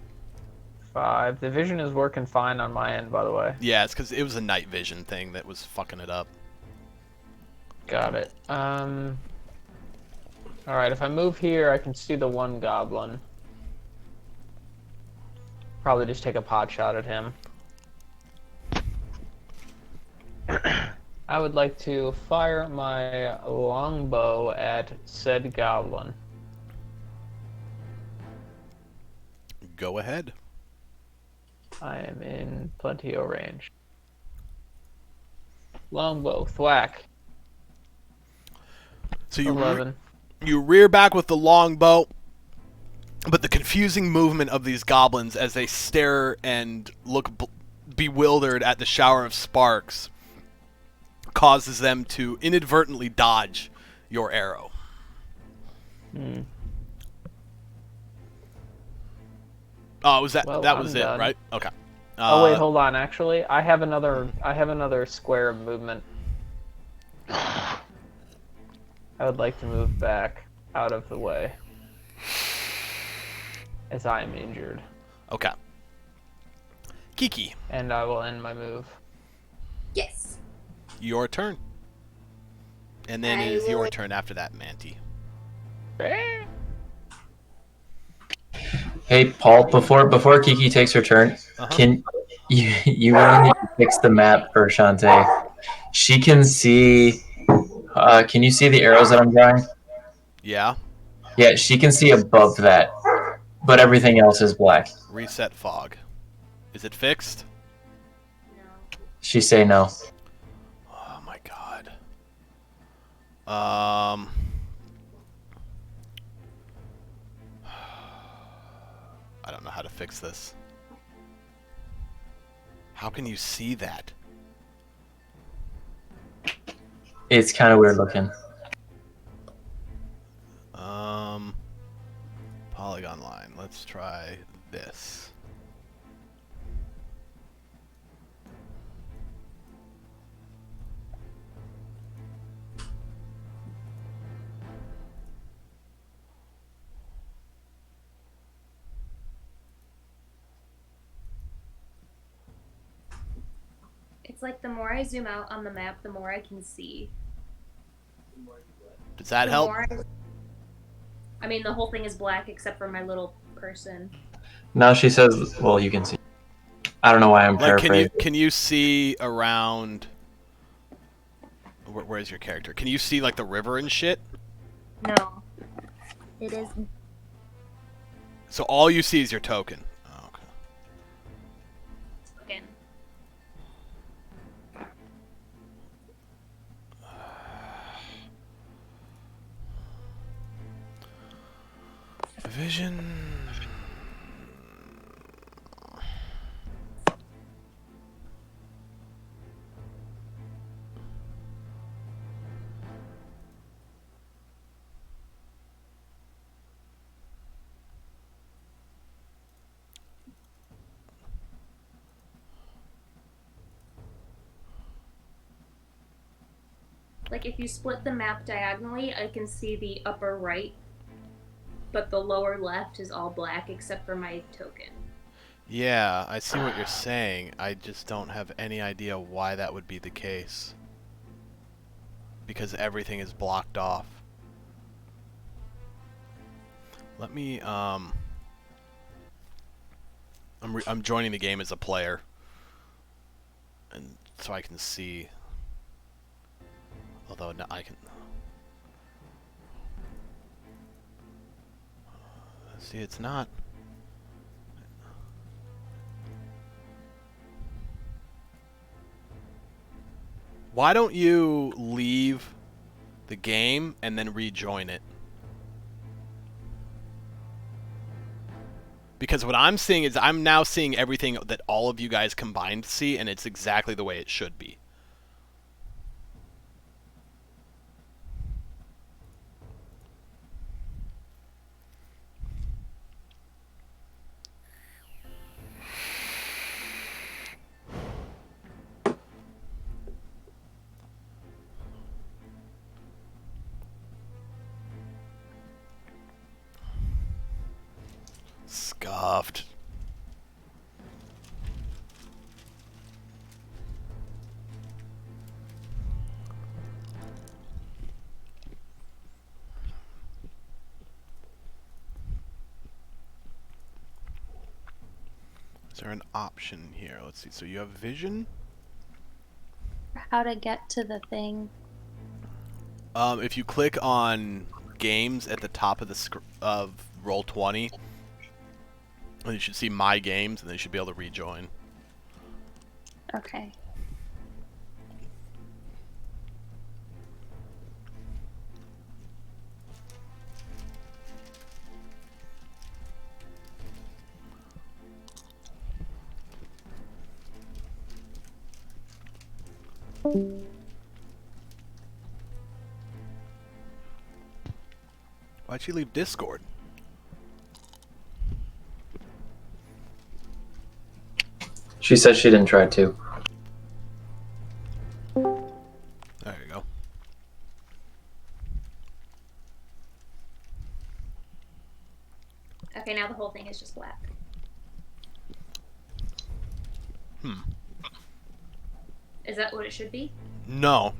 5. The vision is working fine on my end, by the way. Yeah, it's because it was a night vision thing that was fucking it up. Got it. Alright, if I move here, I can see the one goblin. Probably just take a pot shot at him. I would like to fire my longbow at said goblin. Go ahead. I am in plenty of range. Longbow, thwack. So you 11. you rear back with the longbow, but the confusing movement of these goblins as they stare and look bewildered at the shower of sparks causes them to inadvertently dodge your arrow. Hmm. Oh, was that Well, that I'm was it, done. right? Okay. Oh wait, hold on. Actually, I have another square of movement. I would like to move back out of the way, as I am injured, Okay. Kiki, and I will end my move. Yes. your turn. And then I it is your will- turn after that, Manti. Hey, Paul. Before Kiki takes her turn, can you really need to fix the map for Shantae? She can see. Can you see the arrows that I'm drawing? Yeah. Yeah, she can see above that, but everything else is black. Reset fog. Is it fixed? She say no. Oh my god. fix this. How can you see that? It's kind of weird looking. Polygon line. Let's try this. It's like the more I zoom out on the map, the more I can see. Does that The help? more I mean, the whole thing is black except for my little person. Now she says, well, you can see. I don't know why I'm Like, paraphrasing. can you see around? Where's your character? Can you see like the river and shit? No. It is. So all you see is your token. Oh, okay. Again. Vision. Like, if you split the map diagonally, I can see the upper right, but the lower left is all black except for my token. Yeah, I see what you're saying. I just don't have any idea why that would be the case. Because everything is blocked off. Let me, I'm joining the game as a player. And so I can see. Although no, I can. See, it's not. Why don't you leave the game and then rejoin it? Because what I'm seeing is I'm now seeing everything that all of you guys combined see, and it's exactly the way it should be. Scuffed. Is there an option here? Let's see. So you have vision. How to get to the thing. If you click on games at the top of the of Roll20, you should see my games, and then you should be able to rejoin. Okay. Why'd she leave Discord? She said she didn't try to. There you go. Okay, now the whole thing is just black. Is that what it should be? No.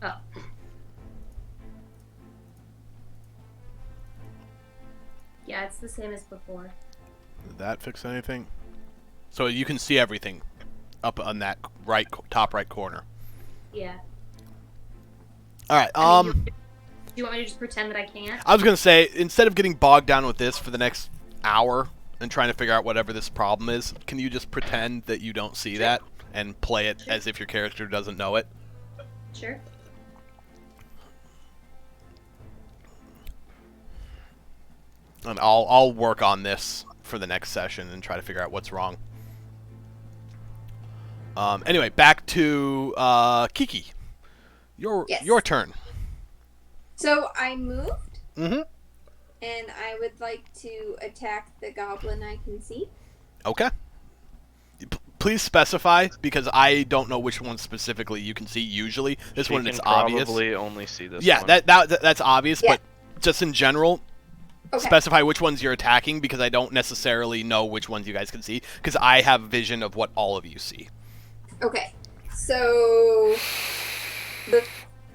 Oh. Yeah, it's the same as before. Did that fix anything? So you can see everything up on that right top right corner. Yeah. All right. I mean, do you want me to just pretend that I can't? I was gonna say, instead of getting bogged down with this for the next hour and trying to figure out whatever this problem is, can you just pretend that you don't see that and play it as if your character doesn't know it? Sure. And I'll work on this for the next session and try to figure out what's wrong. Anyway, back to Kiki. Yes. Your turn. So I moved, Mm-hmm. and I would like to attack the goblin I can see. Okay. Please specify, because I don't know which one specifically you can see usually. This She one can is obvious. probably only see this Yeah, one. that's obvious, Yeah. but just in general, Okay. specify which ones you're attacking, because I don't necessarily know which ones you guys can see, because I have vision of what all of you see. Okay. So the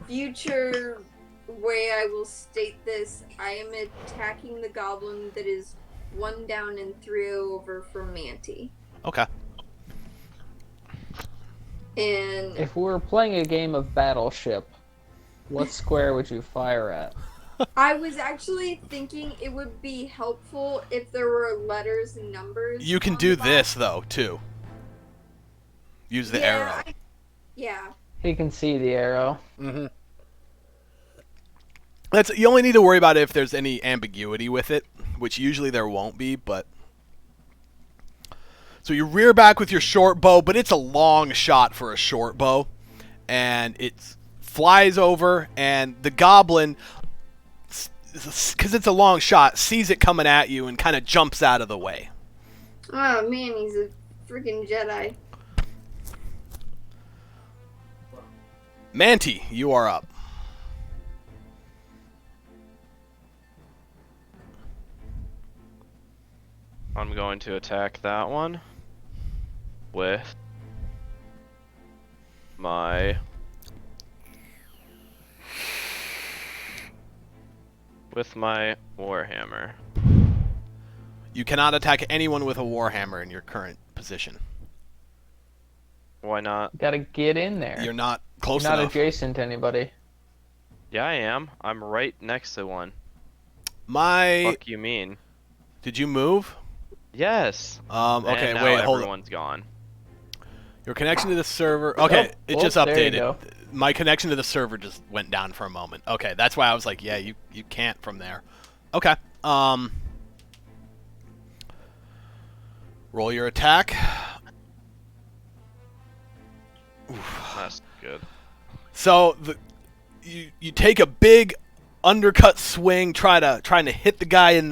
future way I will state this, I am attacking the goblin that is 1 down and 3 over from Manti. Okay. And If we were playing a game of Battleship, what square would you fire at? I was actually thinking it would be helpful if there were letters and numbers. You can on do the this, though, too. Use the Yeah, arrow. Yeah. He can see the arrow. Mm-hmm. You only need to worry about if there's any ambiguity with it, which usually there won't be, but... So you rear back with your short bow, but it's a long shot for a short bow. And it flies over, and the goblin, because it's a long shot, sees it coming at you and kind of jumps out of the way. Oh man, he's a freaking Jedi. Manti, you are up. I'm going to attack that one with my warhammer. You cannot attack anyone with a warhammer in your current position. Why not? You gotta get in there. You're not close You're not enough. adjacent to anybody. Yeah, I am. I'm right next to one. My... Fuck you mean? Did you move? Yes. Okay, And now wait, hold on. everyone's gone. Your connection to the server... Okay, it just there you updated. go. My connection to the server just went down for a moment. Okay, that's why I was like, yeah, you can't from there. Okay, roll your attack. That's good. So you take a big undercut swing, trying to hit the guy in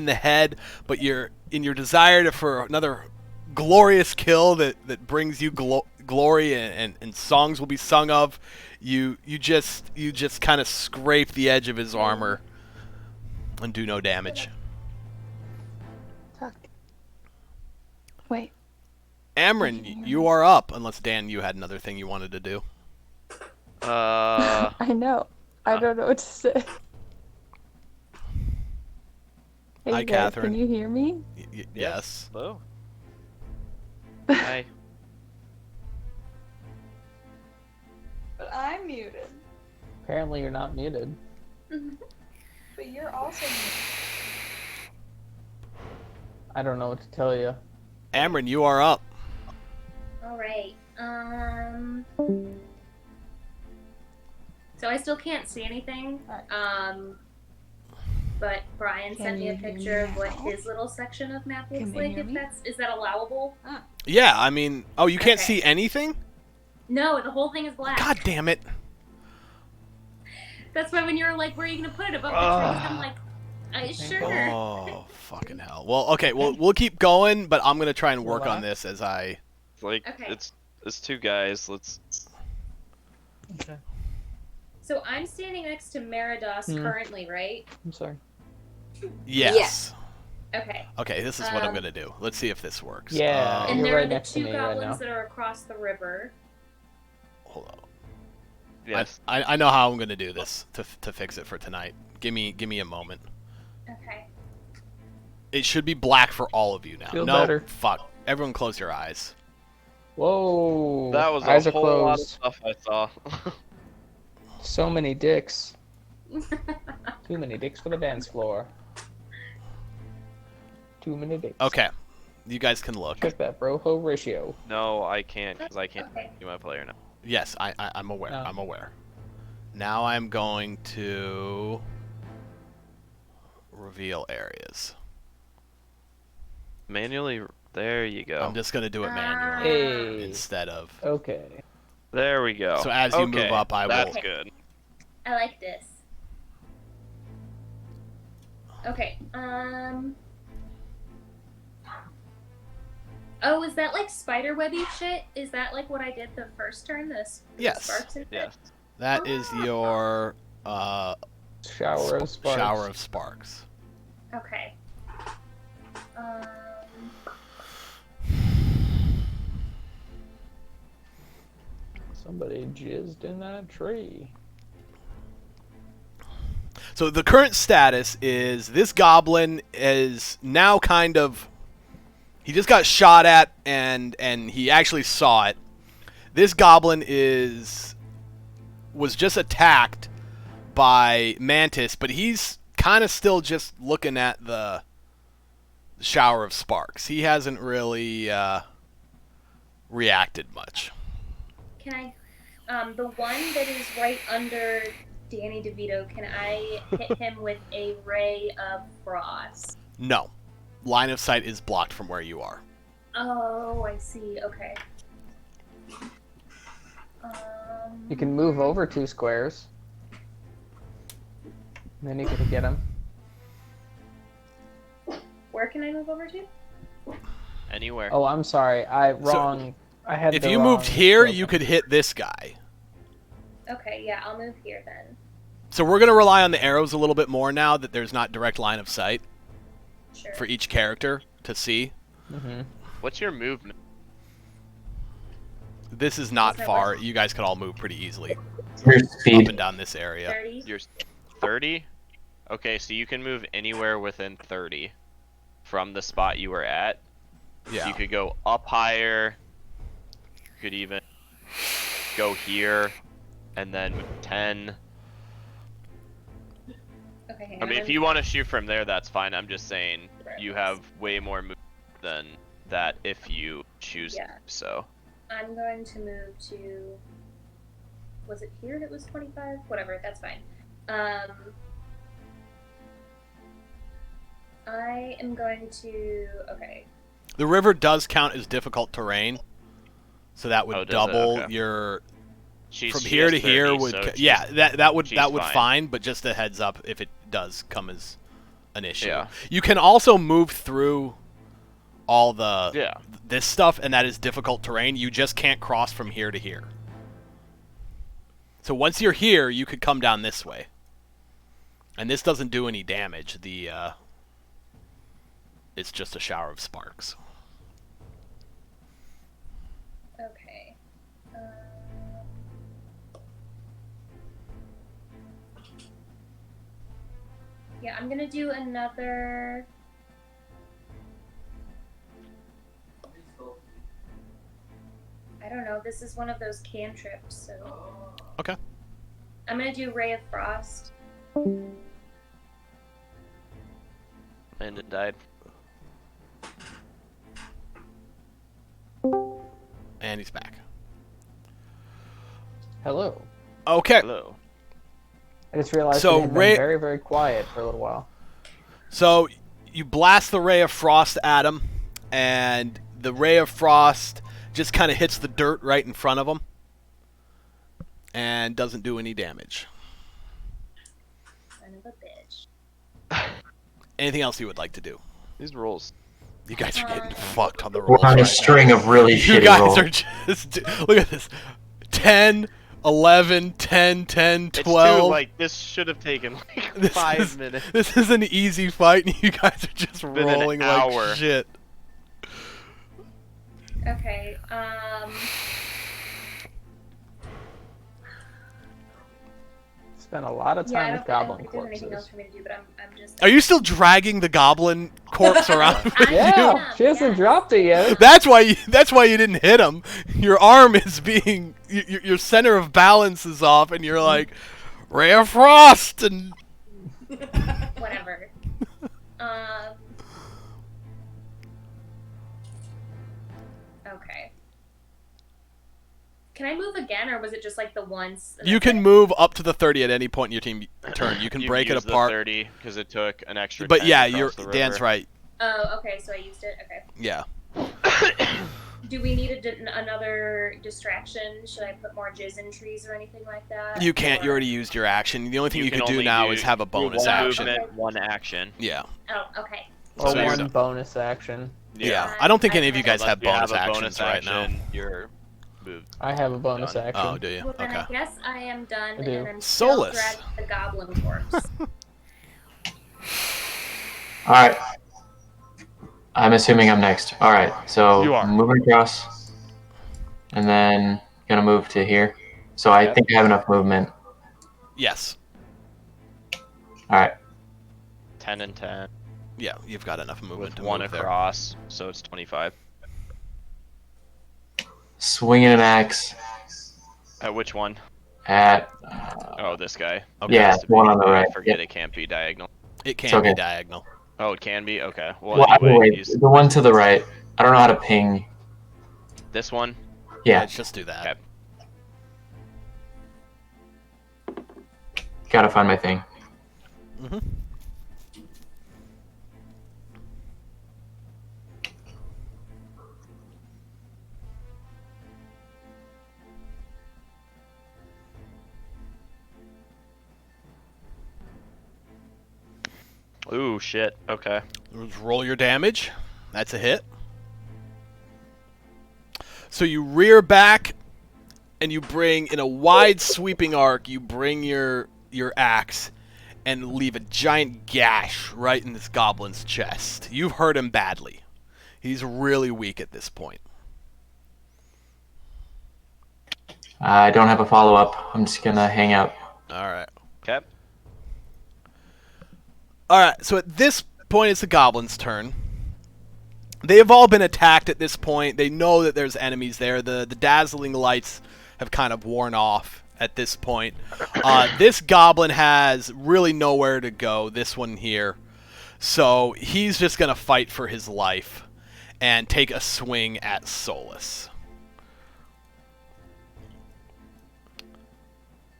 the head, but in your desire for another glorious kill that brings you glory and songs will be sung of, you just kind of scrape the edge of his armor and do no damage. Fuck. Wait. Amryn, you are up, unless Dan, you had another thing you wanted to do. I know. I don't know what to say. Hey, Hi, guys, Catherine. Can you hear me? Yes. Hello. Hi. But I'm muted. Apparently you're not muted. But you're also muted. I don't know what to tell you. Amryn, you are up. All right. So I still can't see anything. But Brian Can sent me a you hear picture me of what now? his little section of map looks Can you like. hear If me? is that allowable? Yeah, I mean, oh, you can't Okay. see anything? No, the whole thing is black. God damn it. That's why when you're like, where are you gonna put it above the trees? I'm like, sure. Oh, fucking hell. Well, okay, we'll keep going, but I'm going to try and work on this as I... Like Okay. it's two guys. Let's. Okay. So I'm standing next to Meridos currently, right? I'm sorry. Yes. Okay. Okay, this is what I'm going to do. Let's see if this works. Yeah. And You're there right are the next to two me right goblins now. that are across the river. Hold on. Yes. I know how I'm going to do this to fix it for tonight. Give me a moment. Okay. It should be black for all of you now. Feel no, better. fuck. Everyone close your eyes. Whoa. That was Eyes a are whole lot of closed. stuff I saw. So many dicks. Too many dicks for the dance floor. Too many dicks. Okay. You guys can look. Check that bro-ho ratio. No, I can't because I can't Okay. do my player now. Yes, I'm aware. Oh. I'm aware. Now I'm going to reveal areas. Manually. There you go. I'm just gonna do it manually Hey. instead of. Okay. There we go. So as you move Okay, up, I will. That's good. I like this. Okay. Oh, is that like spiderwebby shit? Is that like what I did the first turn? This Yes. sparks and shit? Yes. That is your Shower of sparks. shower of sparks. Okay. Somebody jizzed in that tree. So the current status is this goblin is now kind of. He just got shot at and he actually saw it. This goblin was just attacked by Mantis, but he's kind of still just looking at the shower of sparks. He hasn't really reacted much. Can I, the one that is right under Danny DeVito, can I hit him with a ray of frost? No. Line of sight is blocked from where you are. Oh, I see. Okay. You can move over 2 squares. Then you can get him. Where can I move over to? Anywhere. Oh, I'm sorry. I had. If the you wrong moved here, scope. you could hit this guy. Okay, yeah, I'll move here then. So we're going to rely on the arrows a little bit more now that there's not direct line of sight Sure. for each character to see. Mm-hmm. What's your movement? This is not Is that far. what? You guys could all move pretty easily Your up speed. and down this area. 30? You're 30? Okay, so you can move anywhere within 30 from the spot you were at. Yeah. You could go up higher. You could even go here and then move 10. Okay, hang I on. mean, if you want to shoot from there, that's fine. I'm just saying Right. you have way more movement than that if you choose to Yeah. do so. I'm going to move to. Was it here that was 25? Whatever, that's fine. I am going to. Okay. The river does count as difficult terrain. So that would Oh, does it? double Okay. your She's, from she here has to 30, here would so she's- yeah, that would she's fine. fine. But just a heads up if it does come as an issue. Yeah. You can also move through all the Yeah. this stuff, and that is difficult terrain. You just can't cross from here to here. So once you're here, you could come down this way. And this doesn't do any damage. It's just a shower of sparks. Okay. Yeah, I'm gonna do another. I don't know. This is one of those cantrips, so. Okay. I'm gonna do Ray of Frost. And it died. And he's back. Hello. Okay. Hello. I just realized So it had been Ray- very, very quiet for a little while. So you blast the ray of frost at him, and the ray of frost just kind of hits the dirt right in front of him and doesn't do any damage. Son of a bitch. Anything else you would like to do? These rolls. You guys are getting Um, fucked on the We're rolls on right a now. string of really You shitty guys rolls. are just look at this. 10, 11, 10, 10, It's 12. too, like, this should have taken, like, This 5 is- minutes. This is an easy fight, and you guys are just an rolling hour. like shit. Okay. Spent a lot of Yeah, I time don't, with I don't goblin think there's anything else corpses. for me to do, but I'm just. Are you still dragging the goblin corpse around with you? Yeah, she hasn't dropped it yet. That's why you didn't hit him. Your arm is being your center of balance is off, and you're like Ray of Frost and Whatever. Okay. Can I move again, or was it just like the once? and you that's can it? move up to the 30 at any point in your team turn. You can You break it used the apart. 30 because it took an extra. But 10 yeah, to cross the Dan's river. right. Oh, okay, so I used it. Okay. Yeah. Do we need another distraction? Should I put more jizz in trees or anything like that? You can't. You Or- already used your action. The only thing you can could do only now is have a do bonus one action. movement, one action. Yeah. Oh, okay. Or So you're one done. bonus action. Yeah. I don't think any of you guys Unless have you bonus a actions bonus right now. action, You're moved. I have a bonus Done. action. Oh, do you? Well, then Okay. I guess I am done, I do. and I'm still Solus. dragging the goblin corpse. All right. I'm assuming I'm next. All right. So You are. moving across, and then gonna move to here. So I think I have enough movement. Yes. All right. 10 and 10 Yeah, you've got enough movement with to one move there. across, so it's 25. Swinging an axe At which one? at. Oh, this guy. Okay. Yeah, Has to the one be- on the right. I forget Yep. it can't be diagonal. It can It's okay. be diagonal. Oh, it can be? Okay. Well, Well, anyway, anyway, the one to the right. I don't know how to ping. this one? Yeah, Just do that. Okay. gotta find my thing. hmm Ooh, shit. Okay. Roll your damage. That's a hit. So you rear back, and you bring, in a wide sweeping arc, you bring your axe and leave a giant gash right in this goblin's chest. You've hurt him badly. He's really weak at this point. I don't have a follow up. I'm just gonna hang out. All right. Okay. All right. So at this point, it's the goblin's turn. They have all been attacked at this point. They know that there's enemies there. The dazzling lights have kind of worn off at this point. This goblin has really nowhere to go, this one here. So he's just going to fight for his life and take a swing at Solus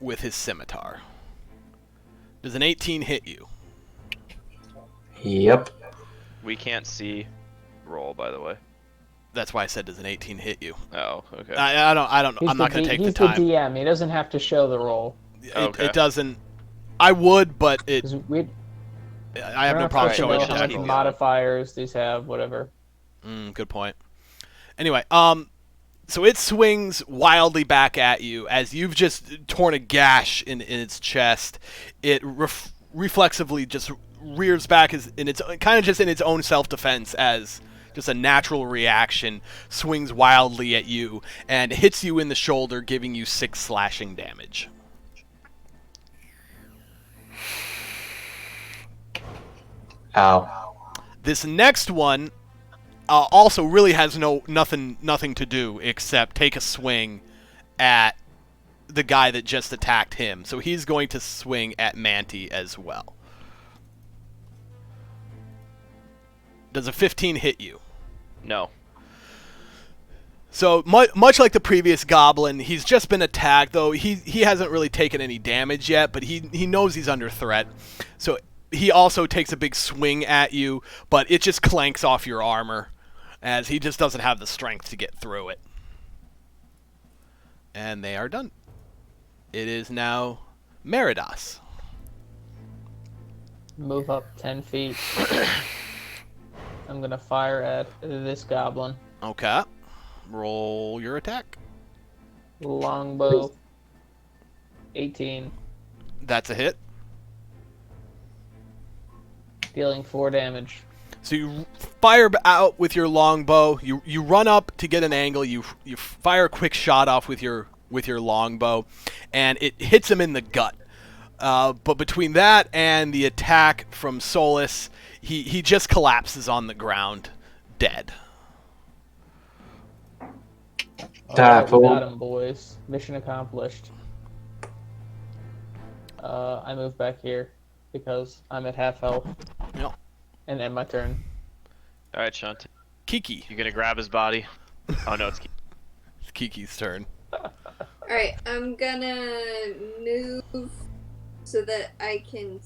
with his scimitar. Does an 18 hit you? Yep. We can't see roll, by the way. That's why I said, does an 18 hit you? Oh, okay. I don't. He's I'm not the going D- to take the he's time. the DM. He doesn't have to show the roll. Okay. It doesn't. I would, but it. 'Cause we I have we're no not problem supposed to showing know it just how to much keep everyone. going. modifiers these have, whatever. Good point. Anyway, so it swings wildly back at you as you've just torn a gash in its chest. It reflexively just rears back in its kind of just in its own self-defense as just a natural reaction, swings wildly at you and hits you in the shoulder, giving you 6 slashing damage. Ow. This next one also really has nothing to do except take a swing at the guy that just attacked him. So he's going to swing at Manti as well. Does a 15 hit you? No. So much like the previous goblin, he's just been attacked, though he hasn't really taken any damage yet, but he knows he's under threat. So he also takes a big swing at you, but it just clanks off your armor, as he just doesn't have the strength to get through it. And they are done. It is now Meridas. Move up 10 feet. I'm gonna fire at this goblin. Okay. Roll your attack. Longbow. 18. That's a hit. Dealing 4 damage. So you fire out with your longbow. You run up to get an angle. You fire a quick shot off with your longbow, and it hits him in the gut. But between that and the attack from Solus, he just collapses on the ground, dead. Alright, we fool. got him, boys. Mission accomplished. I move back here because I'm at half health. Yep. And end my turn. All right, Shanti. Kiki. You gonna grab his body? Oh no, it's It's Kiki's turn. Alright, I'm gonna move so that I can.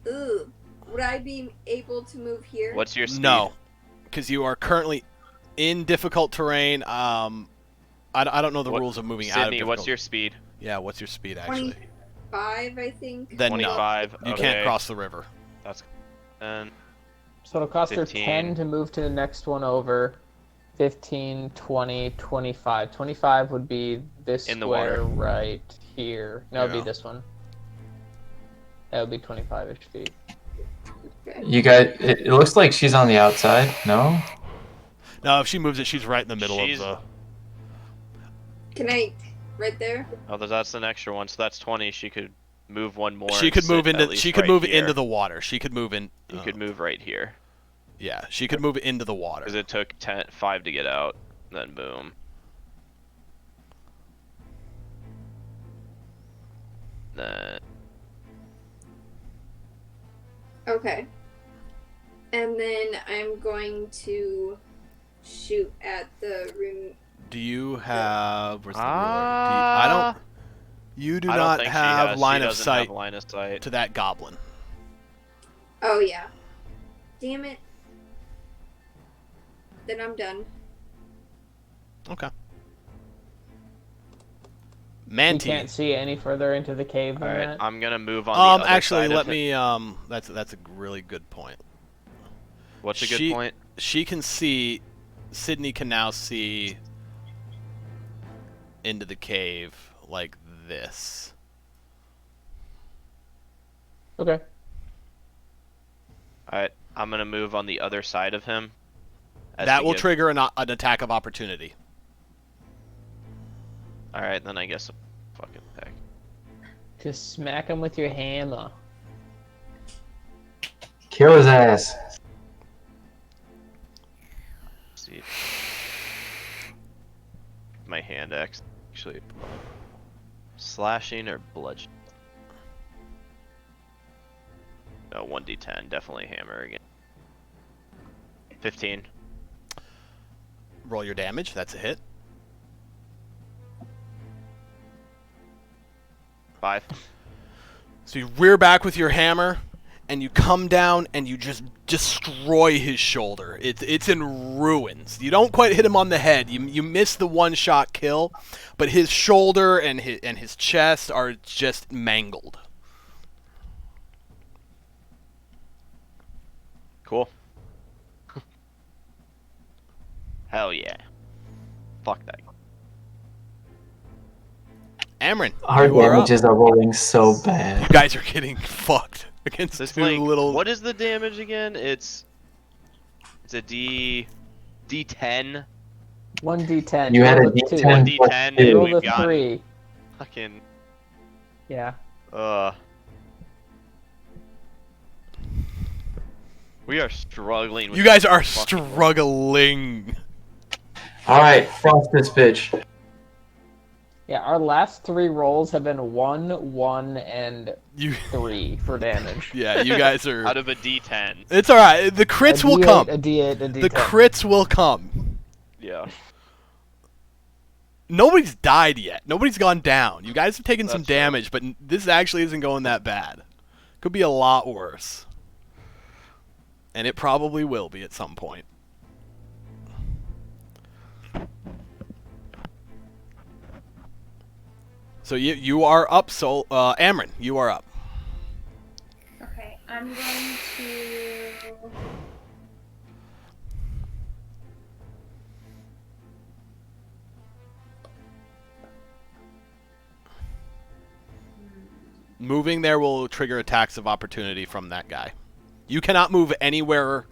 Ooh. would I be able to move here? What's your speed? No, because you are currently in difficult terrain. I don't know the rules of moving out of Sydney, difficult. what's your speed? Yeah, what's your speed actually? 25, I think. Then no, 25. you okay. can't cross the river. That's. And So it'll cost her 15. 10 to move to the next one over. 15, 20, 25. 25 would be this In the square water. right here. No, it'd Yeah. be this one. That would be 25-ish feet. You guys, it looks like she's on the outside. No. No, if she moves it, she's right in the middle She's- of Can I? Right there? oh, that's an extra one, so that's 20. She could move one more. the. She and could sit move at into. least She could right move here. into the water. She could move in. You could move right here. Yeah, she could move into the water. Because it took 5 to get out. Then boom. Then Okay. And then I'm going to shoot at the room. Do you have? Where's the ruler? I don't. You do I don't not think she have has. line She of doesn't sight have line of sight. to that goblin. Oh, yeah. Damn it. Then I'm done. Okay. You Manti. can't see any further into the cave than Alright, that. I'm gonna move on the other Actually, side let of it. me. That's a really good point. What's a good she- point? She can see. Sydney can now see into the cave like this. Okay. Alright, I'm gonna move on the other side of him. as That to will give- trigger an attack of opportunity. Alright, then I guess a fucking attack. Just smack him with your hammer. Kill his ass. See. My hand actually. Slashing or bludgeoning? No, 1d10. Definitely hammer again. 15. Roll your damage. That's a hit. 5. So you rear back with your hammer, and you come down and you just destroy his shoulder. It's in ruins. You don't quite hit him on the head. You miss the one-shot kill, but his shoulder and his chest are just mangled. Cool. Hell yeah. Fuck that. Amron, Our you are up. damages are rolling so You bad. guys are getting fucked against This two like, little. what is the damage again? It's a D10. 1d10. You had roll a with two. D10 plus 1d10 two. and Roll we've the got 3. fucking Yeah. we are struggling with You guys are fucking- struggling. Alright, frost this bitch. Yeah, our last 3 rolls have been 1, 1, and You, 3 for damage. yeah, you guys are. out of a D10. It's all right. The crits A will D8, come. A D8, a D10. The crits will come. Yeah. Nobody's died yet. Nobody's gone down. You guys have taken some That's true. damage, but this actually isn't going that bad. Could be a lot worse. And it probably will be at some point. So you are up, Amron, you are up. Okay, I'm going to. Moving there will trigger attacks of opportunity from that guy. You cannot move anywhere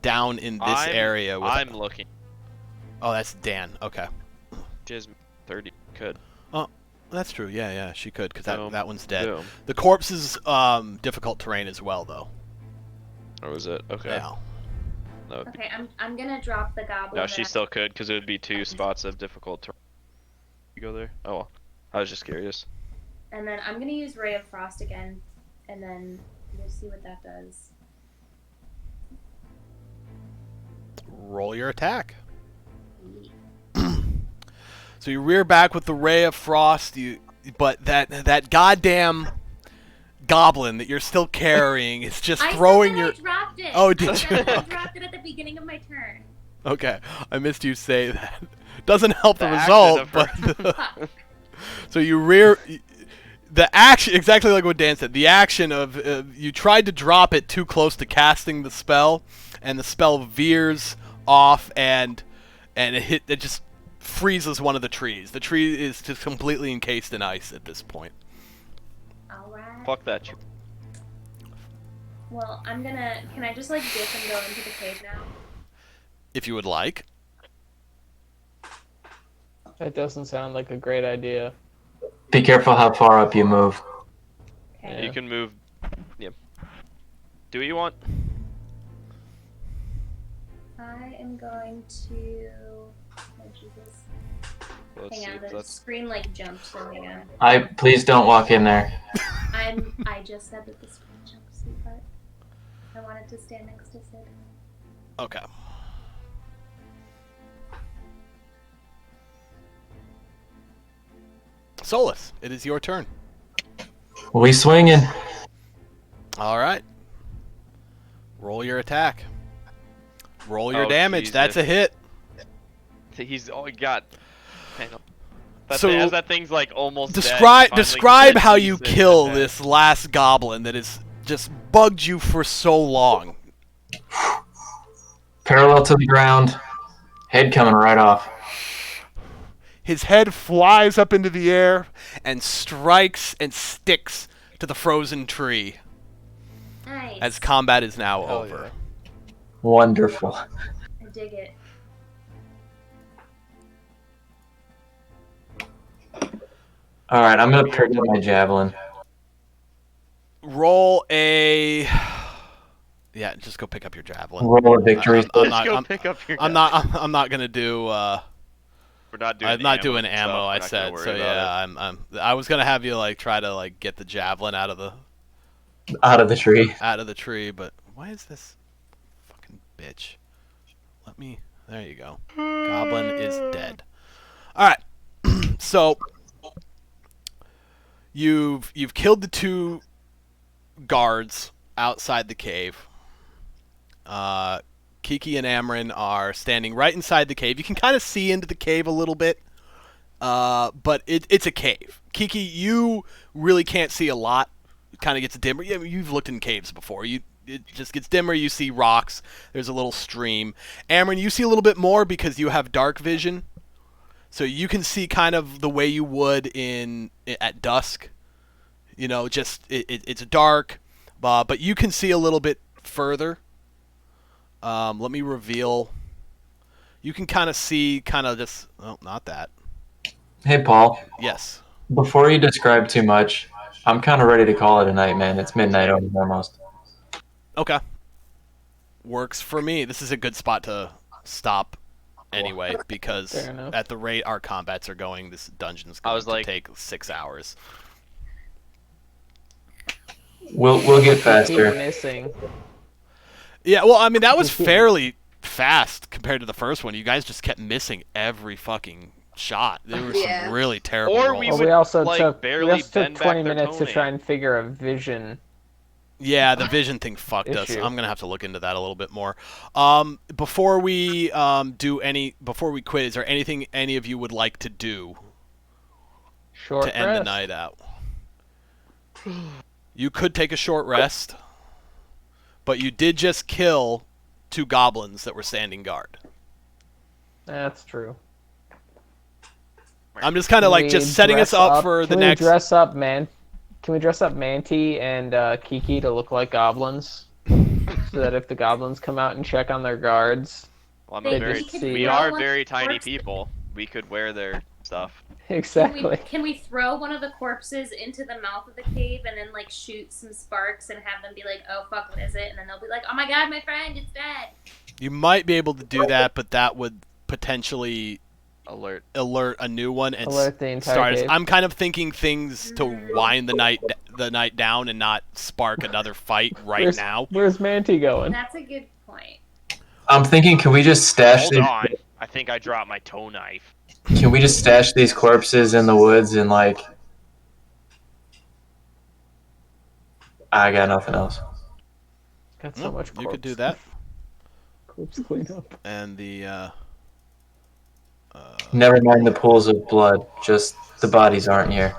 down in this area. I'm looking. Oh, that's Dan. Okay. Jizz 30 could. That's true. Yeah, she could, because Boom. that one's dead. Boom. The corpse is difficult terrain as well, though. Or was it? Okay. Yeah. That would be... Okay, I'm gonna drop the goblin. No, she that- still could, because it would be 2 spots of difficult terrain. You go there? Oh, well. I was just curious. And then I'm gonna use Ray of Frost again, and then we'll see what that does. Roll your attack. So you rear back with the ray of frost, but that goddamn goblin that you're still carrying is just I throwing said your. I dropped it. Oh, did I you? said I dropped it at the beginning of my turn. Okay, I missed you say that. Doesn't help the The action result, of but her- Fuck. so you rear the action exactly like what Dan said. The action of you tried to drop it too close to casting the spell, and the spell veers off and it just freezes one of the trees. The tree is just completely encased in ice at this point. Alright. Fuck that. Well, I'm gonna. Can I just like dip and go into the cave now? If you would like. That doesn't sound like a great idea. Be careful how far up you move. Okay. Yeah. You can move. Yeah. Do what you want. I am going to. Oh Jesus! Let's see Hang on, if the that's. screen like jumped. So hang on. Please don't walk in there. I just said that the screen jumped, sweetheart. I wanted to stand next to Sid. Okay. Solus, it is your turn. We swinging. All right. Roll your attack. Roll your Oh, damage. That's a hit. He's got. Hang on. So, As that thing's like almost dead, Describe finally describe gets how you decent kill attack. this last goblin that has just bugged you for so long. Parallel to the ground. Head coming right off. His head flies up into the air and strikes and sticks to the frozen tree Nice. as combat is now Hell over. yeah. Wonderful. I dig it. All right, I'm gonna pick up my javelin. Roll a. Yeah, just go pick up your javelin. Roll a victory. I'm Let's not. go I'm, pick up your. I'm not. I'm not gonna do. We're not doing. I'm not ammo doing and ammo. stuff. We're I not gonna said worry so. about Yeah, I was gonna have you like try to like get the javelin out of the tree, but why is this fucking bitch? Let me. There you go. Goblin is dead. All right. So you've killed the two guards outside the cave. Kiki and Amryn are standing right inside the cave. You can kind of see into the cave a little bit, but it's a cave. Kiki, you really can't see a lot. It kind of gets dimmer. Yeah, you've looked in caves before. It just gets dimmer. You see rocks. There's a little stream. Amryn, you see a little bit more because you have dark vision, so you can see kind of the way you would at dusk. You know, just it's dark, but you can see a little bit further. Let me reveal. You can kind of see, just. Oh, not that. Hey, Paul. Yes. Before you describe too much, I'm kind of ready to call it a night, man. It's midnight almost. Okay. Works for me. This is a good spot to stop anyway, because Fair enough. at the rate our combats are going, this dungeon's going to take 6 hours. We'll get Keep faster. missing. Yeah, well, I mean, that was fairly fast compared to the first one. You guys just kept missing every fucking shot. There were Yeah. some really terrible Or rolls. we Well, would, we also like, took barely bend back 20 their minutes to toenail. try and figure a vision. Yeah, the vision thing fucked us. Issue. I'm gonna have to look into that a little bit more. Before we quit, is there anything any of you would like to do Short to end the rest. night out? You could take a short rest, but you did just kill 2 goblins that were standing guard. That's true. I'm just kind of like Can just we setting us dress up for the Can next. we dress up, man? Can we dress up Manti and Kiki to look like goblins, so that if the goblins come out and check on their guards, Well, I'm They a very, could we throw are one very of the tiny corpses. people. We could wear their stuff. exactly. Can we throw one of the corpses into the mouth of the cave and then like shoot some sparks and have them be like, oh fuck, what is it? And then they'll be like, oh my god, my friend, it's dead. You might be able to do that, but that would potentially Alert. alert a new one and Alert the entire start. cave. I'm kind of thinking things to wind the night down and not spark another fight right now. Where's Manti going? That's a good point. I'm thinking, can we just stash Hold these? on. I think I dropped my toe knife. Can we just stash these corpses in the woods and like I got nothing else. Got so No, much. you could do corpse. that. Corpse cleanup. And the Never mind the pools of blood. Just the bodies aren't here.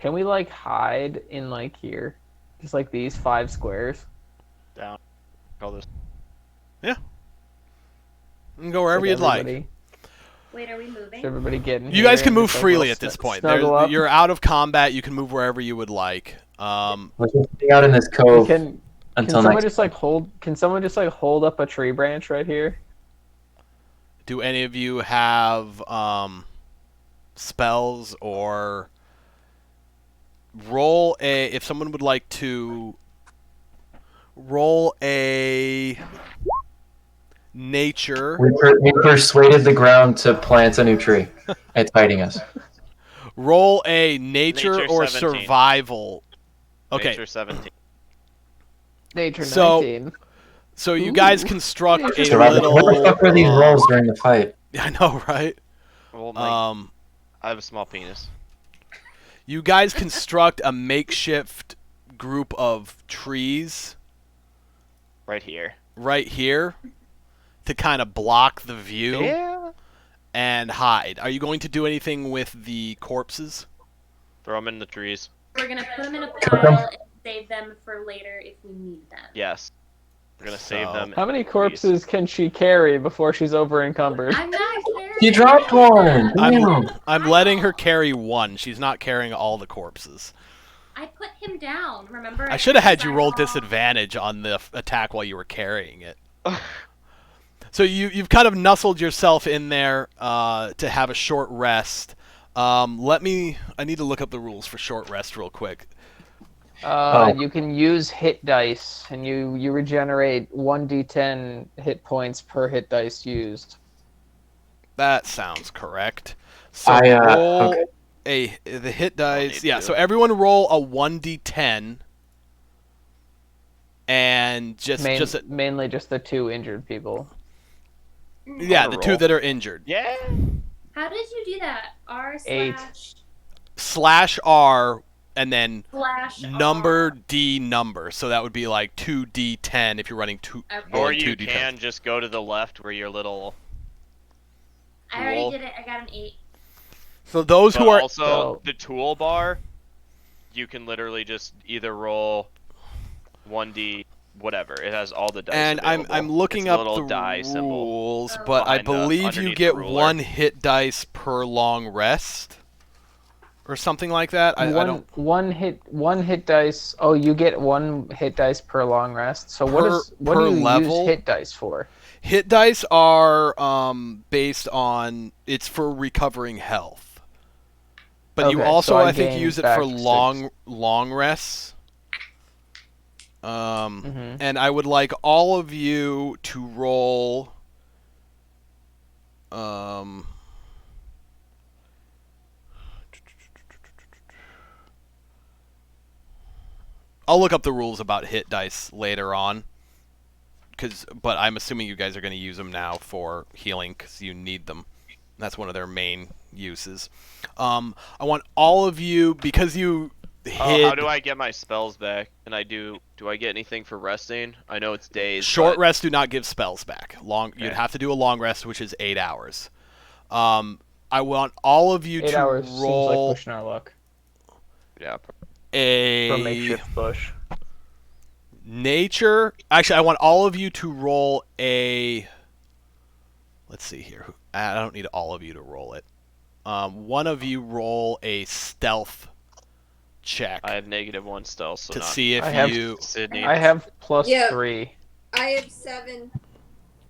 Can we like hide in like here, just like these 5 squares? Down. Call this. you can go wherever you'd like. Everybody- Wait, are we moving? Should everybody get in You guys here can and move just, like, freely all at this point. snuggle up? You're out of combat. You can move wherever you would like. Let's just hang out in this cove Can until someone next. just like hold? Can someone just like hold up a tree branch right here? Do any of you have spells or roll a? If someone would like to roll a nature, We persuaded the ground to plant a new tree. It's fighting us. roll a nature, Nature or 17. survival. Okay, Nature 17. Nature So- 19. so you guys construct a Survival. What the little. fuck were these rolls during the fight? I know, right? Well, I have a small penis. You guys construct a makeshift group of trees Right here. right here to kind of block the view Yeah. and hide. Are you going to do anything with the corpses? Throw them in the trees. We're gonna put them in a pile and save them for later if we need them. Yes. We're gonna save So- them. How many in the trees. corpses can she carry before she's over encumbered? I'm not carrying. He dropped one. I'm, Damn. I'm letting her carry one. She's not carrying all the corpses. I put him down. Remember? I should have had you roll saw- disadvantage on the attack while you were carrying it. So you've kind of nestled yourself in there to have a short rest. I need to look up the rules for short rest real quick. You can use hit dice, and you regenerate 1d10 hit points per hit dice used. That sounds correct. So roll the hit dice. need Yeah, to. so everyone roll a 1d10 and Mainly just the 2 injured people. yeah, On the a 2 roll. that are injured. Yeah. How did you do that? R Eight. Slash R and then slash number R. D number. So that would be like 2d10 if you're running two. Okay. Or rolling you 2d10. can just go to the left where your little. I already roll. did it. I got an 8. So those But who are also So- the toolbar, you can literally just either roll 1d whatever. It has all the dice. and I'm available. looking It's a up little the die symbol. rules, Oh. but I Behind believe you underneath get the ruler. 1 hit dice per long rest, or something like that. I don't. One hit dice. Oh, you get 1 hit dice per long rest. So what Per do you level? use hit dice for? Hit dice are based on it's for recovering health, but you Okay, also so I I think gain use it back for 6. long rests. Mhm. And I would like all of you to roll. I'll look up the rules about hit dice later on. But I'm assuming you guys are going to use them now for healing because you need them. That's one of their main uses. I want all of you, because you hid. Oh, how do I get my spells back? And do I get anything for resting? I know it's days. Short but rest do not give spells back. You'd Okay. have to do a long rest, which is 8 hours. I want all of you 8 to hours seems roll like pushing our luck Yeah. for a a makeshift bush. nature. Actually, I want all of you to roll a. Let's see here. I don't need all of you to roll it. One of you roll a stealth check I have -1 stealth, so to not see if I have- you. Sydney. I have plus Yeah. 3. I have 7.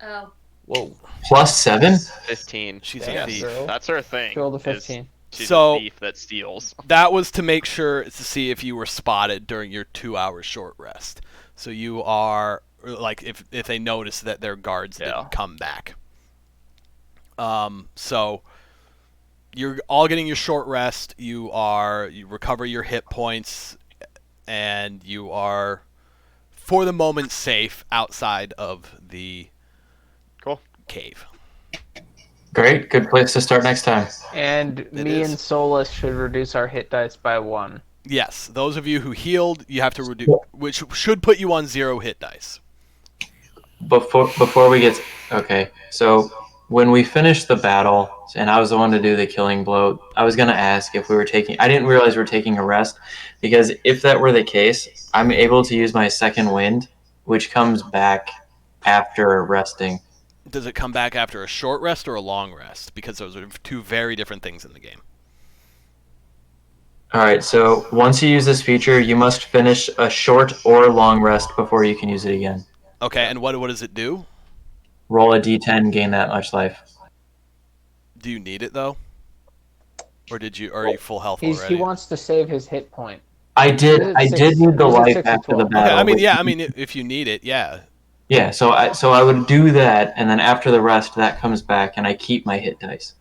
Oh. Whoa. +7? 15. She's Damn, a thief. girl. That's her thing. Rolled a is 15. She's So- a thief that steals. That was to make sure to see if you were spotted during your 2-hour short rest. So you are like if they notice that their guards Yeah. didn't come back. So you're all getting your short rest. You recover your hit points, and you are, for the moment, safe outside of the Cool. cave. Great. Good place to start next time. And me is. and Solus should reduce our hit dice by 1. Yes, those of you who healed, you have to reduce, which should put you on 0 hit dice. Before we get okay, so when we finished the battle, and I was the one to do the killing blow, I was gonna ask if we were taking. I didn't realize we were taking a rest, because if that were the case, I'm able to use my second wind, which comes back after resting. Does it come back after a short rest or a long rest? Because those are two very different things in the game. All right, so once you use this feature, you must finish a short or long rest before you can use it again. Okay, and what does it do? Roll a d10, gain that much life. Do you need it though? Or are you full health He already? wants to save his hit point. I did need the was it life 6 to after the 12? battle. Okay, I mean, if you need it, yeah. Yeah, so I would do that, and then after the rest, that comes back, and I keep my hit dice.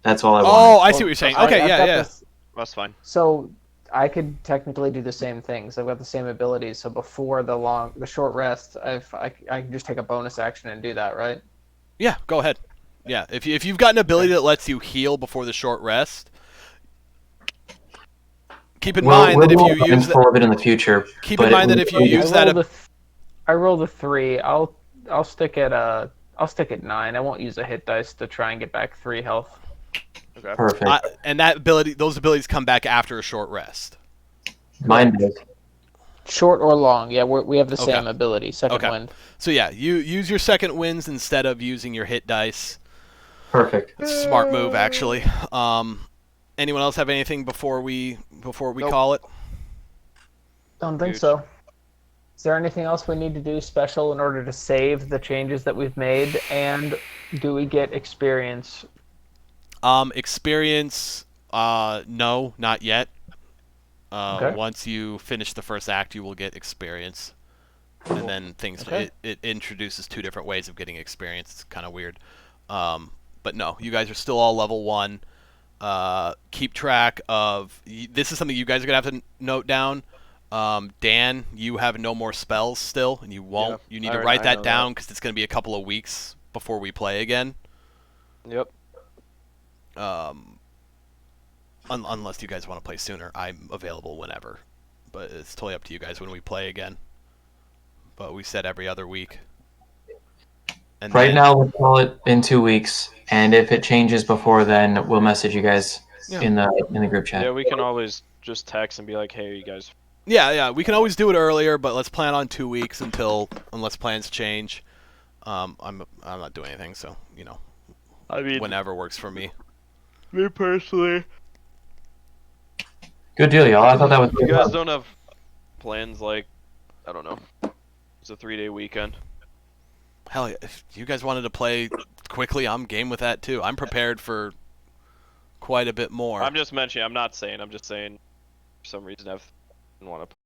That's all I want. Oh, I see what you're saying. Okay, I've yeah, got yeah. this- That's fine. So I could technically do the same things. I've got the same abilities. So before the short rest, I can just take a bonus action and do that, right? Yeah, go ahead. Yeah, if you've got an ability that lets you heal before the short rest, keep in mind that if you use that, of it in the future. keep in mind that if you use that, I rolled a 3. I'll stick at 9. I won't use a hit dice to try and get back 3 health. Okay. Perfect. and those abilities come back after a short rest. Mine does. Short or long? Yeah, we have the Okay. same ability. Second Okay. wind. So yeah, you use your second wins instead of using your hit dice. Perfect. It's a smart move, actually. Anyone else have anything before we Nope. call it? Don't think Huge. so. Is there anything else we need to do special in order to save the changes that we've made? And do we get experience? Experience, no, not yet. Okay. Once you finish the first act, you will get experience, and then Okay. it introduces 2 different ways of getting experience. It's kind of weird, but no, you guys are still all level 1. Keep track of. This is something you guys are gonna have to note down. Dan, you have no more spells still, and you won't. Yeah, You need I to already- write I that know down because it's gonna be a couple of weeks before we play again. Yep. Unless you guys want to play sooner, I'm available whenever. But it's totally up to you guys when we play again. But we said every other week. And Right then- now, we'll call it in 2 weeks, and if it changes before then, we'll message you guys Yeah. in the group chat. Yeah, we can always just text and be like, "Hey, you guys." Yeah, we can always do it earlier, but let's plan on 2 weeks unless plans change. I'm not doing anything, so I mean, whenever works for me. me personally, Good deal, y'all. I thought that was you guys don't have plans like, I don't know. It's a 3-day weekend. Hell, yeah, if you guys wanted to play quickly, I'm game with that too. I'm prepared for quite a bit more. I'm just mentioning. I'm not saying. I'm just saying. For some reason, I want to